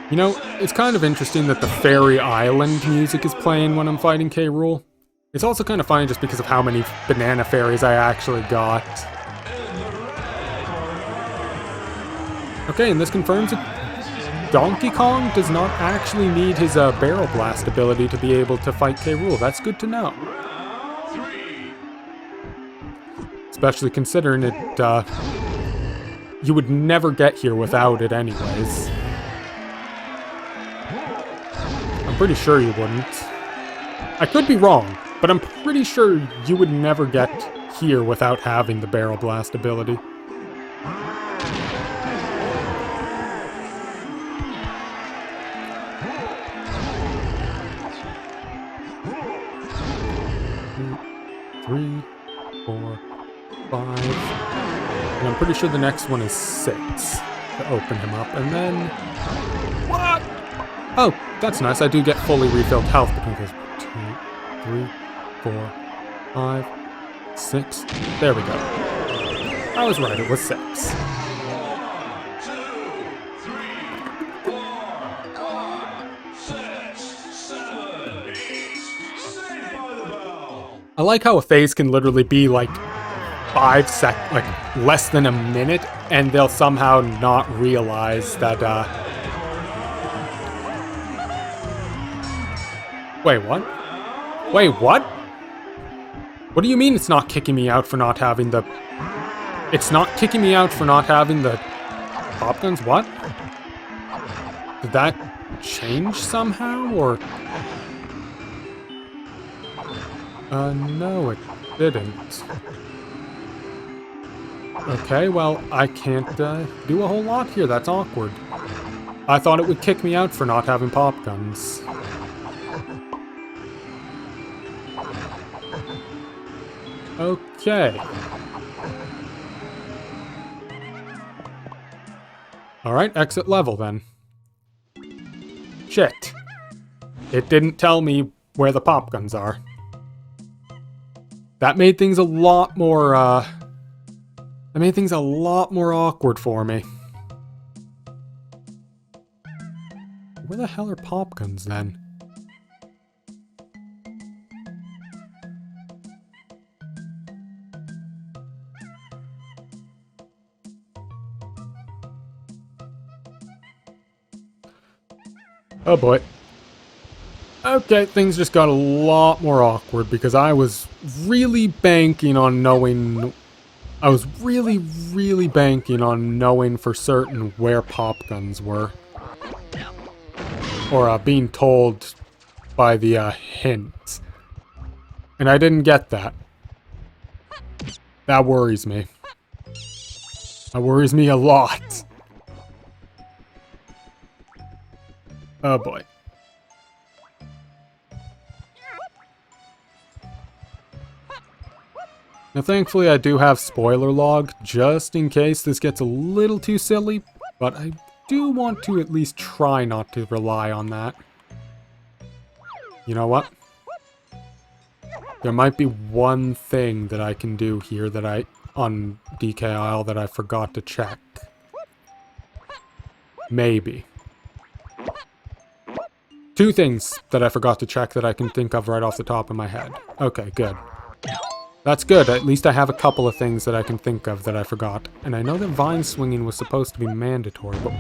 You know, it's kind of interesting that the Fairy Island music is playing when I'm fighting K. Rool. It's also kind of funny just because of how many banana fairies I actually got. Okay, and this confirms that Donkey Kong does not actually need his Barrel Blast ability to be able to fight K. Rool. That's good to know. Especially considering it, you would never get here without it anyways. I'm pretty sure you wouldn't. I could be wrong, but I'm pretty sure you would never get here without having the barrel blast ability. Three, 4, 5. And I'm pretty sure the next one is 6 to open him up. And then... What? Oh, that's nice. I do get fully refilled health between those. 2, 3, 4, 5, 6. There we go. I was right, it was 6. I like how a phase can literally be like 5 seconds, like less than a minute, and they'll somehow not realize that, Wait, what? Wait, what? What do you mean it's not kicking me out for not having the... It's not kicking me out for not having the pop guns? What? Did that change somehow, or... no, it didn't. Okay, well, I can't, do a whole lot here. That's awkward. I thought it would kick me out for not having pop guns. Okay. Alright, exit level then. Shit. It didn't tell me where the pop guns are. That made things a lot more, That made things a lot more awkward for me. Where the hell are pop guns then? Oh boy. Okay, things just got a lot more awkward because I was really banking on knowing... I was really banking on knowing for certain where pop guns were. Or being told by the hints. And I didn't get that. That worries me. That worries me a lot. Oh boy. Now thankfully I do have spoiler log, just in case this gets a little too silly, but I do want to at least try not to rely on that. You know what? There might be one thing that I can do here that on DK Isle that I forgot to check. Maybe. 2 things that I forgot to check that I can think of right off the top of my head. Okay, good. That's good. At least I have a couple of things that I can think of that I forgot. And I know that vine swinging was supposed to be mandatory, but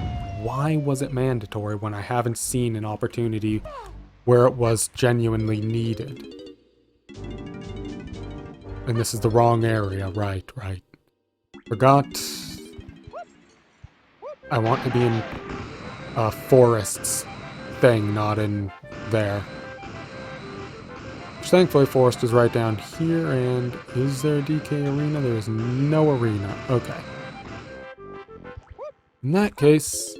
why was it mandatory when I haven't seen an opportunity where it was genuinely needed? And this is the wrong area. Right. Forgot. I want to be in forests thing, not in there. Which thankfully forest is right down here, and is there a DK arena? There is no arena. Okay. In that case...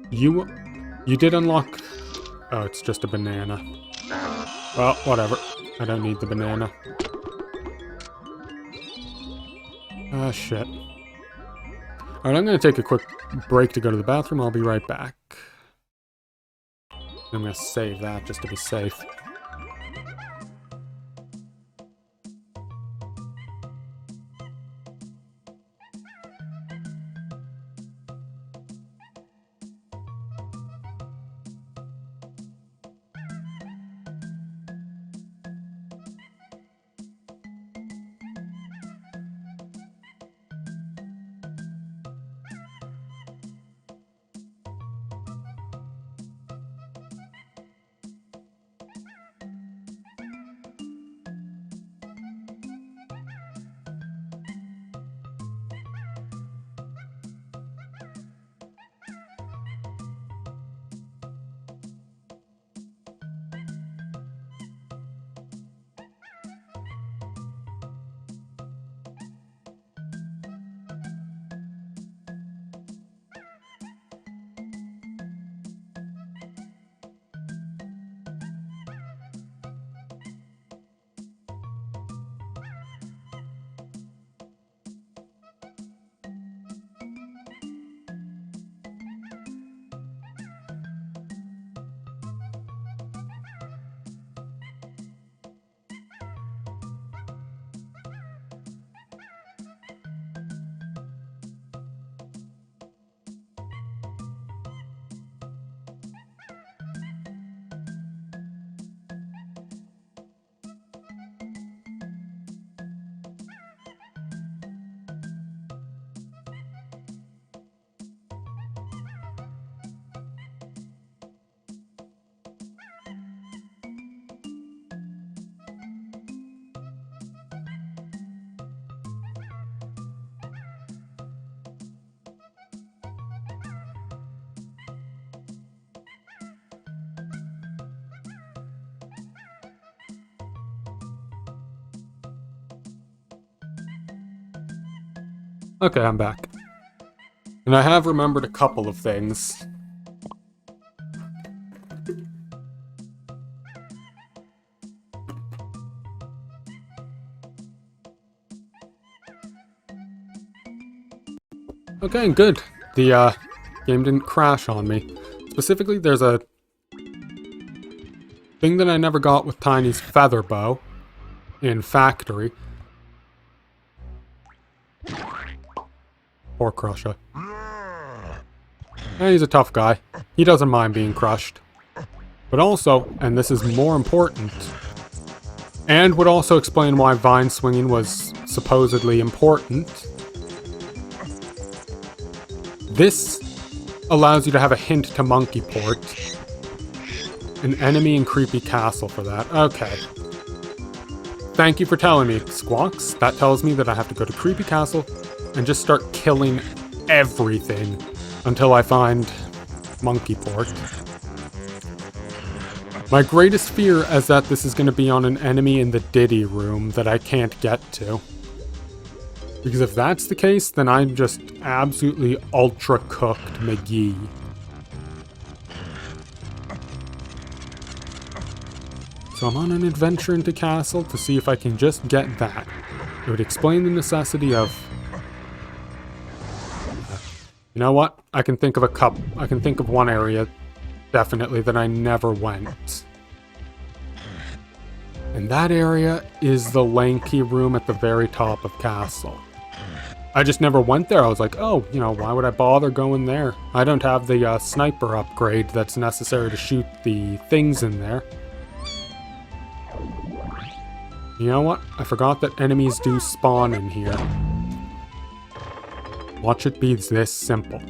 You did unlock... Oh, it's just a banana. Well, whatever. I don't need the banana. Ah, shit. Alright, I'm gonna take a quick break to go to the bathroom. I'll be right back. I'm gonna save that just to be safe. Okay, I'm back. And I have remembered a couple of things. Okay, good. The game didn't crash on me. Specifically, there's a thing that I never got with Tiny's feather bow in Factory. Poor Crusher. He's a tough guy. He doesn't mind being crushed. But also, and this is more important, and would also explain why vine swinging was supposedly important, this allows you to have a hint to monkey port. An enemy in Creepy Castle for that. Okay. Thank you for telling me, Squawks. That tells me that I have to go to Creepy Castle and just start killing everything until I find monkey port. My greatest fear is that this is going to be on an enemy in the Diddy room that I can't get to. Because if that's the case, then I'm just absolutely ultra-cooked McGee. So I'm on an adventure into Castle to see if I can just get that. It would explain the necessity of... you know what? I can think of a couple. I can think of one area, definitely, that I never went. And that area is the lanky room at the very top of Castle. I just never went there. I was like, oh, you know, why would I bother going there? I don't have the sniper upgrade that's necessary to shoot the things in there. You know what? I forgot that enemies do spawn in here. Watch it be this simple.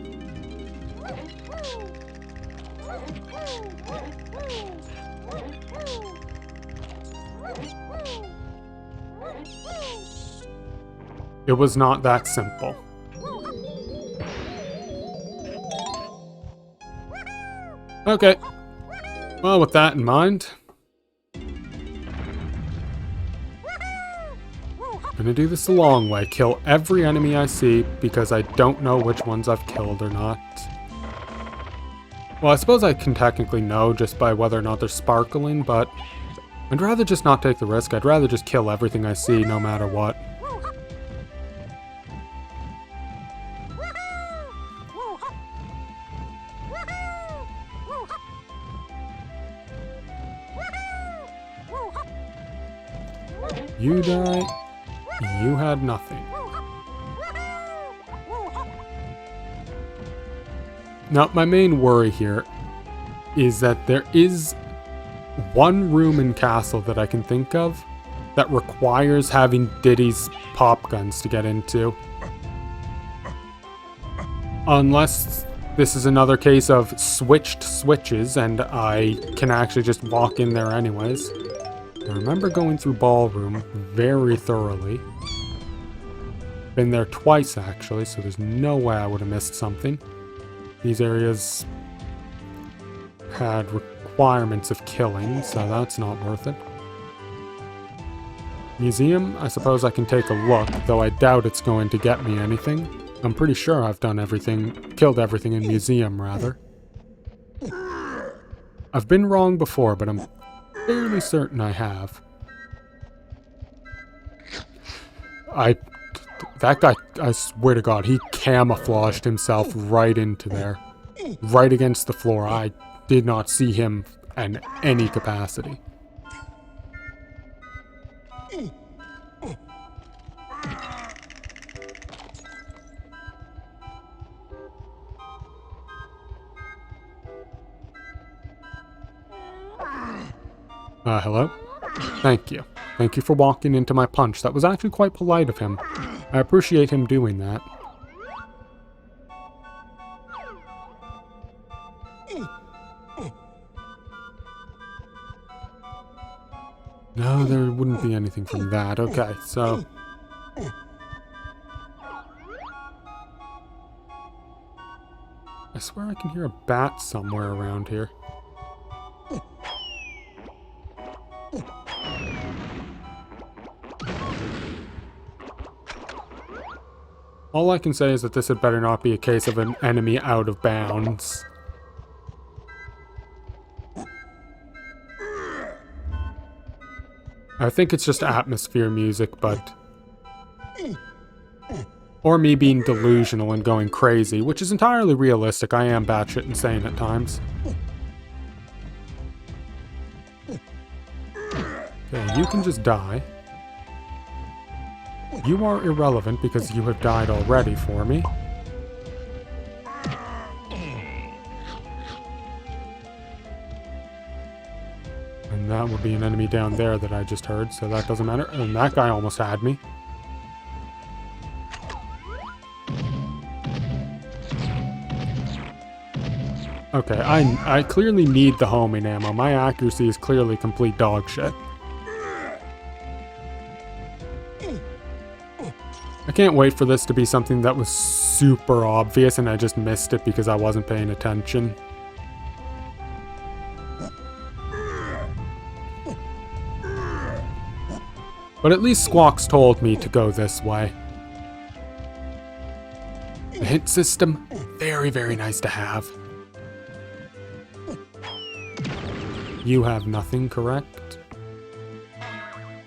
It was not that simple. Okay. Well, with that in mind, I'm gonna do this the long way. Kill every enemy I see because I don't know which ones I've killed or not. Well, I suppose I can technically know just by whether or not they're sparkling, but I'd rather just not take the risk. I'd rather just kill everything I see no matter what. You die. You had nothing. Now, my main worry here is that there is one room in Castle that I can think of that requires having Diddy's pop guns to get into. Unless this is another case of switched switches and I can actually just walk in there anyways. I remember going through Ballroom very thoroughly. Been there twice actually, so there's no way I would have missed something. These areas had requirements of killing, so that's not worth it. Museum, I suppose I can take a look, though I doubt it's going to get me anything. I'm pretty sure I've done everything, killed everything in Museum, rather. I've been wrong before, but I'm fairly certain I have. That guy, I swear to God, he camouflaged himself right into there. Right against the floor. I did not see him in any capacity. Hello? Thank you. Thank you for walking into my punch. That was actually quite polite of him. I appreciate him doing that. No, there wouldn't be anything from that. Okay, so... I swear I can hear a bat somewhere around here. All I can say is that this had better not be a case of an enemy out of bounds. I think it's just atmosphere music, but... Or me being delusional and going crazy, which is entirely realistic. I am batshit insane at times. Okay, you can just die. You are irrelevant because you have died already for me. And that would be an enemy down there that I just heard, so that doesn't matter. And that guy almost had me. Okay, I clearly need the homing ammo. My accuracy is clearly complete dog shit. I can't wait for this to be something that was super obvious and I just missed it because I wasn't paying attention. But at least Squawks told me to go this way. The hint system, very, very nice to have. You have nothing, correct?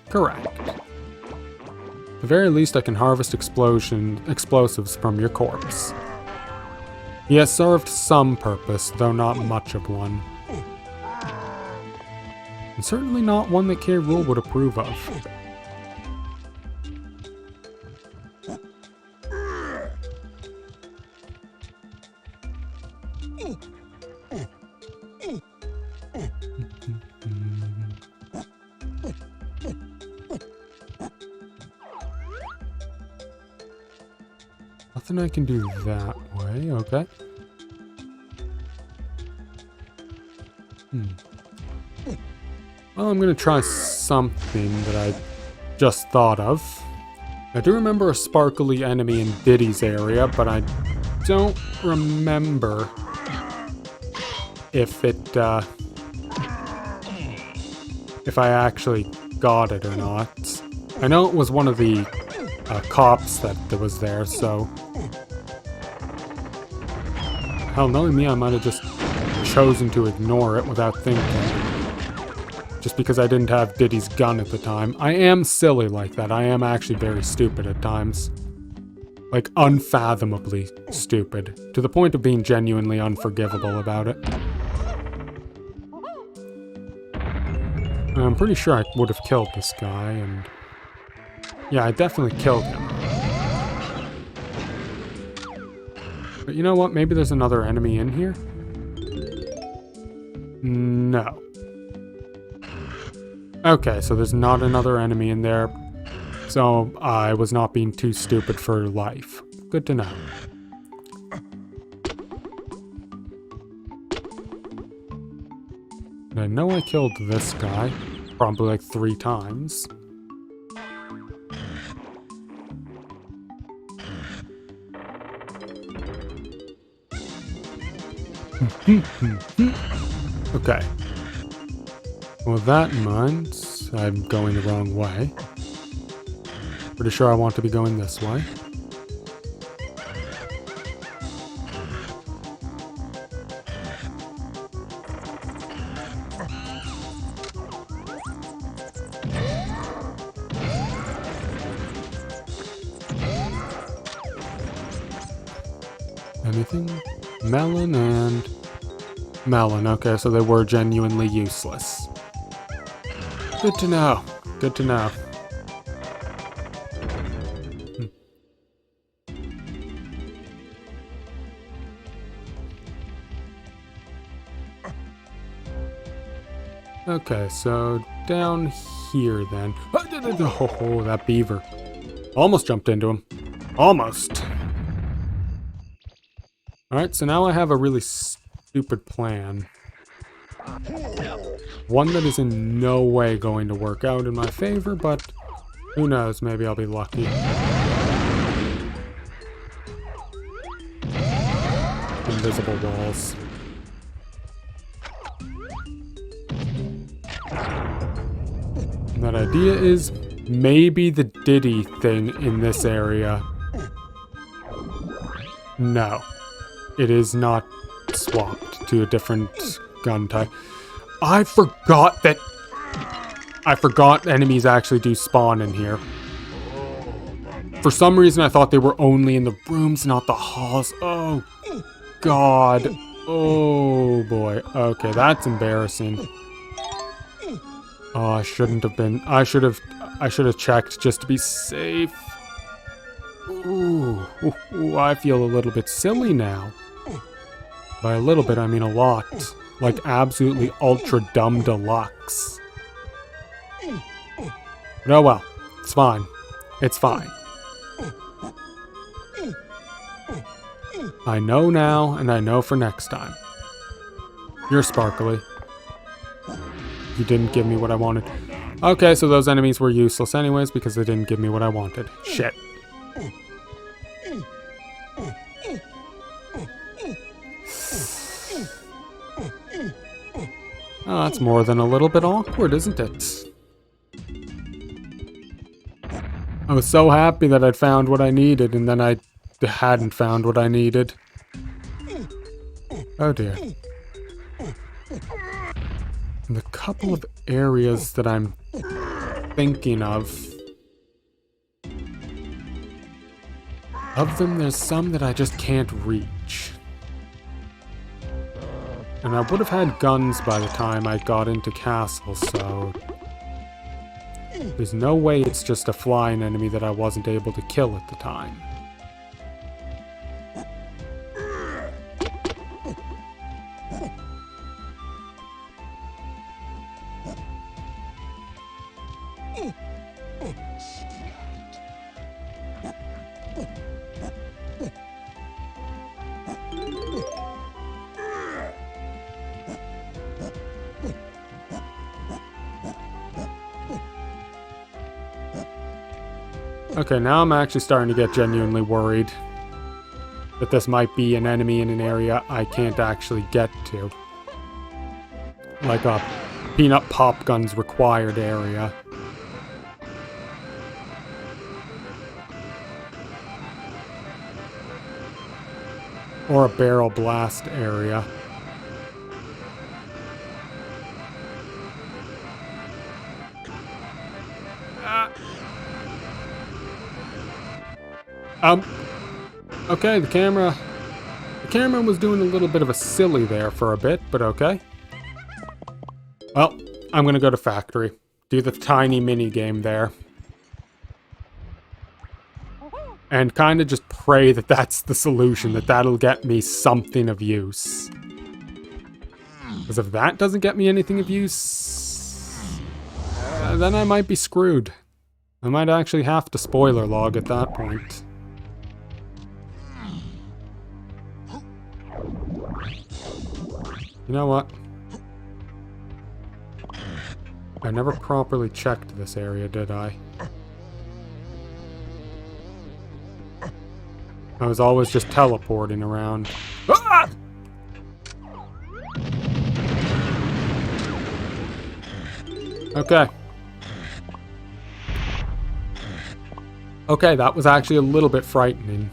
Correct. At the very least, I can harvest explosives from your corpse. He has served some purpose, though not much of one. And certainly not one that K. Rool would approve of. Nothing I can do that way, okay. Well, I'm gonna try something that I just thought of. I do remember a sparkly enemy in Diddy's area, but I don't remember if I actually got it or not. I know it was one of the cops that was there, so... Hell, knowing me, I might have just chosen to ignore it without thinking. Just because I didn't have Diddy's gun at the time. I am silly like that. I am actually very stupid at times. Like, unfathomably stupid. To the point of being genuinely unforgivable about it. I'm pretty sure I would have killed this guy, and... Yeah, I definitely killed him. But you know what? Maybe there's another enemy in here? No. Okay, so there's not another enemy in there. So I was not being too stupid for life. Good to know. And I know I killed this guy. Probably like 3 times. Okay. With that in mind, I'm going the wrong way. Pretty sure I want to be going this way. Anything? Melon and... Melon, okay, so they were genuinely useless. Good to know. Good to know. Okay, so down here then. Oh, that beaver. Almost jumped into him. Almost. Alright, so now I have a really stupid plan. One that is in no way going to work out in my favor, but who knows, maybe I'll be lucky. Invisible walls. And that idea is maybe the Diddy thing in this area No. It is not swapped to a different gun type. I forgot enemies actually do spawn in here. For some reason, I thought they were only in the rooms, not the halls. Oh, God. Oh, boy. Okay, that's embarrassing. Oh, I shouldn't have been. I should have checked just to be safe. Ooh, I feel a little bit silly now. By a little bit, I mean a lot. Like absolutely ultra dumb deluxe. But oh well. It's fine. It's fine. I know now, and I know for next time. You're sparkly. You didn't give me what I wanted. Okay, so those enemies were useless anyways because they didn't give me what I wanted. Shit. Oh, that's more than a little bit awkward, isn't it? I was so happy that I'd found what I needed, and then I hadn't found what I needed. Oh dear. And the couple of areas that I'm thinking of them, there's some that I just can't reach. And I would have had guns by the time I got into Castle, so there's no way it's just a flying enemy that I wasn't able to kill at the time. Okay, now I'm actually starting to get genuinely worried that this might be an enemy in an area I can't actually get to. Like a peanut pop guns required area. Or a barrel blast area. Okay, the camera was doing a little bit of a silly there for a bit, but okay. Well, I'm gonna go to factory. Do the tiny mini game there. And kind of just pray that that's the solution, that that'll get me something of use. Because if that doesn't get me anything of use, then I might be screwed. I might actually have to spoiler log at that point. You know what? I never properly checked this area, did I? I was always just teleporting around. Ah! Okay. Okay, that was actually a little bit frightening.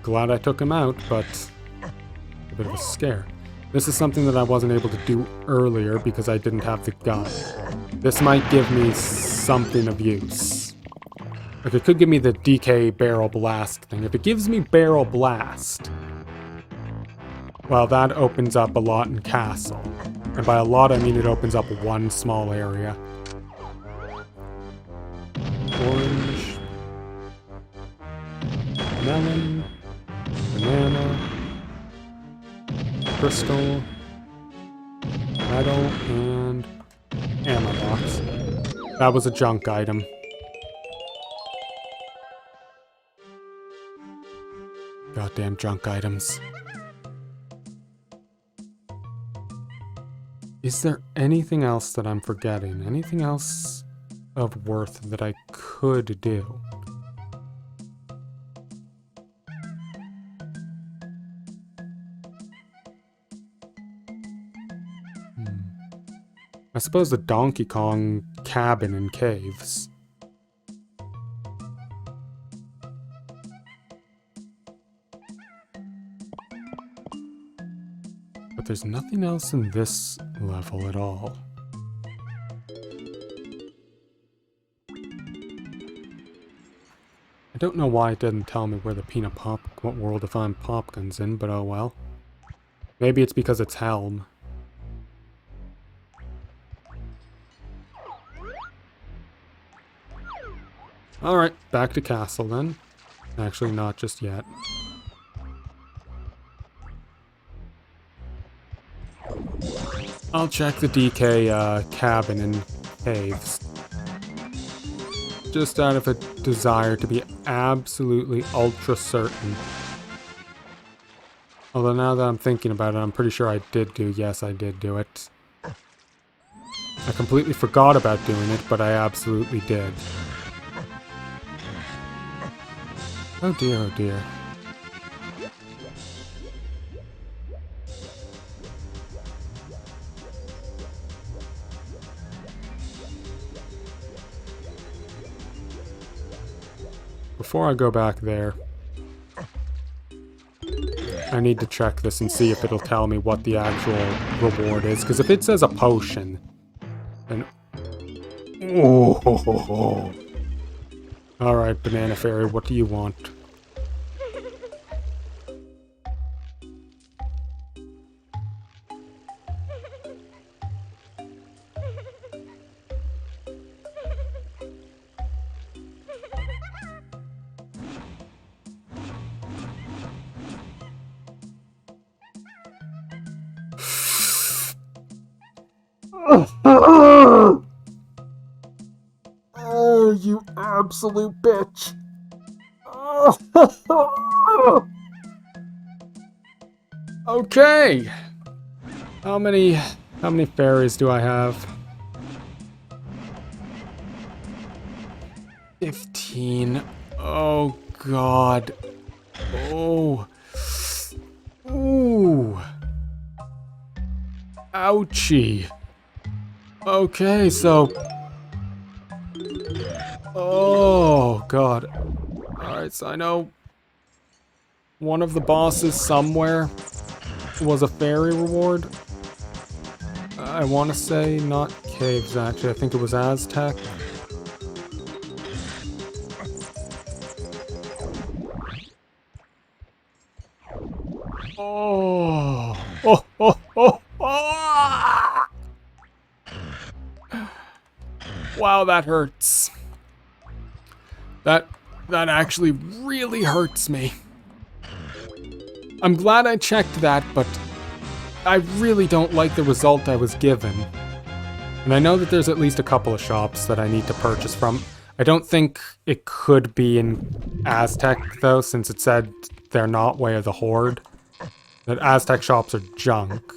Glad I took him out, but a bit of a scare. This is something that I wasn't able to do earlier because I didn't have the gun. This might give me something of use. Like, it could give me the DK barrel blast thing. If it gives me barrel blast, well, that opens up a lot in Castle. And by a lot, I mean it opens up one small area. Orange. Melon. Banana. Crystal. Metal. And ammo box. That was a junk item. Goddamn junk items. Is there anything else that I'm forgetting? Anything else of worth that I could do? I suppose the Donkey Kong cabin and caves. there's nothing else in this level at all. I don't know why it didn't tell me where the what world to find Popgun's in, but oh well. Maybe it's because it's Helm. Alright, back to castle then. Actually, not just yet. I'll check the DK cabin and caves. Just out of a desire to be absolutely ultra certain. Although now that I'm thinking about it, I'm pretty sure I did yes, I did do it. I completely forgot about doing it, but I absolutely did. Oh dear, oh dear. Before I go back there, I need to check this and see if it'll tell me what the actual reward is. Because if it says a potion, then... Oh! Alright, Banana Fairy, what do you want? Oh, you absolute bitch. Okay. How many fairies do I have? 15. Oh god. Oh. Ooh. Ouchie. Okay, so... Oh, God. Alright, so I know one of the bosses somewhere was a fairy reward. I want to say not caves, actually. I think it was Aztec. Oh. Oh, oh, oh, oh. Wow, that hurts. That actually really hurts me. I'm glad I checked that, but I really don't like the result I was given. And I know that there's at least a couple of shops that I need to purchase from. I don't think it could be in Aztec, though, since it said they're not Way of the Horde. That Aztec shops are junk.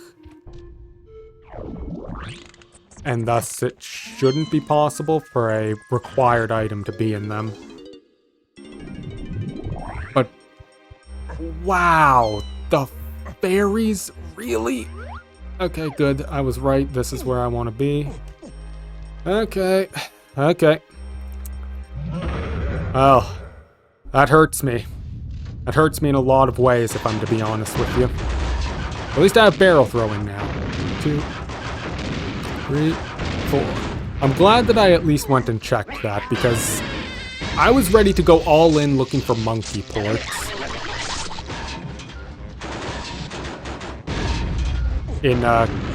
And thus it shouldn't be possible for a required item to be in them. But, wow, the fairies, really? Okay, good, I was right, this is where I want to be. Okay, okay. Oh, that hurts me. That hurts me in a lot of ways, if I'm to be honest with you. At least I have barrel throwing now. 2, 3, 4. I'm glad that I at least went and checked that, because I was ready to go all in looking for monkey ports. In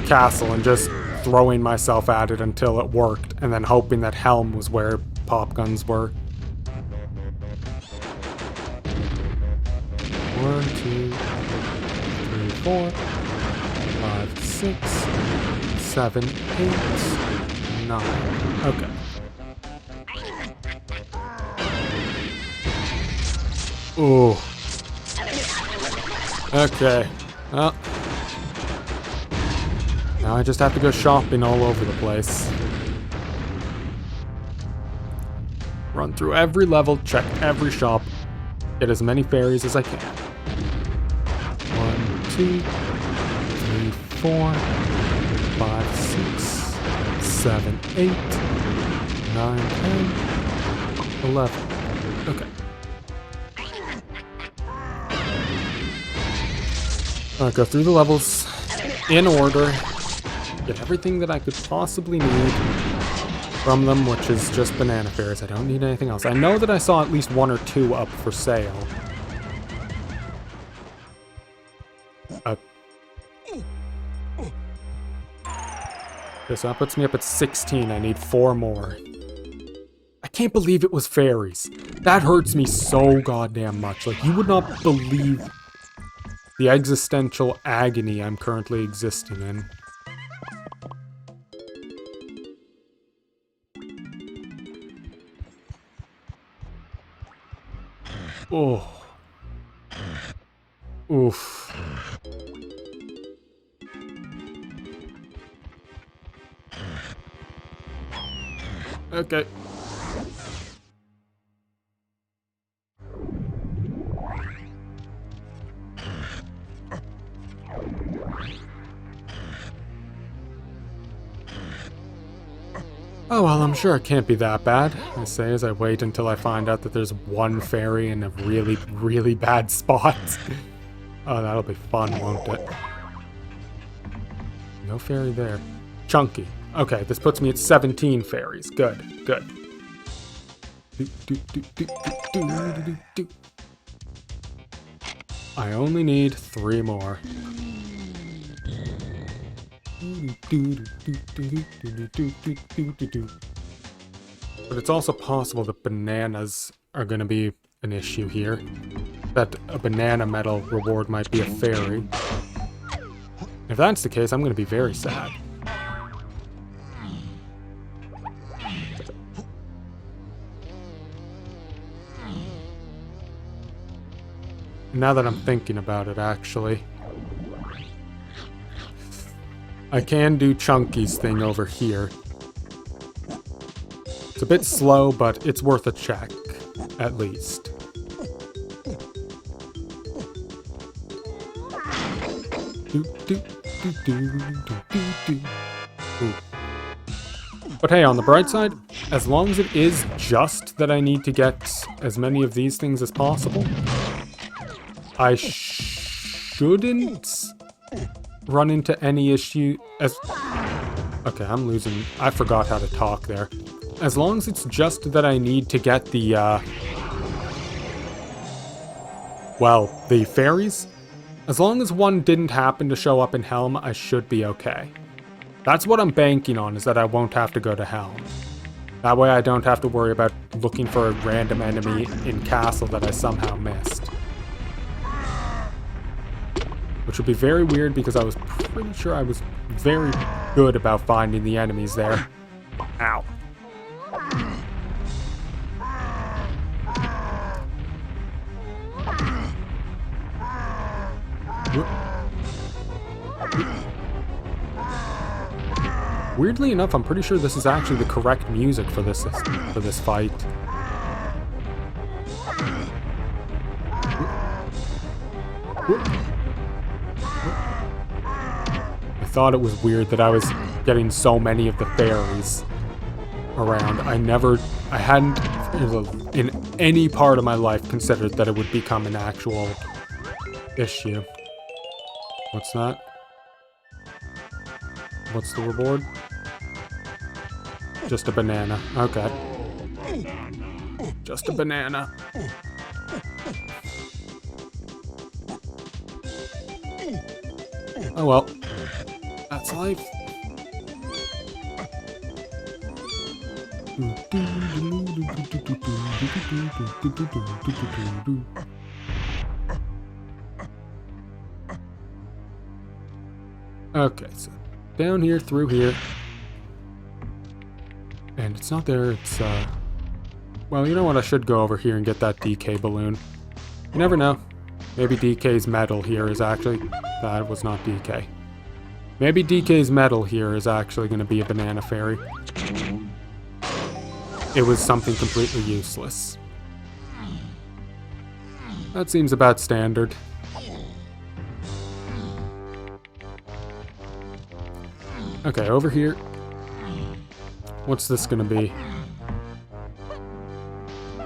Castle, and just throwing myself at it until it worked, and then hoping that Helm was where Popguns were. 1, 2, 3, 4, 5, 6, 7, 8, 9. Okay. Ooh. Okay. Well. Now I just have to go shopping all over the place. Run through every level, check every shop, get as many fairies as I can. 1, 2, 3, 4, 5, 6, 7, 8, 9, 10, 11. Okay. Alright, go through the levels. in order, get everything that I could possibly need from them, which is just banana fairies. I don't need anything else. I know that I saw at least 1 or 2 up for sale. Okay, so that puts me up at 16. I need 4 more. I can't believe it was fairies. That hurts me so goddamn much. Like, you would not believe the existential agony I'm currently existing in. Oh. Oof. Okay. Oh, well, I'm sure it can't be that bad, I say as I wait until I find out that there's 1 fairy in a really, really bad spot. Oh, that'll be fun, won't it? No fairy there. Chunky. Okay, this puts me at 17 fairies. Good, good. I only need 3 more. But it's also possible that bananas are going to be an issue here. That a banana medal reward might be a fairy. If that's the case, I'm going to be very sad. Now that I'm thinking about it, actually, I can do Chunky's thing over here. It's a bit slow, but it's worth a check, at least. Ooh. But hey, on the bright side, as long as it is just that I need to get as many of these things as possible, I shouldn't run into any issue as... Okay, I'm losing... I forgot how to talk there. As long as it's just that I need to get the, well, the fairies, as long as one didn't happen to show up in Helm, I should be okay. That's what I'm banking on, is that I won't have to go to Helm. That way I don't have to worry about looking for a random enemy in Castle that I somehow missed. Which would be very weird because I was pretty sure I was very good about finding the enemies there. Ow. Weirdly enough, I'm pretty sure this is actually the correct music for this fight. I thought it was weird that I was getting so many of the fairies around. I hadn't in any part of my life considered that it would become an actual issue. What's that? What's the reward? Just a banana. Okay. Just a banana. Oh well. That's life. Okay, so down here, through here. And it's not there, it's, well, you know what? I should go over here and get that DK balloon. You never know. Maybe DK's medal here is actually... That was not DK. Maybe DK's medal here is actually going to be a banana fairy. It was something completely useless. That seems about standard. Okay, over here. What's this gonna be?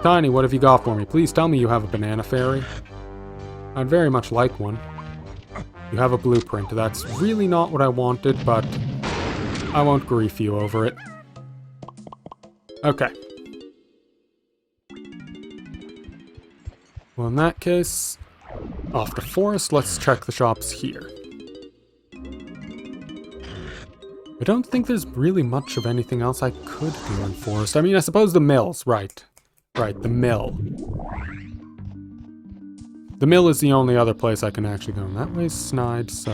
Tiny, what have you got for me? Please tell me you have a banana fairy. I'd very much like one. You have a blueprint. That's really not what I wanted, but I won't grief you over it. Okay. Well, in that case, off to Forest, let's check the shops here. I don't think there's really much of anything else I could do in Forest. I mean, I suppose the mills, right. Right, the mill. The mill is the only other place I can actually go. And that way's snide, so...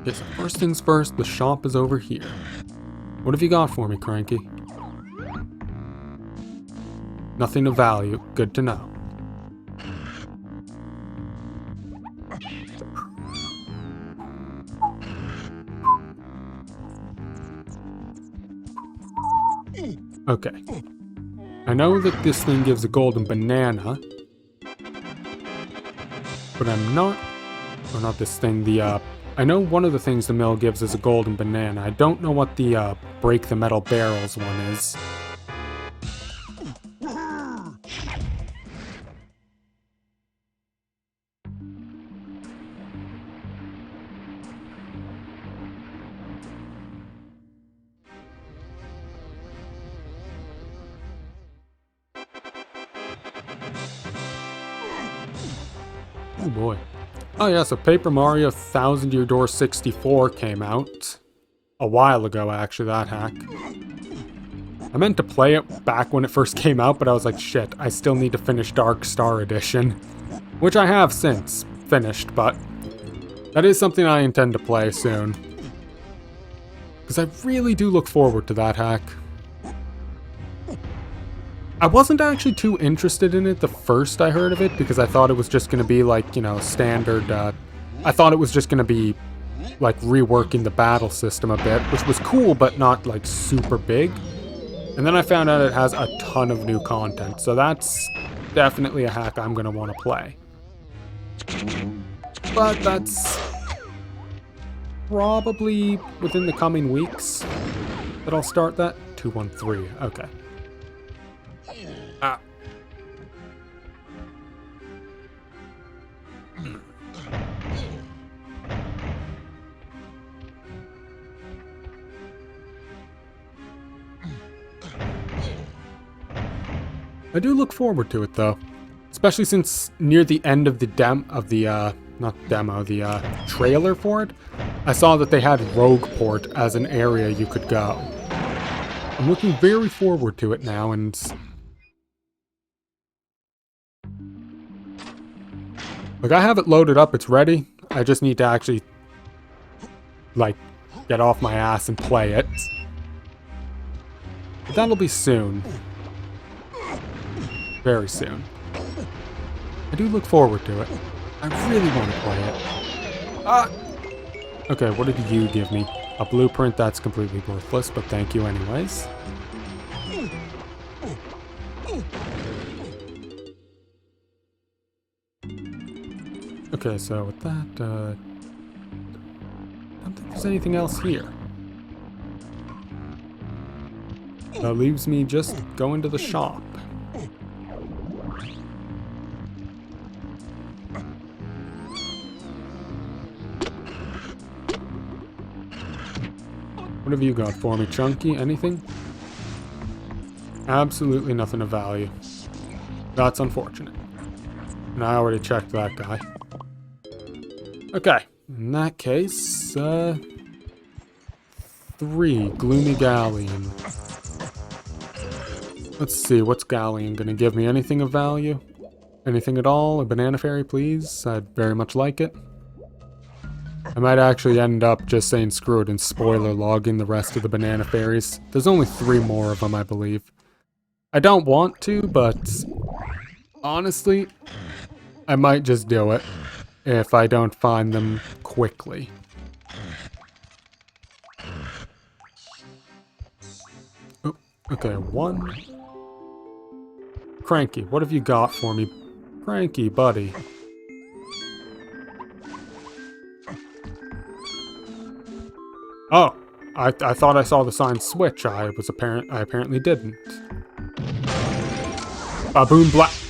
Okay, so first things first, the shop is over here. What have you got for me, Cranky? Nothing of value. Good to know. Okay. I know that this thing gives a golden banana. But I'm not... Or not this thing, the, I know one of the things the mill gives is a golden banana. I don't know what the, break the metal barrels one is. Oh boy. Oh yeah, so Paper Mario 1000 Year Door 64 came out. A while ago, actually, that hack. I meant to play it back when it first came out, but I was like, shit, I still need to finish Dark Star Edition. Which I have since finished, but that is something I intend to play soon. Because I really do look forward to that hack. I wasn't actually too interested in it the first I heard of it, because I thought it was just going to be like, you know, standard, I thought it was just going to be, like, reworking the battle system a bit, which was cool, but not, like, super big. And then I found out it has a ton of new content, so that's definitely a hack I'm going to want to play. But that's probably within the coming weeks that I'll start that. 213, okay. Ah. I do look forward to it though, especially since near the end of the trailer for it, I saw that they had Rogueport as an area you could go. I'm looking very forward to it now, and like, I have it loaded up, it's ready. I just need to actually, like, get off my ass and play it. But that'll be soon. Very soon. I do look forward to it. I really want to play it. Ah! Okay, what did you give me? A blueprint that's completely worthless, but thank you anyways. Okay, so with that, I don't think there's anything else here. That leaves me just going to the shop. What have you got for me, Chunky? Anything? Absolutely nothing of value. That's unfortunate. And I already checked that guy. Okay, in that case, 3, Gloomy Galleon. Let's see, what's Galleon gonna give me? Anything of value? Anything at all? A banana fairy, please? I'd very much like it. I might actually end up just saying screw it and spoiler logging the rest of the banana fairies. There's only 3 more of them, I believe. I don't want to, but honestly, I might just do it if I don't find them quickly. Oh, okay, 1. Cranky, what have you got for me? Cranky, buddy. Oh, I thought I saw the sign switch. I apparently didn't. Baboon Blast.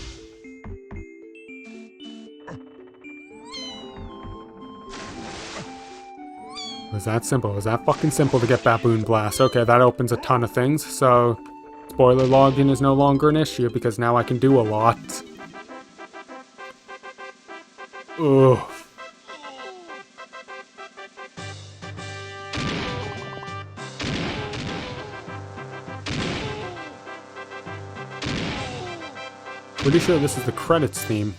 Was that simple? Was that fucking simple to get Baboon Blast? Okay, that opens a ton of things, so spoiler login is no longer an issue because now I can do a lot. Ugh. Pretty sure this is the credits theme.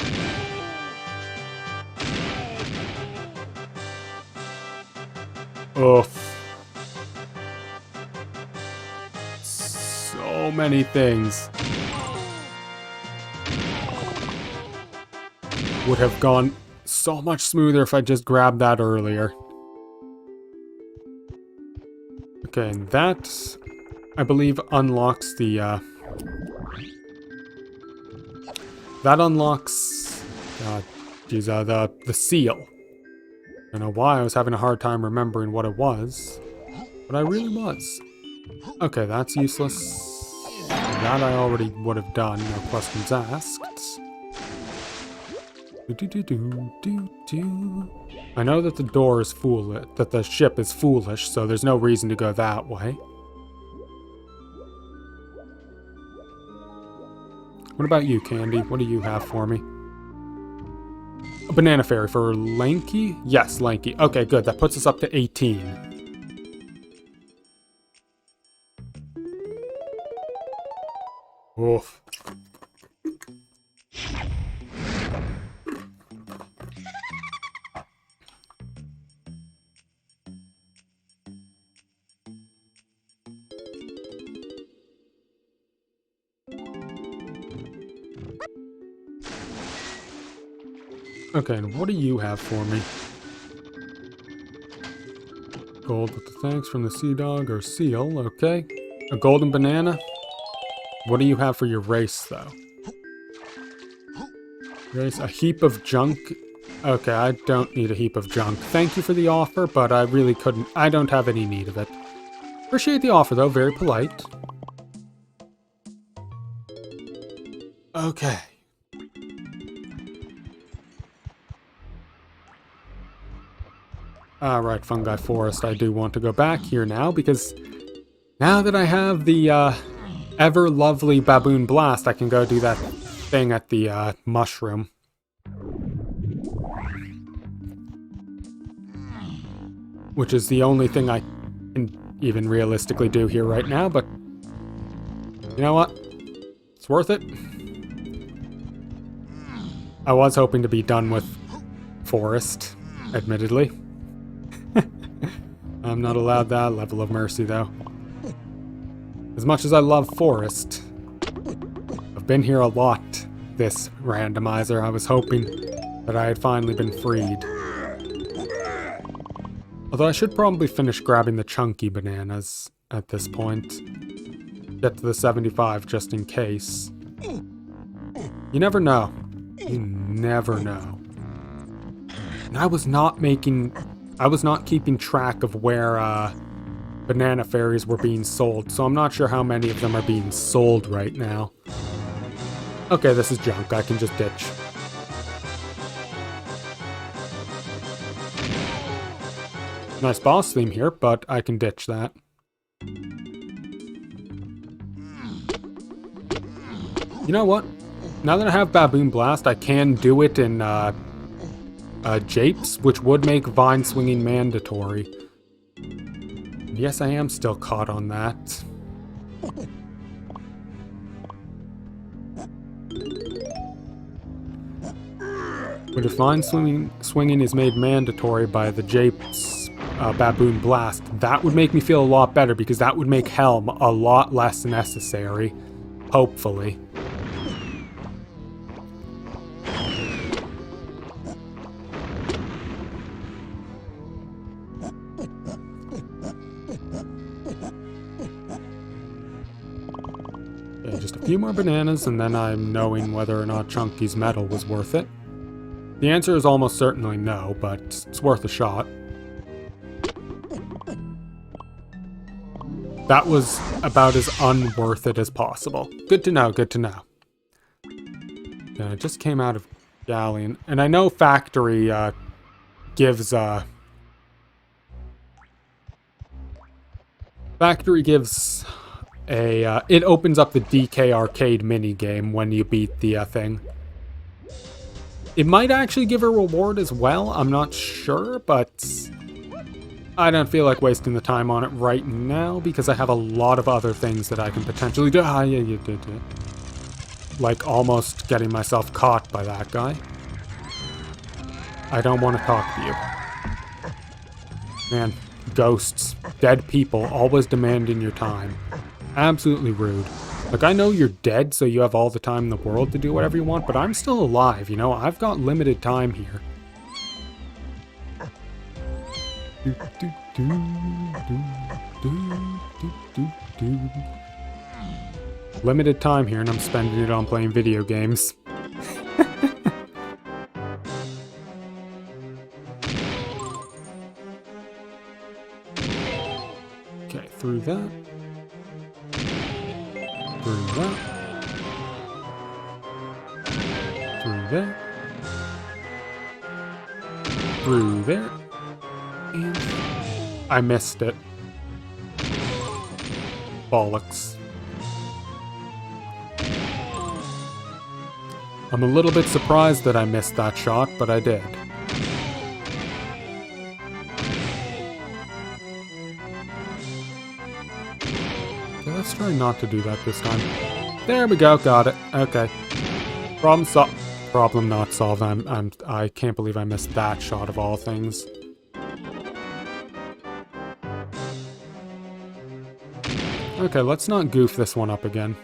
Ugh. So many things. Would have gone so much smoother if I just grabbed that earlier. Okay, and that, I believe, unlocks the, that unlocks, the seal. I don't know why I was having a hard time remembering what it was, but I really was. Okay, that's useless. That I already would have done, no questions asked. I know that the door is foolish, that the ship is foolish, so there's no reason to go that way. What about you, Candy? What do you have for me? A banana fairy for Lanky? Yes, Lanky. Okay, good. That puts us up to 18. Oof. Okay, and what do you have for me? Gold with the thanks from the sea dog or seal, okay. A golden banana. What do you have for your race, though? Race, a heap of junk. Okay, I don't need a heap of junk. Thank you for the offer, but I really couldn't. I don't have any need of it. Appreciate the offer, though. Very polite. Okay. Alright, Fungi Forest. I do want to go back here now, because now that I have the ever lovely Baboon Blast, I can go do that thing at the mushroom. Which is the only thing I can even realistically do here right now, but you know what? It's worth it. I was hoping to be done with Forest, admittedly. I'm not allowed that level of mercy, though. As much as I love Forest, I've been here a lot this randomizer. I was hoping that I had finally been freed. Although I should probably finish grabbing the chunky bananas at this point. Get to the 75 just in case. You never know. You never know. And I was not keeping track of where banana fairies were being sold, so I'm not sure how many of them are being sold right now. Okay, this is junk. I can just ditch. Nice boss theme here, but I can ditch that. You know what? Now that I have Baboon Blast, I can do it in japes, which would make vine swinging mandatory. And yes, I am still caught on that. But if vine swinging is made mandatory by the japes Baboon Blast, that would make me feel a lot better, because that would make Helm a lot less necessary, hopefully. Okay, just a few more bananas, and then I'm knowing whether or not Chunky's medal was worth it. The answer is almost certainly no, but it's worth a shot. That was about as unworth it as possible. Good to know, good to know. Yeah, I just came out of Galleon, and I know Factory gives a it opens up the DK arcade mini game when you beat the thing. It might actually give a reward as well. I'm not sure, but I don't feel like wasting the time on it right now because I have a lot of other things that I can potentially do. Ah, yeah, you did it. Like almost getting myself caught by that guy. I don't want to talk to you. Man, ghosts, dead people, always demanding your time. Absolutely rude. Like, I know you're dead, so you have all the time in the world to do whatever you want, but I'm still alive, you know? I've got limited time here. Limited time here, and I'm spending it on playing video games. Okay, through that. Through that. Through there. Through there. And I missed it. Bollocks. I'm a little bit surprised that I missed that shot, but I did. Okay, let's try not to do that this time. There we go, got it. Okay. Problem not solved. I can't believe I missed that shot of all things. Okay, let's not goof this one up again.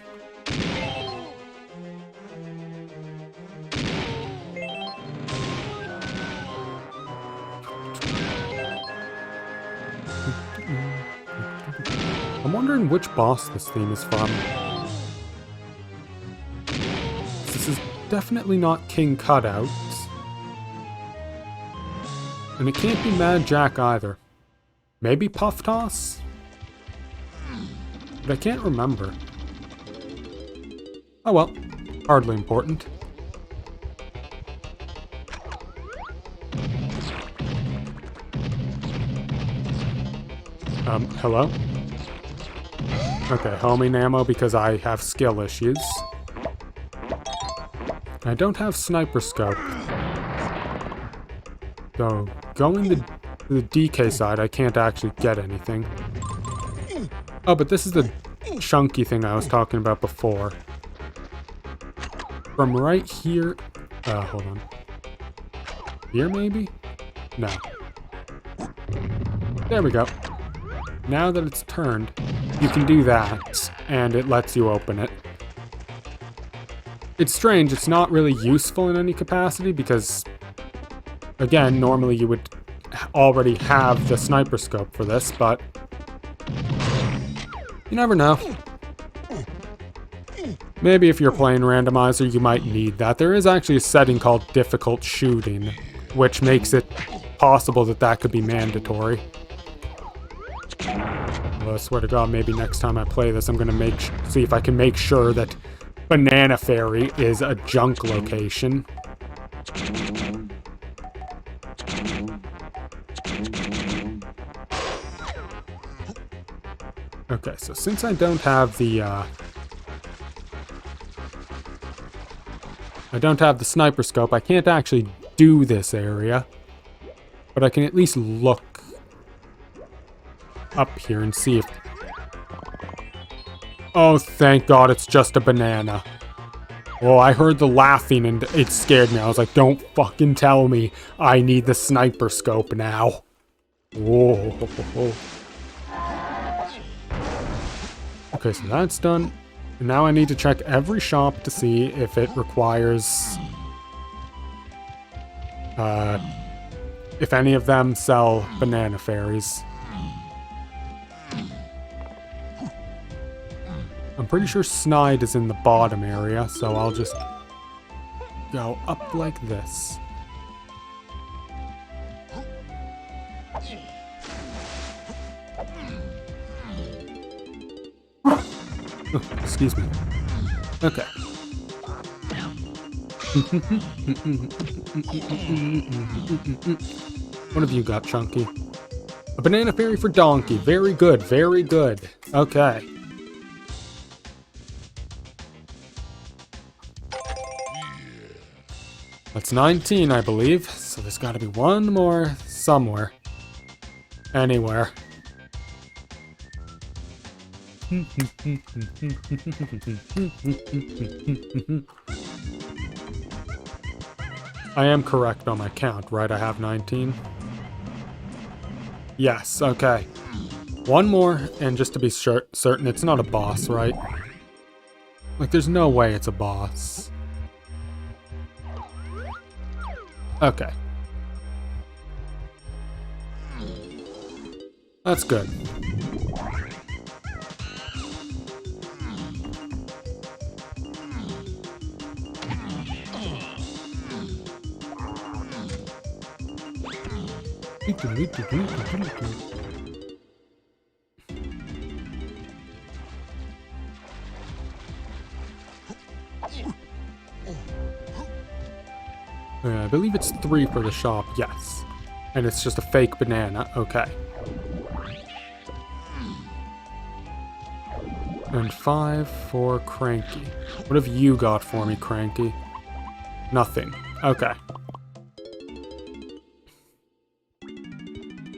I'm wondering which boss this theme is from. This is definitely not King Cutouts. And it can't be Mad Jack either. Maybe Puff Toss? But I can't remember. Oh well, hardly important. Hello? Okay, homing ammo because I have skill issues. I don't have sniper scope. So, going to the DK side, I can't actually get anything. Oh, but this is the chunky thing I was talking about before. From right here... hold on. Here, maybe? No. There we go. Now that it's turned, you can do that, and it lets you open it. It's strange, it's not really useful in any capacity, because, again, normally you would already have the sniper scope for this, but you never know. Maybe if you're playing Randomizer, you might need that. There is actually a setting called difficult shooting, which makes it possible that that could be mandatory. Well, I swear to God, maybe next time I play this, I'm gonna see if I can make sure that Banana Ferry is a junk location. Okay, so since I don't have the sniper scope, I can't actually do this area, but I can at least look up here and see if... Oh, thank God, it's just a banana. Oh, I heard the laughing and it scared me. I was like, don't fucking tell me I need the sniper scope now. Whoa. Okay, so that's done. And now I need to check every shop to see if it requires... if any of them sell banana fairies. I'm pretty sure Snide is in the bottom area, so I'll just go up like this. Oh, excuse me. Okay. What have you got, Chunky? A banana fairy for Donkey. Very good, very good. Okay. That's 19, I believe. So there's got to be one more somewhere. Anywhere. I am correct on my count, right? I have 19. Yes, okay. One more, and just to be certain, it's not a boss, right? Like, there's no way it's a boss. Okay. That's good. I believe it's 3 for the shop, yes. And it's just a fake banana, okay. And 5 for Cranky. What have you got for me, Cranky? Nothing. Okay.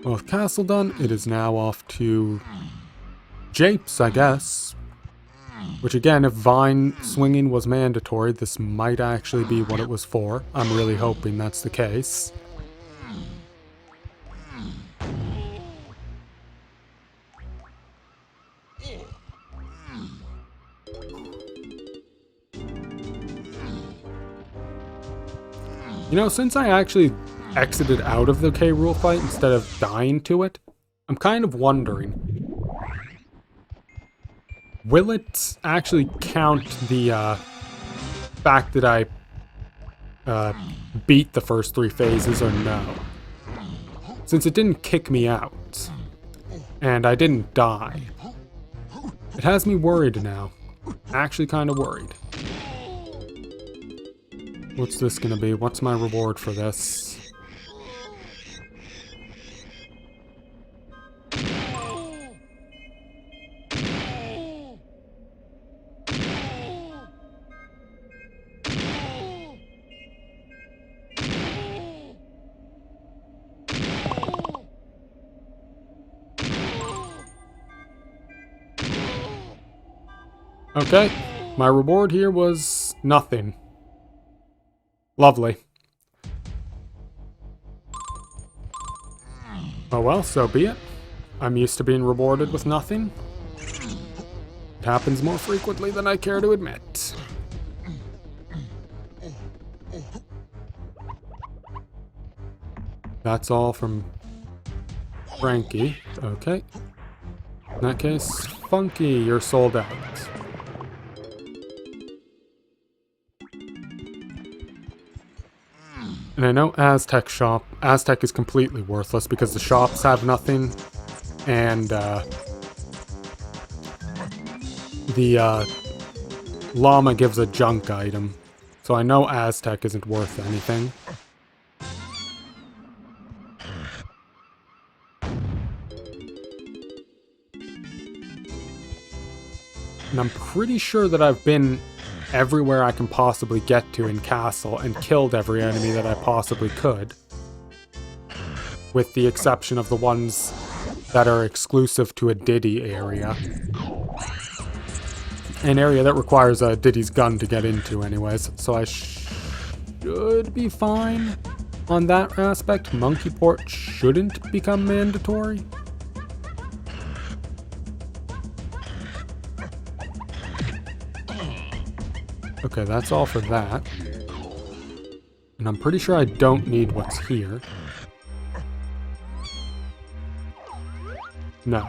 Well, with Castle done, it is now off to Japes, I guess. Which again, if vine swinging was mandatory, this might actually be what it was for. I'm really hoping that's the case. You know, since I actually exited out of the K-Rool fight instead of dying to it, I'm kind of wondering, will it actually count the fact that I beat the first 3 phases or no? Since it didn't kick me out, and I didn't die, it has me worried now. Actually kind of worried. What's this gonna be? What's my reward for this? Okay, my reward here was nothing. Lovely. Oh well, so be it. I'm used to being rewarded with nothing. It happens more frequently than I care to admit. That's all from Frankie. Okay. In that case, Funky, you're sold out. And I know Aztec is completely worthless because the shops have nothing, and the llama gives a junk item. So I know Aztec isn't worth anything. And I'm pretty sure that I've been everywhere I can possibly get to in Castle and killed every enemy that I possibly could. With the exception of the ones that are exclusive to a Diddy area. An area that requires a Diddy's gun to get into anyways, so I should be fine on that aspect. Monkey port shouldn't become mandatory. Okay, that's all for that. And I'm pretty sure I don't need what's here. No.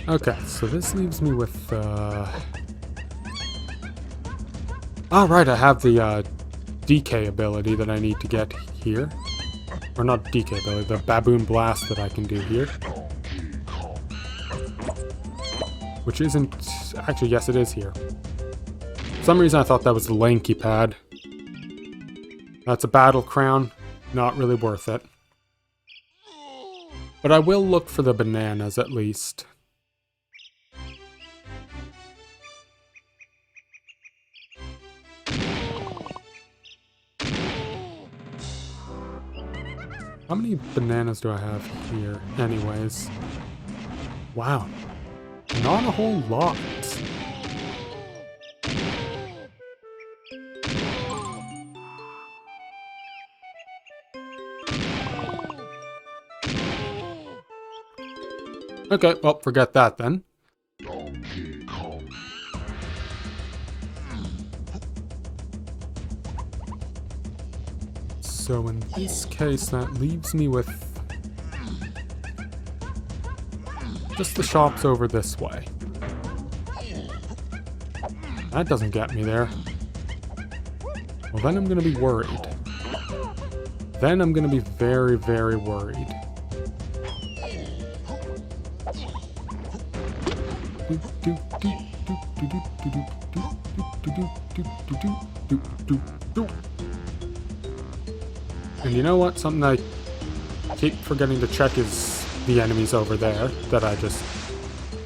Okay, so this leaves me with, Oh, right, I have the decay ability that I need to get here. Or not decay ability, the baboon blast that I can do here. Which isn't... Actually, yes, it is here. For some reason I thought that was the lanky pad. That's a battle crown. Not really worth it. But I will look for the bananas at least. How many bananas do I have here anyways? Wow. Not a whole lot. Okay, well, forget that then. So in this case, that leaves me with just the shops over this way. That doesn't get me there. Well, then I'm gonna be worried. Then I'm gonna be very, very worried. And you know what? Something I keep forgetting to check is the enemies over there that I just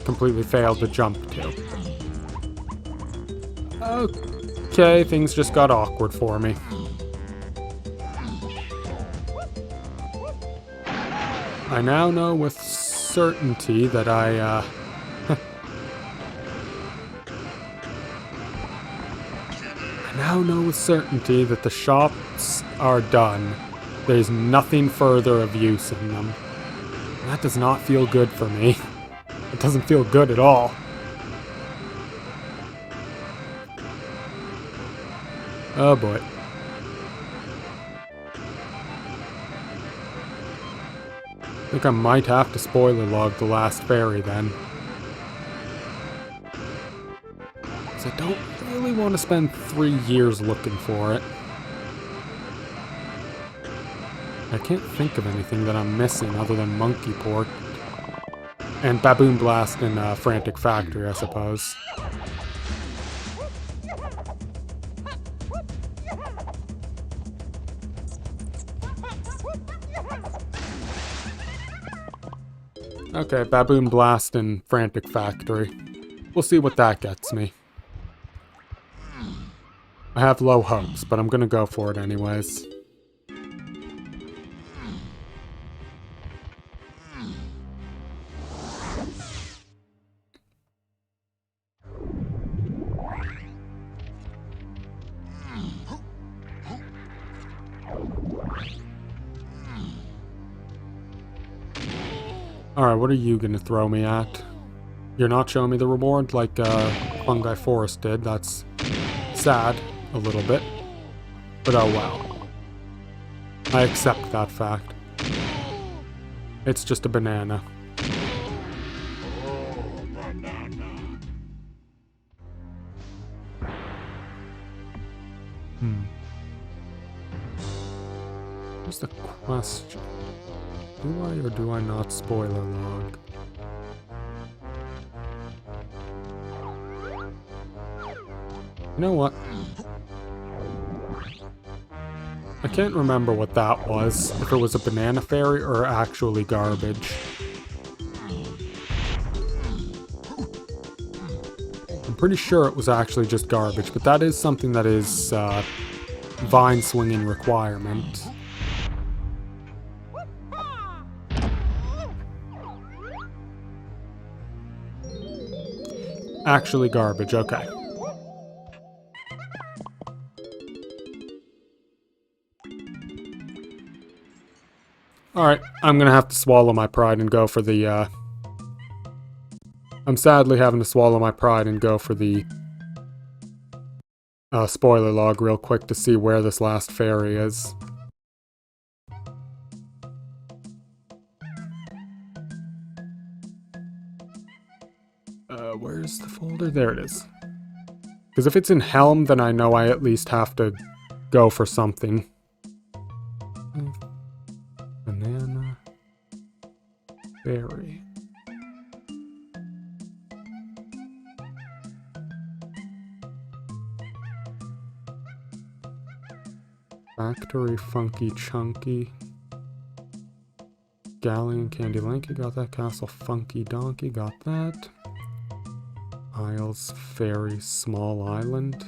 completely failed to jump to. Okay, things just got awkward for me. I now know with certainty that I now know with certainty that the shops are done. There's nothing further of use in them. That does not feel good for me. It doesn't feel good at all. Oh boy. I think I might have to spoiler log the last ferry then. Because I don't really want to spend 3 years looking for it. I can't think of anything that I'm missing other than Monkey Port. And Baboon Blast in Frantic Factory, I suppose. Okay, Baboon Blast and Frantic Factory. We'll see what that gets me. I have low hopes, but I'm gonna go for it anyways. Alright, what are you gonna throw me at? You're not showing me the reward like Fungi Forest did. That's sad, a little bit. But oh well. I accept that fact. It's just a banana. What's the question? Do I or do I not spoiler log? You know what? I can't remember what that was, if it was a banana fairy or actually garbage. I'm pretty sure it was actually just garbage, but that is something that is vine swinging requirement. Actually garbage, okay. Alright, I'm gonna have to swallow my pride and go for the, I'm sadly having to swallow my pride and go for the spoiler log real quick to see where this last fairy is. Where's the folder? There it is. Because if it's in Helm, then I know I at least have to go for something. Banana. Berry. Factory Funky Chunky. Galleon Candy Lanky, got that. Castle Funky Donkey, got that. Isles Fairy Small Island.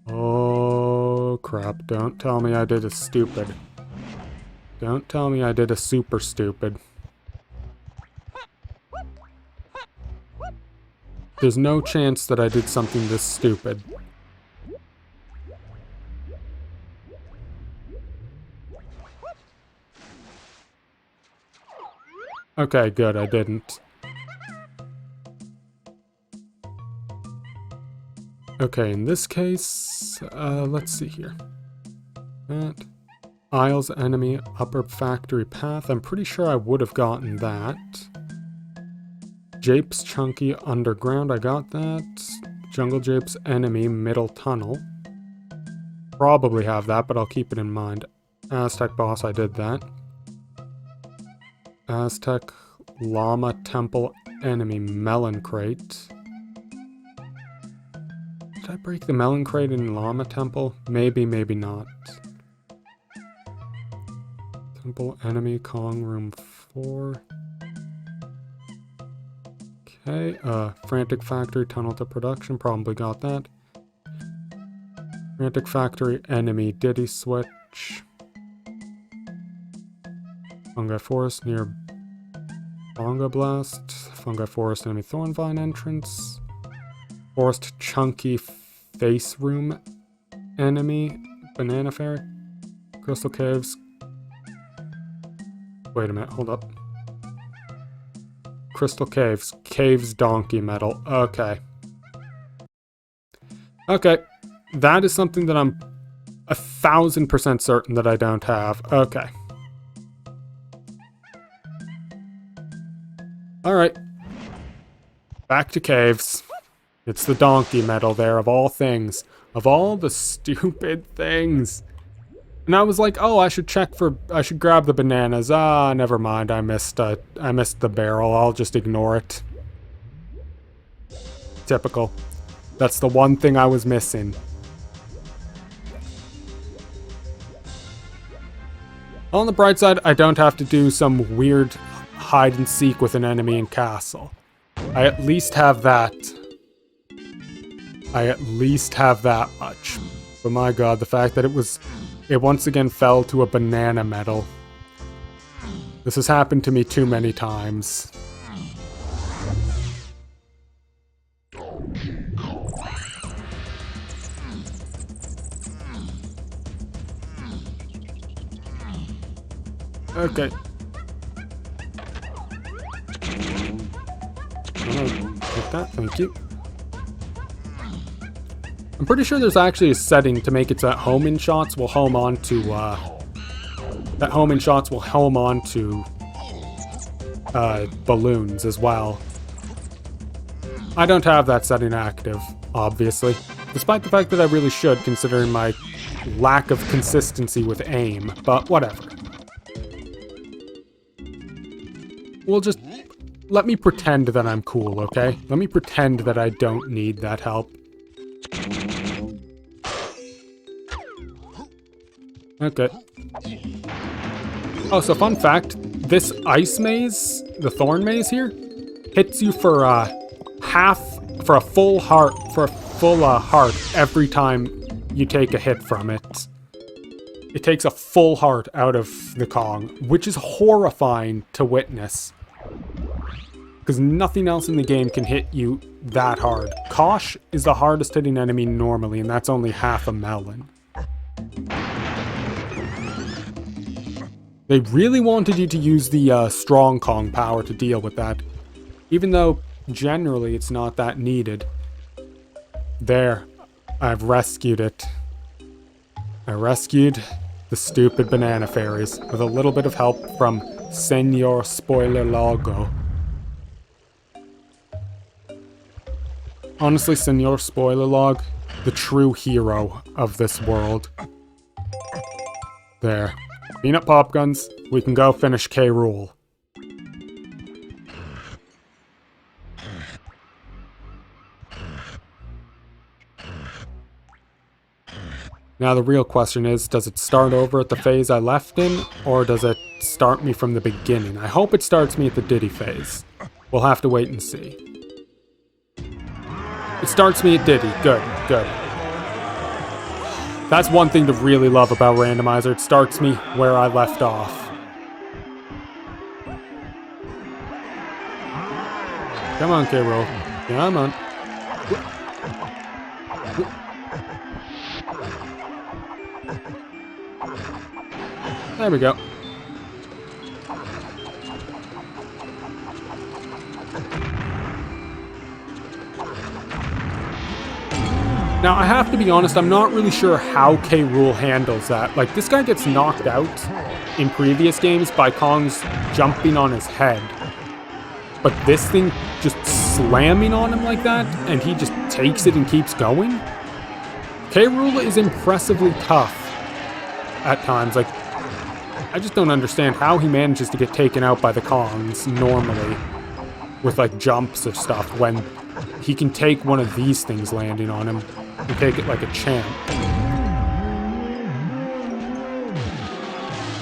Oh crap, don't tell me I did a stupid. Don't tell me I did a super stupid. There's no chance that I did something this stupid. Okay, good, I didn't. Okay, in this case, let's see here. That. Isles Enemy Upper Factory Path. I'm pretty sure I would have gotten that. Jape's Chunky Underground, I got that. Jungle Jape's Enemy Middle Tunnel. Probably have that, but I'll keep it in mind. Aztec Boss, I did that. Aztec Llama Temple Enemy Melon Crate. Did I break the Melon Crate in Llama Temple? Maybe, maybe not. Temple Enemy Kong Room 4. Okay, Frantic Factory Tunnel to Production, probably got that. Frantic Factory Enemy Diddy Switch. Fungi Forest near Bonga Blast. Fungi Forest Enemy Thornvine Entrance. Forest Chunky Face Room Enemy Banana Fairy. Crystal Caves. Wait a minute, hold up. Crystal Caves. Caves Donkey Metal. Okay. Okay. That is something that I'm 1000% certain that I don't have. Okay. Alright. Back to caves. It's the donkey metal there, of all things. Of all the stupid things. And I was like, oh, I should grab the bananas. Ah, never mind, I missed the barrel. I'll just ignore it. Typical. That's the one thing I was missing. On the bright side, I don't have to do some weird hide and seek with an enemy in castle. I at least have that. I at least have that much. But my god, the fact that it once again fell to a banana medal. This has happened to me too many times. Okay. Take that, thank you. I'm pretty sure there's actually a setting to make it so that home-in shots will home onto, balloons as well. I don't have that setting active, obviously. Despite the fact that I really should, considering my lack of consistency with aim, but whatever. We'll just... let me pretend that I'm cool, okay? Let me pretend that I don't need that help. Okay. Oh, so fun fact, this ice maze, the thorn maze here, hits you for a full heart every time you take a hit from it. It takes a full heart out of the Kong, which is horrifying to witness. Because nothing else in the game can hit you that hard. Kosh is the hardest hitting enemy normally, and that's only half a melon. They really wanted you to use the strong Kong power to deal with that. Even though, generally, it's not that needed. There. I've rescued it. I rescued the stupid banana fairies with a little bit of help from Senor Spoiler Logo. Honestly, Senor Spoiler Log, the true hero of this world. There. Peanut pop guns. We can go finish K. Rool. Now the real question is, does it start over at the phase I left in, or does it start me from the beginning? I hope it starts me at the Diddy phase. We'll have to wait and see. It starts me at Diddy. Good, good. That's one thing to really love about Randomizer. It starts me where I left off. Come on, K-Roll. Come on. There we go. Now, I have to be honest, I'm not really sure how K. Rool handles that. Like, this guy gets knocked out in previous games by Kong's jumping on his head. But this thing just slamming on him like that, and he just takes it and keeps going? K. Rool is impressively tough at times. Like, I just don't understand how he manages to get taken out by the Kongs normally with, like, jumps or stuff when he can take one of these things landing on him and take it like a champ.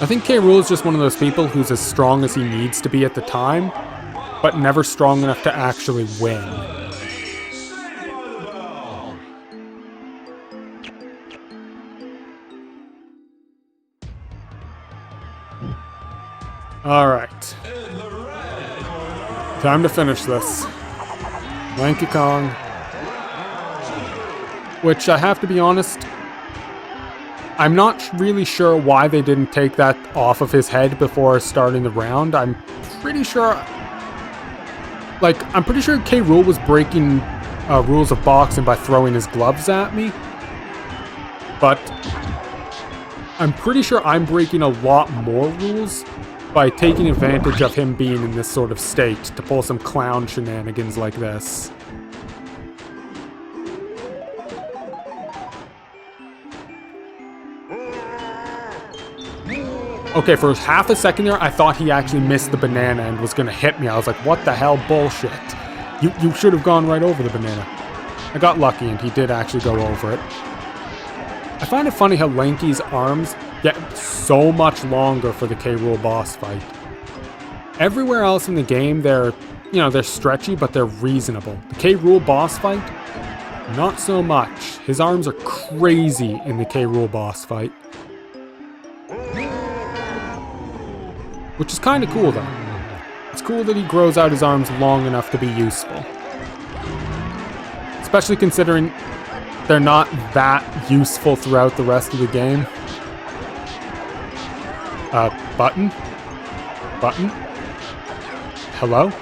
I think K. Rool is just one of those people who's as strong as he needs to be at the time, but never strong enough to actually win. Alright. Time to finish this. Lanky Kong. Which, I have to be honest, I'm not really sure why they didn't take that off of his head before starting the round. I'm pretty sure K. Rool was breaking rules of boxing by throwing his gloves at me. But I'm pretty sure I'm breaking a lot more rules by taking advantage of him being in this sort of state to pull some clown shenanigans like this. Okay, for half a second there, I thought he actually missed the banana and was gonna hit me. I was like, what the hell, bullshit. You should have gone right over the banana. I got lucky and he did actually go over it. I find it funny how Lanky's arms get so much longer for the K. Rool boss fight. Everywhere else in the game, they're stretchy, but they're reasonable. The K. Rool boss fight, not so much. His arms are crazy in the K. Rool boss fight. Which is kind of cool, though. It's cool that he grows out his arms long enough to be useful. Especially considering they're not that useful throughout the rest of the game. Button? Button? Hello?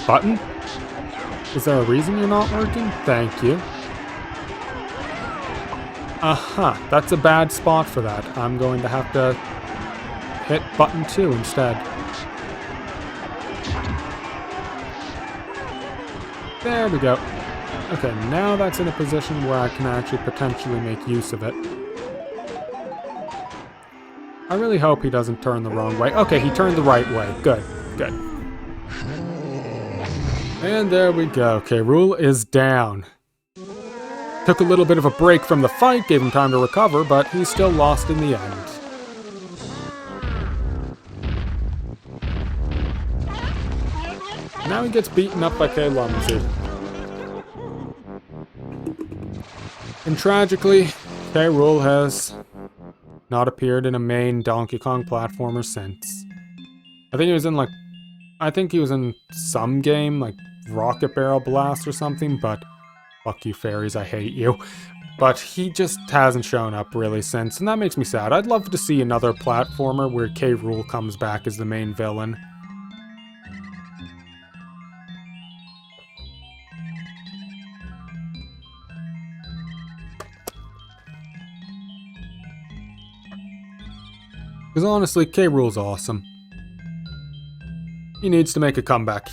Button? Is there a reason you're not working? Thank you. Uh-huh, that's a bad spot for that. I'm going to have to hit button 2 instead. There we go. Okay, now that's in a position where I can actually potentially make use of it. I really hope he doesn't turn the wrong way. Okay, he turned the right way. Good, good. And there we go. K. Rool is down. Took a little bit of a break from the fight, gave him time to recover, but he still lost in the end. Now he gets beaten up by K. Lumsy. And tragically, K. Rool has not appeared in a main Donkey Kong platformer since. I think he was in some game, like Rocket Barrel Blast or something, but fuck you fairies, I hate you. But he just hasn't shown up really since, and that makes me sad. I'd love to see another platformer where K. Rool comes back as the main villain. Because honestly, K. Rool's awesome. He needs to make a comeback.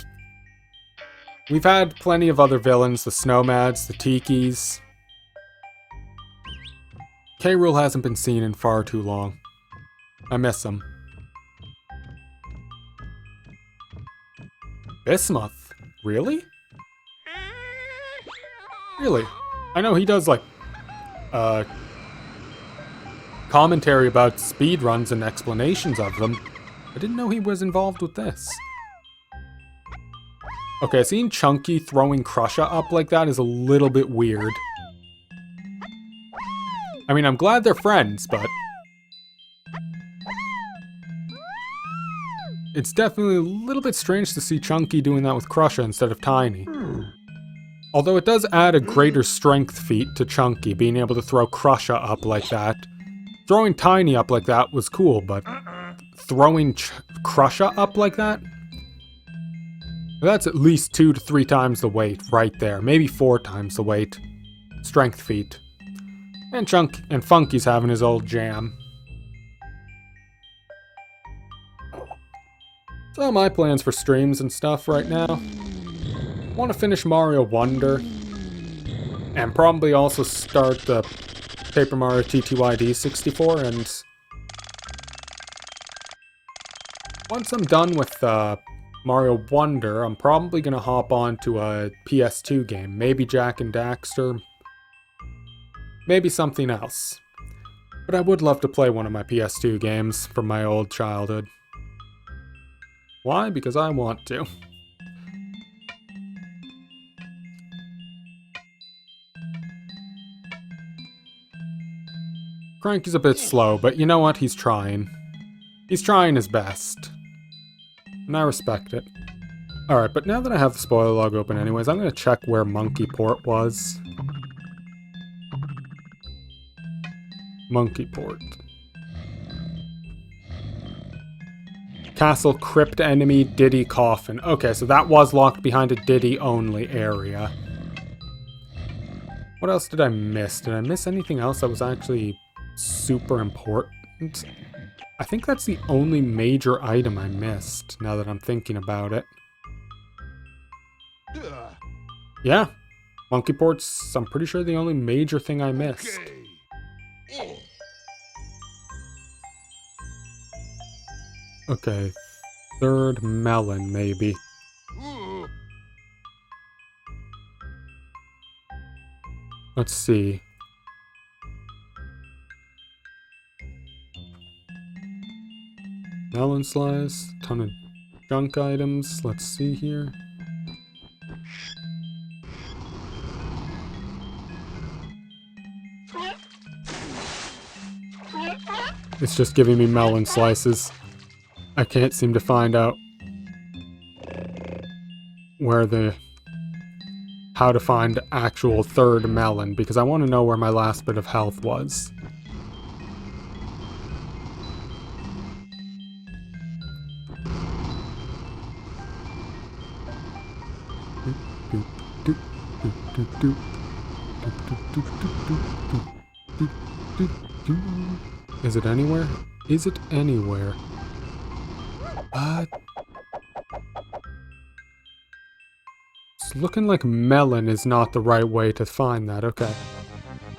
We've had plenty of other villains, the Snowmads, the Tikis. K-Rool hasn't been seen in far too long. I miss him. Bismuth? Really? Really? I know he does, like, commentary about speedruns and explanations of them. I didn't know he was involved with this. Okay, seeing Chunky throwing Crusha up like that is a little bit weird. I mean, I'm glad they're friends, but... it's definitely a little bit strange to see Chunky doing that with Crusha instead of Tiny. Although it does add a greater strength feat to Chunky, being able to throw Crusha up like that. Throwing Tiny up like that was cool, but throwing Crusha up like that? That's at least 2 to 3 times the weight right there. Maybe 4 times the weight. Strength feat. And Funky's having his old jam. So my plans for streams and stuff right now. I want to finish Mario Wonder. And probably also start the Paper Mario TTYD 64. And once I'm done with Mario Wonder, I'm probably going to hop on to a PS2 game. Maybe Jak and Daxter. Maybe something else. But I would love to play one of my PS2 games from my old childhood. Why? Because I want to. Cranky's a bit slow, but you know what? He's trying. He's trying his best. And I respect it. Alright, but now that I have the spoiler log open anyways, I'm going to check where Monkey Port was. Monkey Port. Castle Crypt Enemy Diddy Coffin. Okay, so that was locked behind a Diddy only area. What else did I miss? Did I miss anything else that was actually super important? I think that's the only major item I missed, now that I'm thinking about it. Yeah. Monkey Port's, I'm pretty sure, the only major thing I missed. Okay, 3rd melon, maybe. Let's see. Melon slice, ton of junk items. Let's see here. It's just giving me melon slices. I can't seem to find out where how to find actual 3rd melon, because I want to know where my last bit of health was. Is it anywhere? Is it anywhere? It's looking like melon is not the right way to find that. Okay.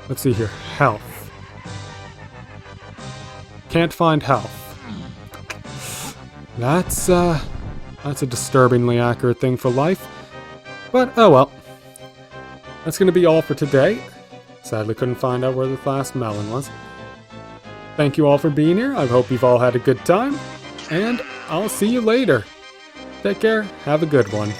Let's see here. Health. Can't find health. That's a disturbingly accurate thing for life. But, oh well. That's gonna be all for today. Sadly couldn't find out where the last melon was. Thank you all for being here. I hope you've all had a good time. And I'll see you later. Take care. Have a good one.